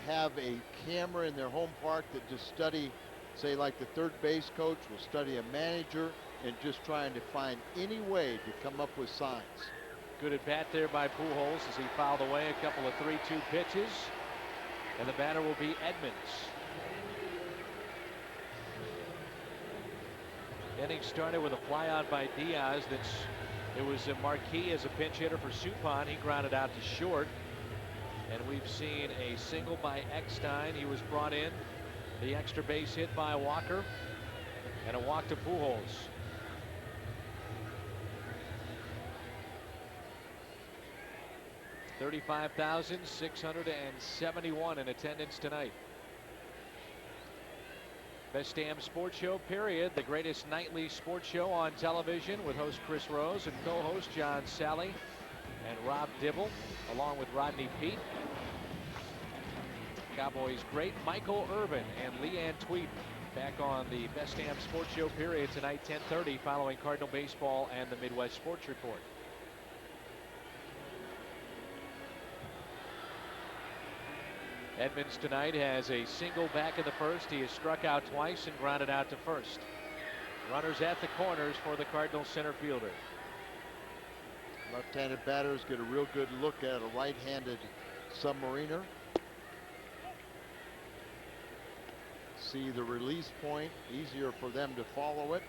have a camera in their home park that just study, say like the third base coach will study a manager and just trying to find any way to come up with signs. Good at bat there by Pujols as he fouled away a couple of 3-2 pitches. And the batter will be Edmonds. Inning started with a fly out by Diaz. It was a Marquis as a pinch hitter for Suppan. He grounded out to short. And we've seen a single by Eckstein. He was brought in. The extra base hit by Walker. And a walk to Pujols. $35,671 in attendance tonight. Best damn sports show, period. The greatest nightly sports show on television with host Chris Rose and co-host John Sally and Rob Dibble, along with Rodney Pete. Cowboys great Michael Irvin and Leanne Tweeden back on the Best Damn Sports Show, period, tonight 10:30 following Cardinal baseball and the Midwest Sports Report. Edmonds tonight has a single back in the first. He has struck out twice and grounded out to first. Runners at the corners for the Cardinals center fielder. Left-handed batters get a real good look at a right-handed submariner. See the release point, easier for them to follow it.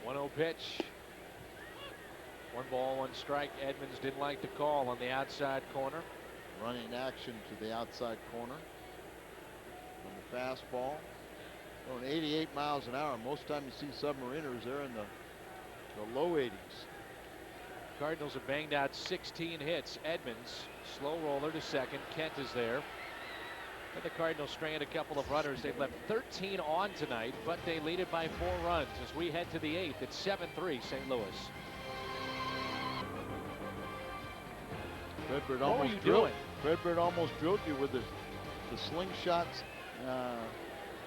One-0 pitch. 1 ball, 1 strike. Edmonds didn't like the call on the outside corner. Running action to the outside corner. On the fastball. Going 88 miles an hour. Most time you see submariners, they're in the low 80s. Cardinals have banged out 16 hits. Edmonds, slow roller to second. Kent is there. And the Cardinals strand a couple of runners. They've left 13 on tonight, but they lead it by 4 runs as we head to the 8th. It's 7-3 St. Louis. Fredbird What were almost you drilled. doing? Fredbird almost drilled you with the slingshot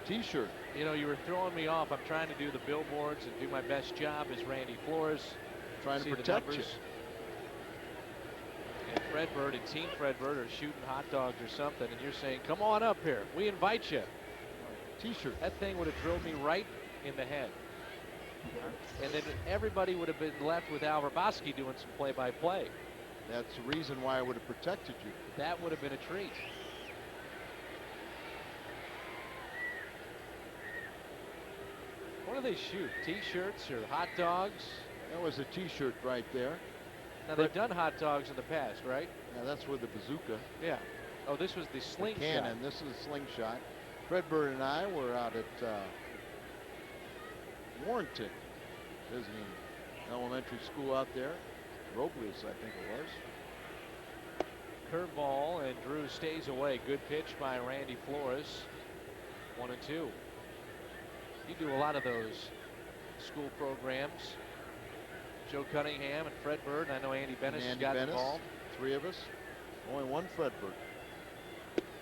T-shirt. You know, you were throwing me off. I'm trying to do the billboards and do my best job as Randy Flores. Trying to See the protect you. numbers. And Fredbird and Team Fredbird are shooting hot dogs or something, and you're saying, come on up here. We invite you. T-shirt. That thing would have drilled me right in the head. And then everybody would have been left with Al Rabosky doing some play-by-play. That's the reason why I would have protected you. That would have been a treat. What do they shoot? T-shirts or hot dogs? That was a T-shirt right there. Now, they've done hot dogs in the past, right? Yeah, that's with the bazooka. Yeah. Oh, this was the slingshot. Cannon. This is a slingshot. Fredbird and I were out at Warrenton visiting elementary school out there. Robles, I think it was. Curveball, and Drew stays away. Good pitch by Randy Flores. 1-2. You do a lot of those school programs. Joe Cunningham and Fred Bird. I know Andy Bennis has got involved. 3 of us. Only 1 Fredbird.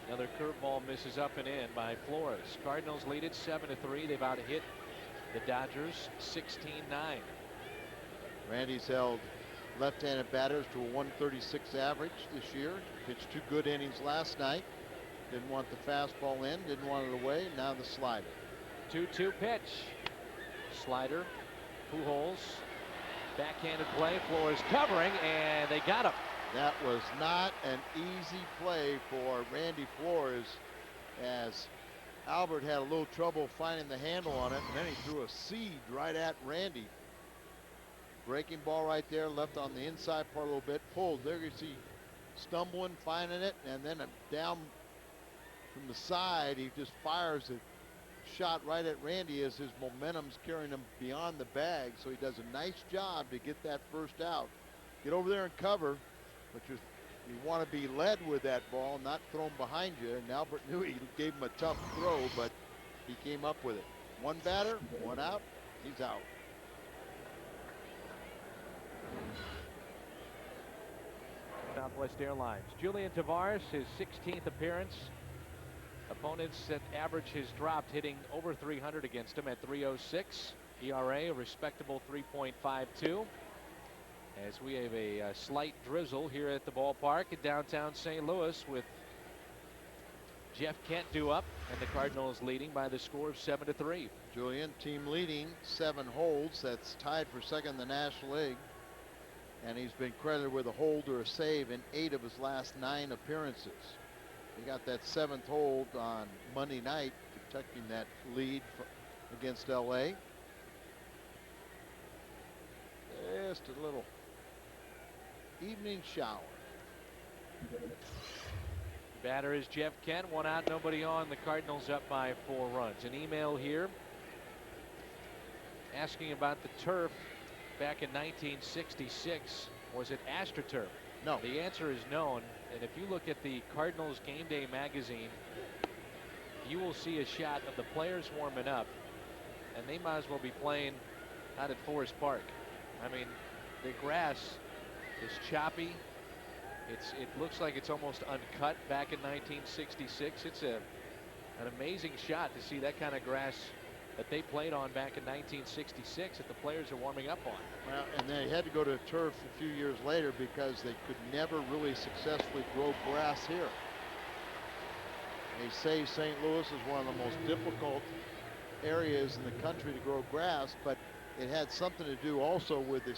Another curveball misses up and in by Flores. Cardinals lead it 7-3. They've out hit the Dodgers 16-9. Randy's held left-handed batters to a 136 average this year. Pitched 2 good innings last night. Didn't want the fastball in, didn't want it away. Now the slider. 2-2 pitch. Slider. Pujols. Backhanded play. Flores covering, and they got him. That was not an easy play for Randy Flores, as Albert had a little trouble finding the handle on it, and then he threw a seed right at Randy. Breaking ball right there, left on the inside part a little bit, pulled. There you see stumbling, finding it, and then down from the side, he just fires a shot right at Randy as his momentum's carrying him beyond the bag. So he does a nice job to get that first out. Get over there and cover, but you want to be led with that ball, not thrown behind you. And Albert knew he gave him a tough throw, but he came up with it. 1 batter, 1 out, he's out. Southwest Airlines. Julian Tavares, his 16th appearance. Opponents that average has dropped, hitting over 300 against him at 306. ERA, a respectable 3.52. As we have a slight drizzle here at the ballpark in downtown St. Louis, with Jeff Kent due up and the Cardinals leading by the score of 7-3. Julian, team leading, 7 holds. That's tied for second in the National League. And he's been credited with a hold or a save in 8 of his last 9 appearances. He got that 7th hold on Monday night, protecting that lead against LA. Just a little evening shower. Batter is Jeff Kent. 1 out, nobody on. The Cardinals up by 4 runs. An email here asking about the turf back in 1966. Was it AstroTurf? No. The answer is no. And if you look at the Cardinals Game Day magazine, you will see a shot of the players warming up, and they might as well be playing out at Forest Park. I mean, the grass is choppy. It looks like it's almost uncut back in 1966. It's an amazing shot to see that kind of grass that they played on back in 1966 that the players are warming up on. Well, and they had to go to turf a few years later because they could never really successfully grow grass here. They say St. Louis is one of the most difficult areas in the country to grow grass, but it had something to do also with the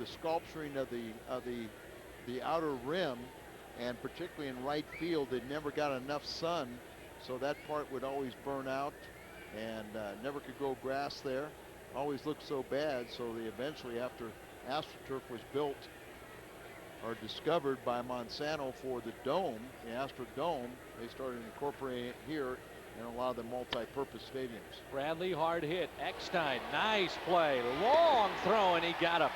sculpturing of the outer rim, and particularly in right field, they never got enough sun, so that part would always burn out, and never could grow grass there. Always looked so bad, so they eventually, after AstroTurf was built or discovered by Monsanto for the dome, the Astrodome, they started incorporating it here in a lot of the multi-purpose stadiums. Bradley, hard hit. Eckstein, nice play. Long throw, and he got him.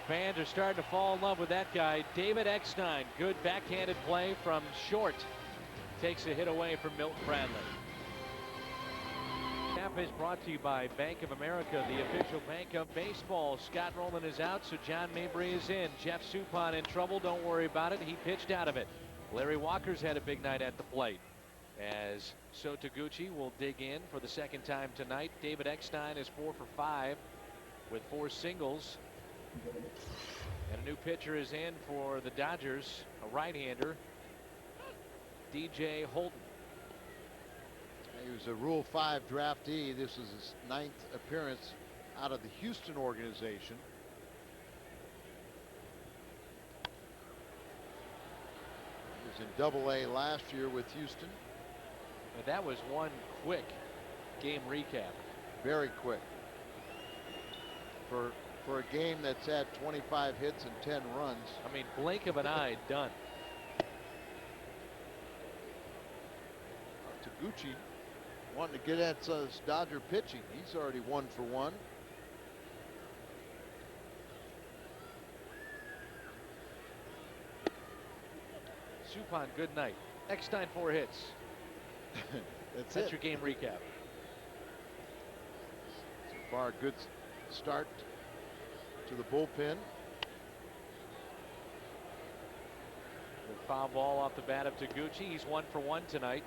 Fans are starting to fall in love with that guy. David Eckstein, good backhanded play from short. Takes a hit away from Milton Bradley. Cap is brought to you by Bank of America, the official bank of baseball. Scott Rowland is out, so John Mabry is in. Jeff Suppan in trouble. Don't worry about it. He pitched out of it. Larry Walker's had a big night at the plate, as So Taguchi will dig in for the second time tonight. David Eckstein is 4 for 5 with 4 singles. And a new pitcher is in for the Dodgers, a right-hander, DJ Holton. He was a Rule 5 draftee. This is his 9th appearance out of the Houston organization. He was in Double-A last year with Houston. And that was one quick game recap. Very quick. For a game that's had 25 hits and 10 runs. I mean, blink of an eye, done. Taguchi wanting to get at his Dodger pitching. He's already 1 for 1. Suppan, good night. Eckstein, 4 hits. That's your game recap. So far, a good start to the bullpen. The foul ball off the bat of Taguchi. He's 1 for 1 tonight.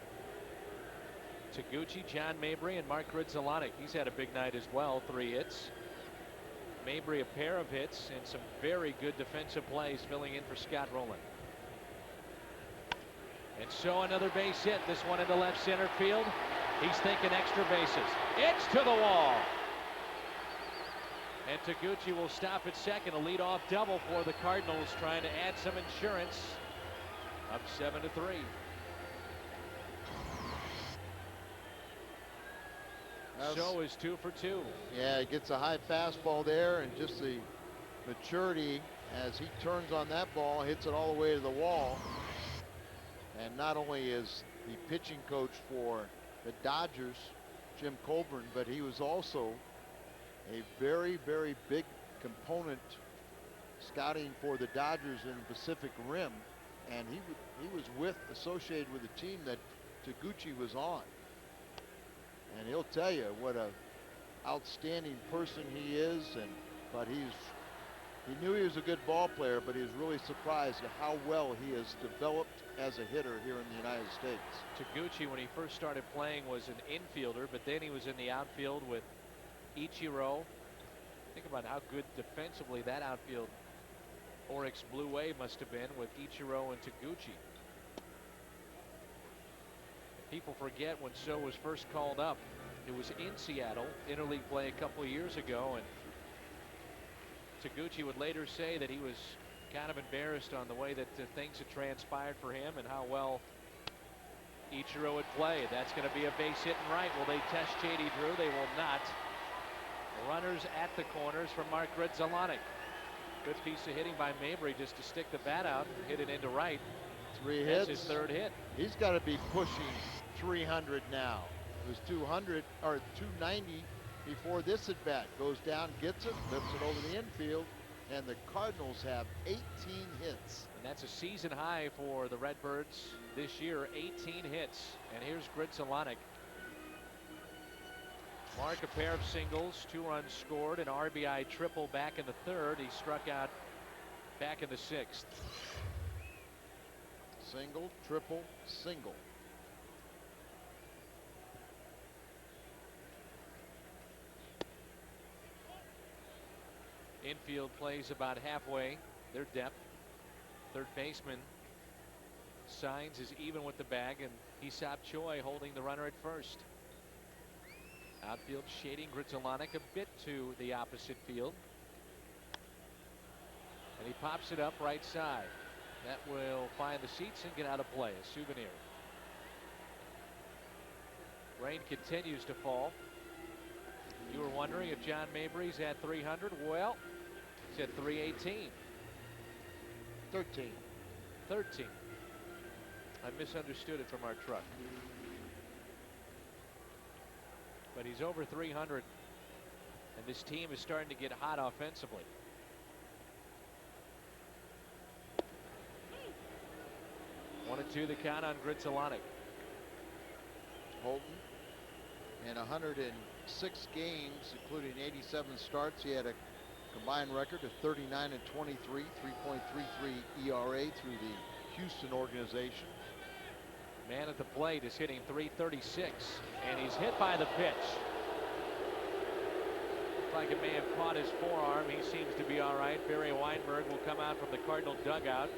Taguchi, John Mabry, and Mark Grizzolanic. He's had a big night as well. 3 hits. Mabry a pair of hits and some very good defensive plays filling in for Scott Rowland. And so another base hit. This one into left center field. He's thinking extra bases. It's to the wall. And Taguchi will stop at second. A leadoff double for the Cardinals, trying to add some insurance. Up 7-3. So is 2 for 2. Yeah, he gets a high fastball there, and just the maturity as he turns on that ball, hits it all the way to the wall. And not only is the pitching coach for the Dodgers, Jim Colburn, but he was also a very, very big component scouting for the Dodgers in the Pacific Rim, and he was associated with the team that Taguchi was on. And he'll tell you what a outstanding person he is, but he knew he was a good ball player, but he was really surprised at how well he has developed as a hitter here in the United States. Taguchi, when he first started playing, was an infielder, but then he was in the outfield with Ichiro. Think about how good defensively that outfield Oryx Blue Wave must have been with Ichiro and Taguchi. People forget when So was first called up, it was in Seattle, interleague play a couple of years ago, and Taguchi would later say that he was kind of embarrassed on the way that things had transpired for him and how well Ichiro would play. That's going to be a base hit and right. Will they test J.D. Drew? They will not. Runners at the corners from Mark Grizzolanic. Good piece of hitting by Mabry just to stick the bat out and hit it into right. 3 That's hits. his 3rd hit. He's got to be pushing 300 now. It was 200 or 290 before this at bat. Goes down, gets it, lifts it over the infield, and the Cardinals have 18 hits. And that's a season high for the Redbirds this year, 18 hits. And here's Grizzolanic. Mark a pair of singles, 2 runs scored, an RBI triple back in the 3rd. He struck out back in the 6th. Single, triple, single. Infield plays about halfway their depth. Third baseman Signs is even with the bag, and Hesop Choi holding the runner at first. Outfield shading Gritzelanek a bit to the opposite field. And he pops it up right side. That will find the seats and get out of play. A souvenir. Rain continues to fall. You were wondering if John Mabry's at 300. Well, he's at 318. 13. 13. I misunderstood it from our truck. But he's over 300. And this team is starting to get hot offensively. One and two the count on Gritzelanek. Holton, in 106 games, including 87 starts, he had a combined record of 39 and 23, 3.33 ERA through the Houston organization. Man at the plate is hitting .336, and he's hit by the pitch. Looks like it may have caught his forearm. He seems to be all right. Barry Weinberg will come out from the Cardinal dugout.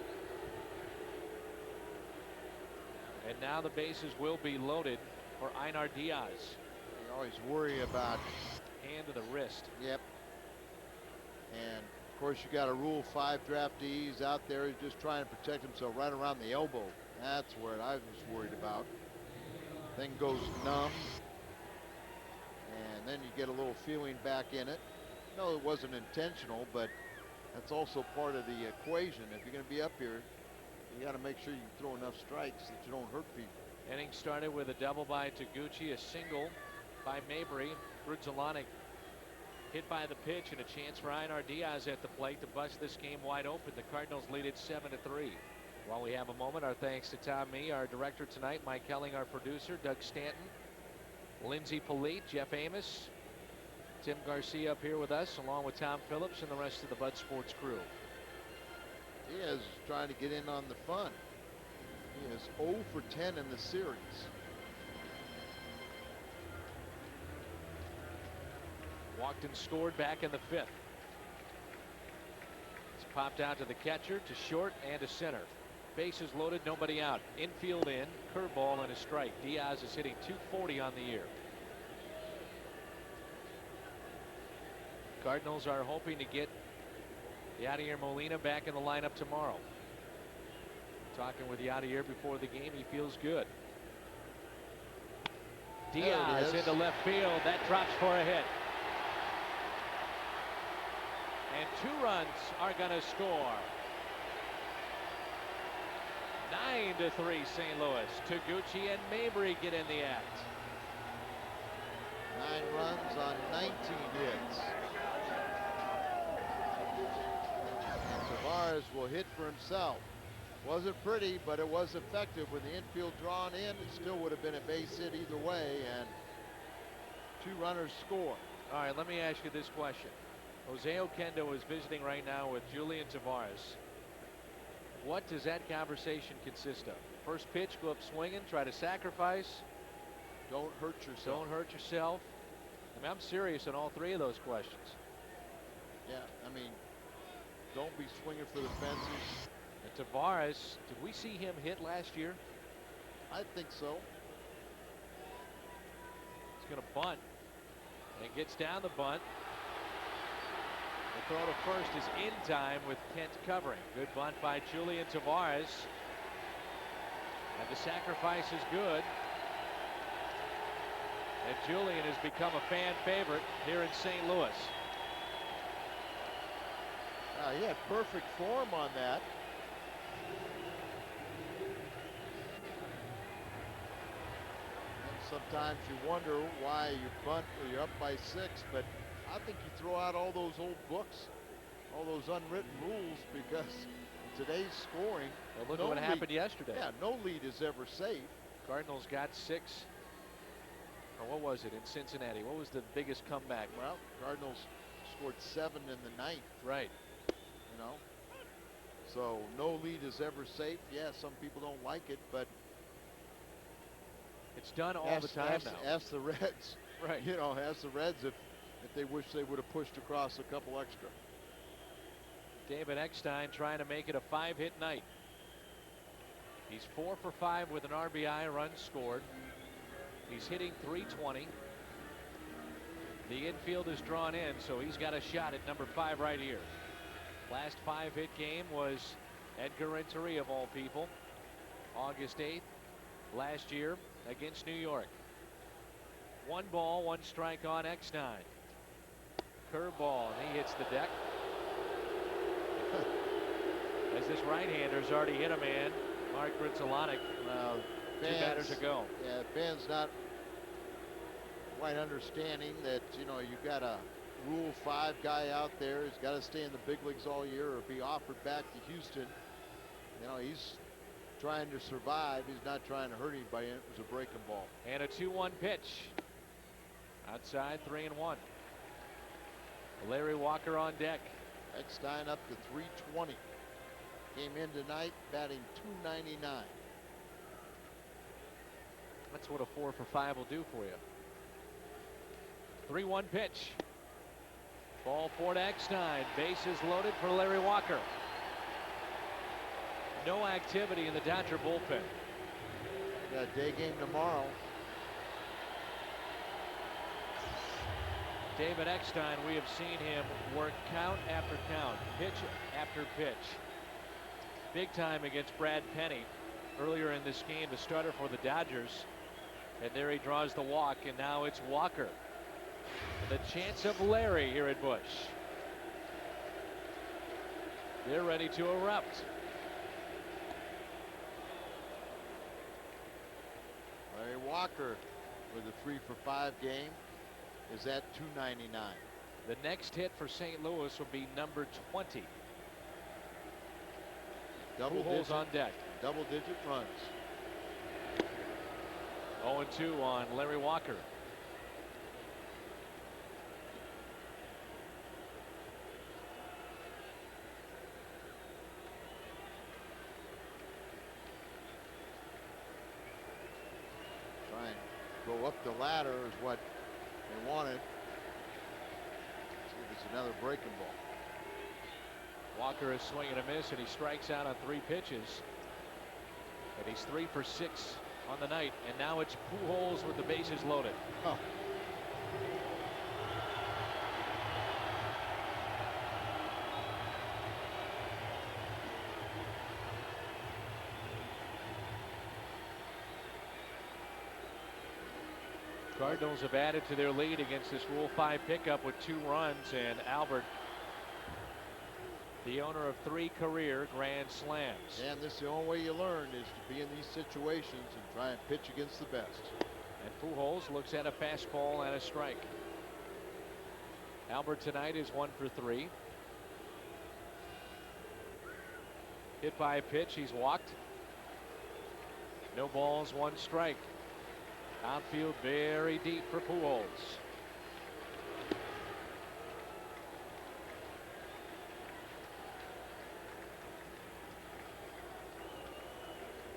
And now the bases will be loaded for Einar Diaz. You always worry about hand to the wrist. Yep. And of course you got a Rule 5 draftees out there who's just trying to protect himself right around the elbow. That's what I was worried about. Thing goes numb, and then you get a little feeling back in it. No, it wasn't intentional, but that's also part of the equation. If you're going to be up here, you got to make sure you can throw enough strikes that you don't hurt people. Inning started with a double by Taguchi, a single by Mabry. Gritzelanek hit by the pitch, and a chance for Einar Diaz at the plate to bust this game wide open. The Cardinals lead it 7-3. While we have a moment, our thanks to Tom Mee, our director tonight, Mike Helling, our producer, Doug Stanton, Lindsey Polite, Jeff Amos, Tim Garcia up here with us, along with Tom Phillips and the rest of the Bud Sports crew. Diaz is trying to get in on the fun. He is 0 for 10 in the series. Walked and scored back in the fifth. It's popped out to the catcher, to short, and to center. Bases loaded, nobody out. Infield in, curveball and a strike. Diaz is hitting .240 on the year. Cardinals are hoping to get Yadier Molina back in the lineup tomorrow. Talking with Yadier before the game, he feels good. Diaz into left field. That drops for a hit. And 2 runs are going to score. 9-3 St. Louis. Taguchi and Mabry get in the act. 9 runs on 19 hits. And Tavares will hit for himself. Wasn't pretty, but it was effective. With the infield drawn in, it still would have been a base hit either way, and 2 runners score. All right, let me ask you this question. Jose Oquendo is visiting right now with Julian Tavares. What does that conversation consist of? First pitch, go up swinging, try to sacrifice. Don't hurt yourself. Don't hurt yourself. I mean, I'm serious on all 3 of those questions. Yeah, I mean, don't be swinging for the fences. And Tavares, did we see him hit last year? I think so. He's going to bunt. And gets down the bunt. The throw to first is in time with Kent covering. Good bunt by Julian Tavares. And the sacrifice is good. And Julian has become a fan favorite here in St. Louis. He had perfect form on that. And sometimes you wonder why you bunt or you're up by 6, but I think you throw out all those old books, all those unwritten rules, because in today's scoring, well, look at what happened yesterday. Yeah, no lead is ever safe. Cardinals got 6. Or what was it in Cincinnati? What was the biggest comeback? Well, Cardinals scored 7 in the 9th. Right. You know, so no lead is ever safe. Yeah, some people don't like it, but it's done all the time now. Ask the Reds. Right. You know, ask the Reds if they wish they would have pushed across a couple extra. David Eckstein trying to make it a 5-hit night. He's 4 for 5 with an RBI, runs scored. He's hitting .320. The infield is drawn in, so he's got a shot at number 5 right here. Last 5-hit game was Edgar Renteria, of all people, August 8th last year against New York. 1 ball, 1 strike on Eckstein. Curveball, and he hits the deck. As this right-hander's already hit a man, Mark Gritzalonic, 2 batters ago. Yeah, fans not quite understanding that, you know, you've got a Rule 5 guy out there. He's got to stay in the big leagues all year or be offered back to Houston. You know, he's trying to survive. He's not trying to hurt anybody. It was a breaking ball. And a 2-1 pitch. Outside, 3-1. Larry Walker on deck. Eckstein up to .320. Came in tonight batting .299. That's what a 4 for 5 will do for you. 3-1 pitch. Ball 4 to Eckstein. Bases loaded for Larry Walker. No activity in the Dodger bullpen. Got a day game tomorrow. David Eckstein, we have seen him work count after count, pitch after pitch. Big time against Brad Penny earlier in this game, the starter for the Dodgers. And there he draws the walk, and now it's Walker. The chance of Larry here at Busch. They're ready to erupt. Larry Walker with a 3 for 5 game is at .299. The next hit for St. Louis will be number 20. Pujols on deck. Double-digit runs. 0-2 on Larry Walker. Try and go up the ladder is what they wanted. See if it's another breaking ball. Walker is swinging a miss, and he strikes out on 3 pitches. And he's 3 for 6 on the night. And now it's Pujols with the bases loaded. Oh. Cardinals have added to their lead against this Rule 5 pickup with 2 runs, and Albert, the owner of 3 career grand slams. And this is the only way you learn, is to be in these situations and try and pitch against the best. And Pujols looks at a fastball and a strike. Albert tonight is 1 for 3. Hit by a pitch, he's walked. No balls, 1 strike. Outfield very deep for Pujols.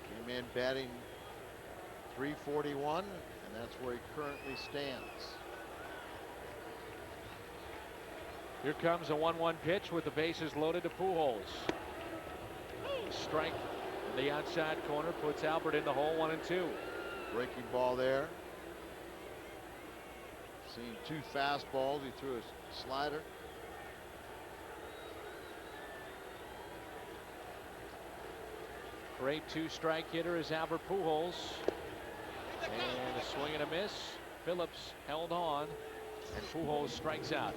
Came in batting .341, and that's where he currently stands. Here comes a 1-1 pitch with the bases loaded to Pujols. Strike in the outside corner puts Albert in the hole. 1-2. Breaking ball there. Seen 2 fastballs. He threw a slider. Great 2-strike hitter is Albert Pujols. And a swing and a miss. Phillips held on, and Pujols strikes out.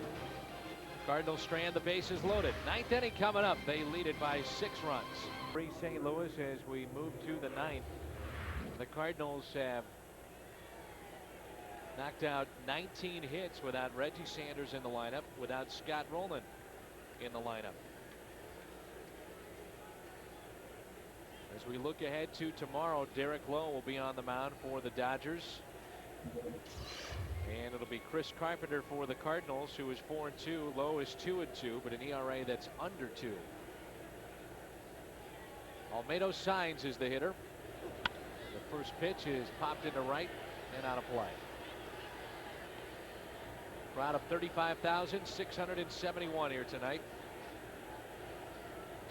Cardinals strand the bases loaded. 9th inning coming up. They lead it by 6 runs. Free St. Louis as we move to the 9th. The Cardinals have knocked out 19 hits without Reggie Sanders in the lineup, without Scott Rowland in the lineup. As we look ahead to tomorrow, Derek Lowe will be on the mound for the Dodgers. And it'll be Chris Carpenter for the Cardinals, who is 4-2. Lowe is 2-2, but an ERA that's under 2. Almedo Signs is the hitter. The first pitch is popped into right and out of play. Crowd of 35,671 here tonight.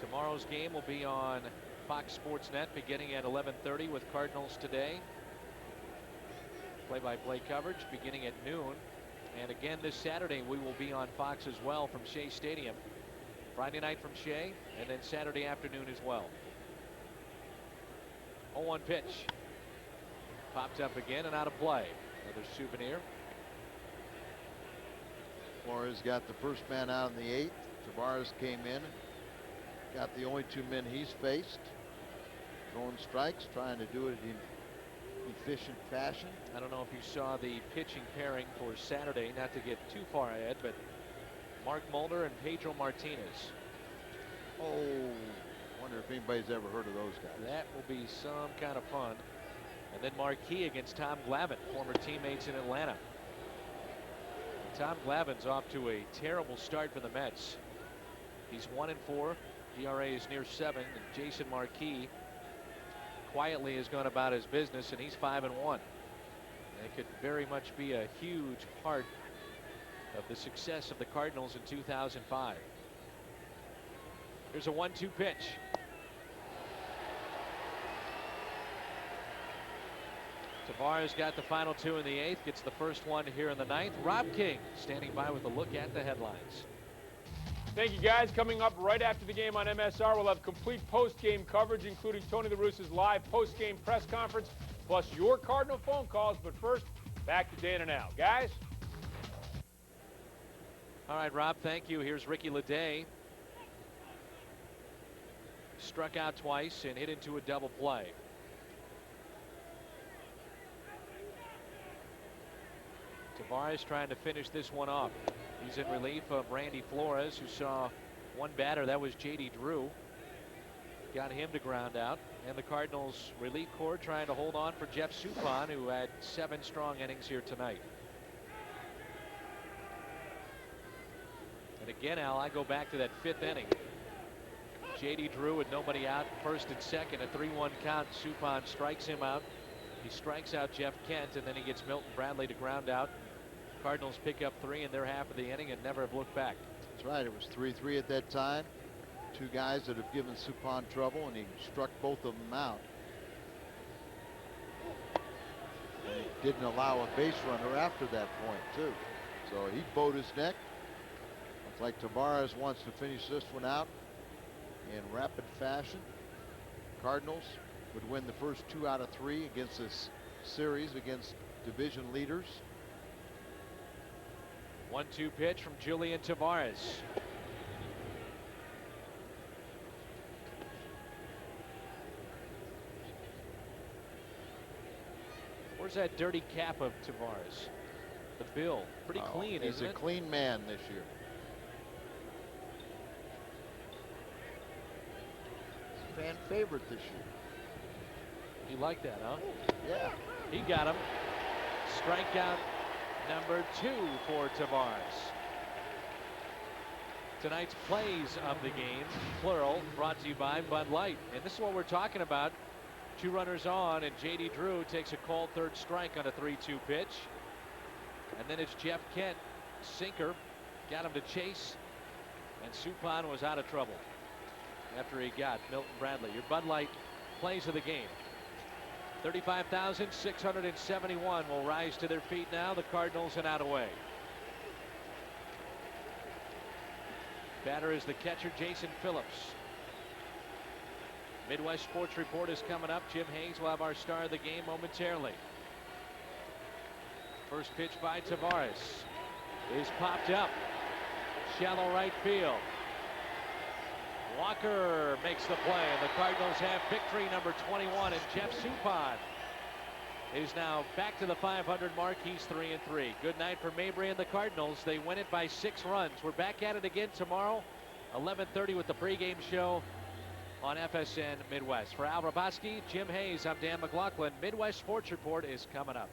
Tomorrow's game will be on Fox Sports Net beginning at 11:30 with Cardinals Today. Play-by-play coverage beginning at noon. And again this Saturday we will be on Fox as well from Shea Stadium. Friday night from Shea, and then Saturday afternoon as well. 0-1 pitch. Popped up again and out of play. Another souvenir. Flores got the first man out in the 8th. Tavares came in, got the only 2 men he's faced. Throwing strikes, trying to do it in efficient fashion. I don't know if you saw the pitching pairing for Saturday, not to get too far ahead, but Mark Mulder and Pedro Martinez. Oh, wonder if anybody's ever heard of those guys. That will be some kind of fun. And then Marquis against Tom Glavine, former teammates in Atlanta. And Tom Glavine's off to a terrible start for the Mets. He's 1-4. ERA is near 7. And Jason Marquis quietly has gone about his business, and he's 5-1. It could very much be a huge part of the success of the Cardinals in 2005. Here's a 1-2 pitch. Tavares got the final 2 in the 8th, gets the first one here in the 9th. Rob King standing by with a look at the headlines. Thank you, guys. Coming up right after the game on MSR, we'll have complete post-game coverage, including Tony La Russa's live post-game press conference, plus your Cardinal phone calls. But first, back to Dana now. Guys? All right, Rob, thank you. Here's Ricky Leday. Struck out twice and hit into a double play. Tavares trying to finish this one off. He's in relief of Randy Flores, who saw one batter. That was J.D. Drew. Got him to ground out. And the Cardinals relief corps trying to hold on for Jeff Suppan, who had 7 strong innings here tonight. And again, Al, I go back to that 5th inning. J.D. Drew with nobody out, 1st and 2nd, a 3-1 count. Suppan strikes him out. He strikes out Jeff Kent, and then he gets Milton Bradley to ground out. Cardinals pick up 3 in their half of the inning and never have looked back. That's right. It was 3-3 at that time. 2 guys that have given Suppan trouble, and he struck both of them out. And he didn't allow a base runner after that point, too. So he bowed his neck. Looks like Tavares wants to finish this one out in rapid fashion. Cardinals would win the first 2 out of 3 against this series against division leaders. 1-2 pitch from Julian Tavares. Where's that dirty cap of Tavares? The bill. Pretty clean, isn't it? He's a clean man this year. He's a fan favorite this year. You like that, huh? Yeah. He got him. Strikeout number 2 for Tavares. Tonight's plays of the game, plural, brought to you by Bud Light. And this is what we're talking about. 2 runners on, and J.D. Drew takes a called 3rd strike on a 3-2 pitch. And then it's Jeff Kent, sinker, got him to chase, and Suppan was out of trouble after he got Milton Bradley. Your Bud Light plays of the game. 35,671 will rise to their feet now. The Cardinals and out away. Batter is the catcher, Jason Phillips. Midwest Sports Report is coming up. Jim Hayes will have our star of the game momentarily. First pitch by Tavares is popped up. Shallow right field. Walker makes the play, and the Cardinals have victory number 21, and Jeff Suppan is now back to the 500 mark. He's 3-3. Good night for Mabry and the Cardinals. They win it by 6 runs. We're back at it again tomorrow, 11:30 with the pregame show on FSN Midwest. For Al Raboski, Jim Hayes, I'm Dan McLaughlin. Midwest Sports Report is coming up.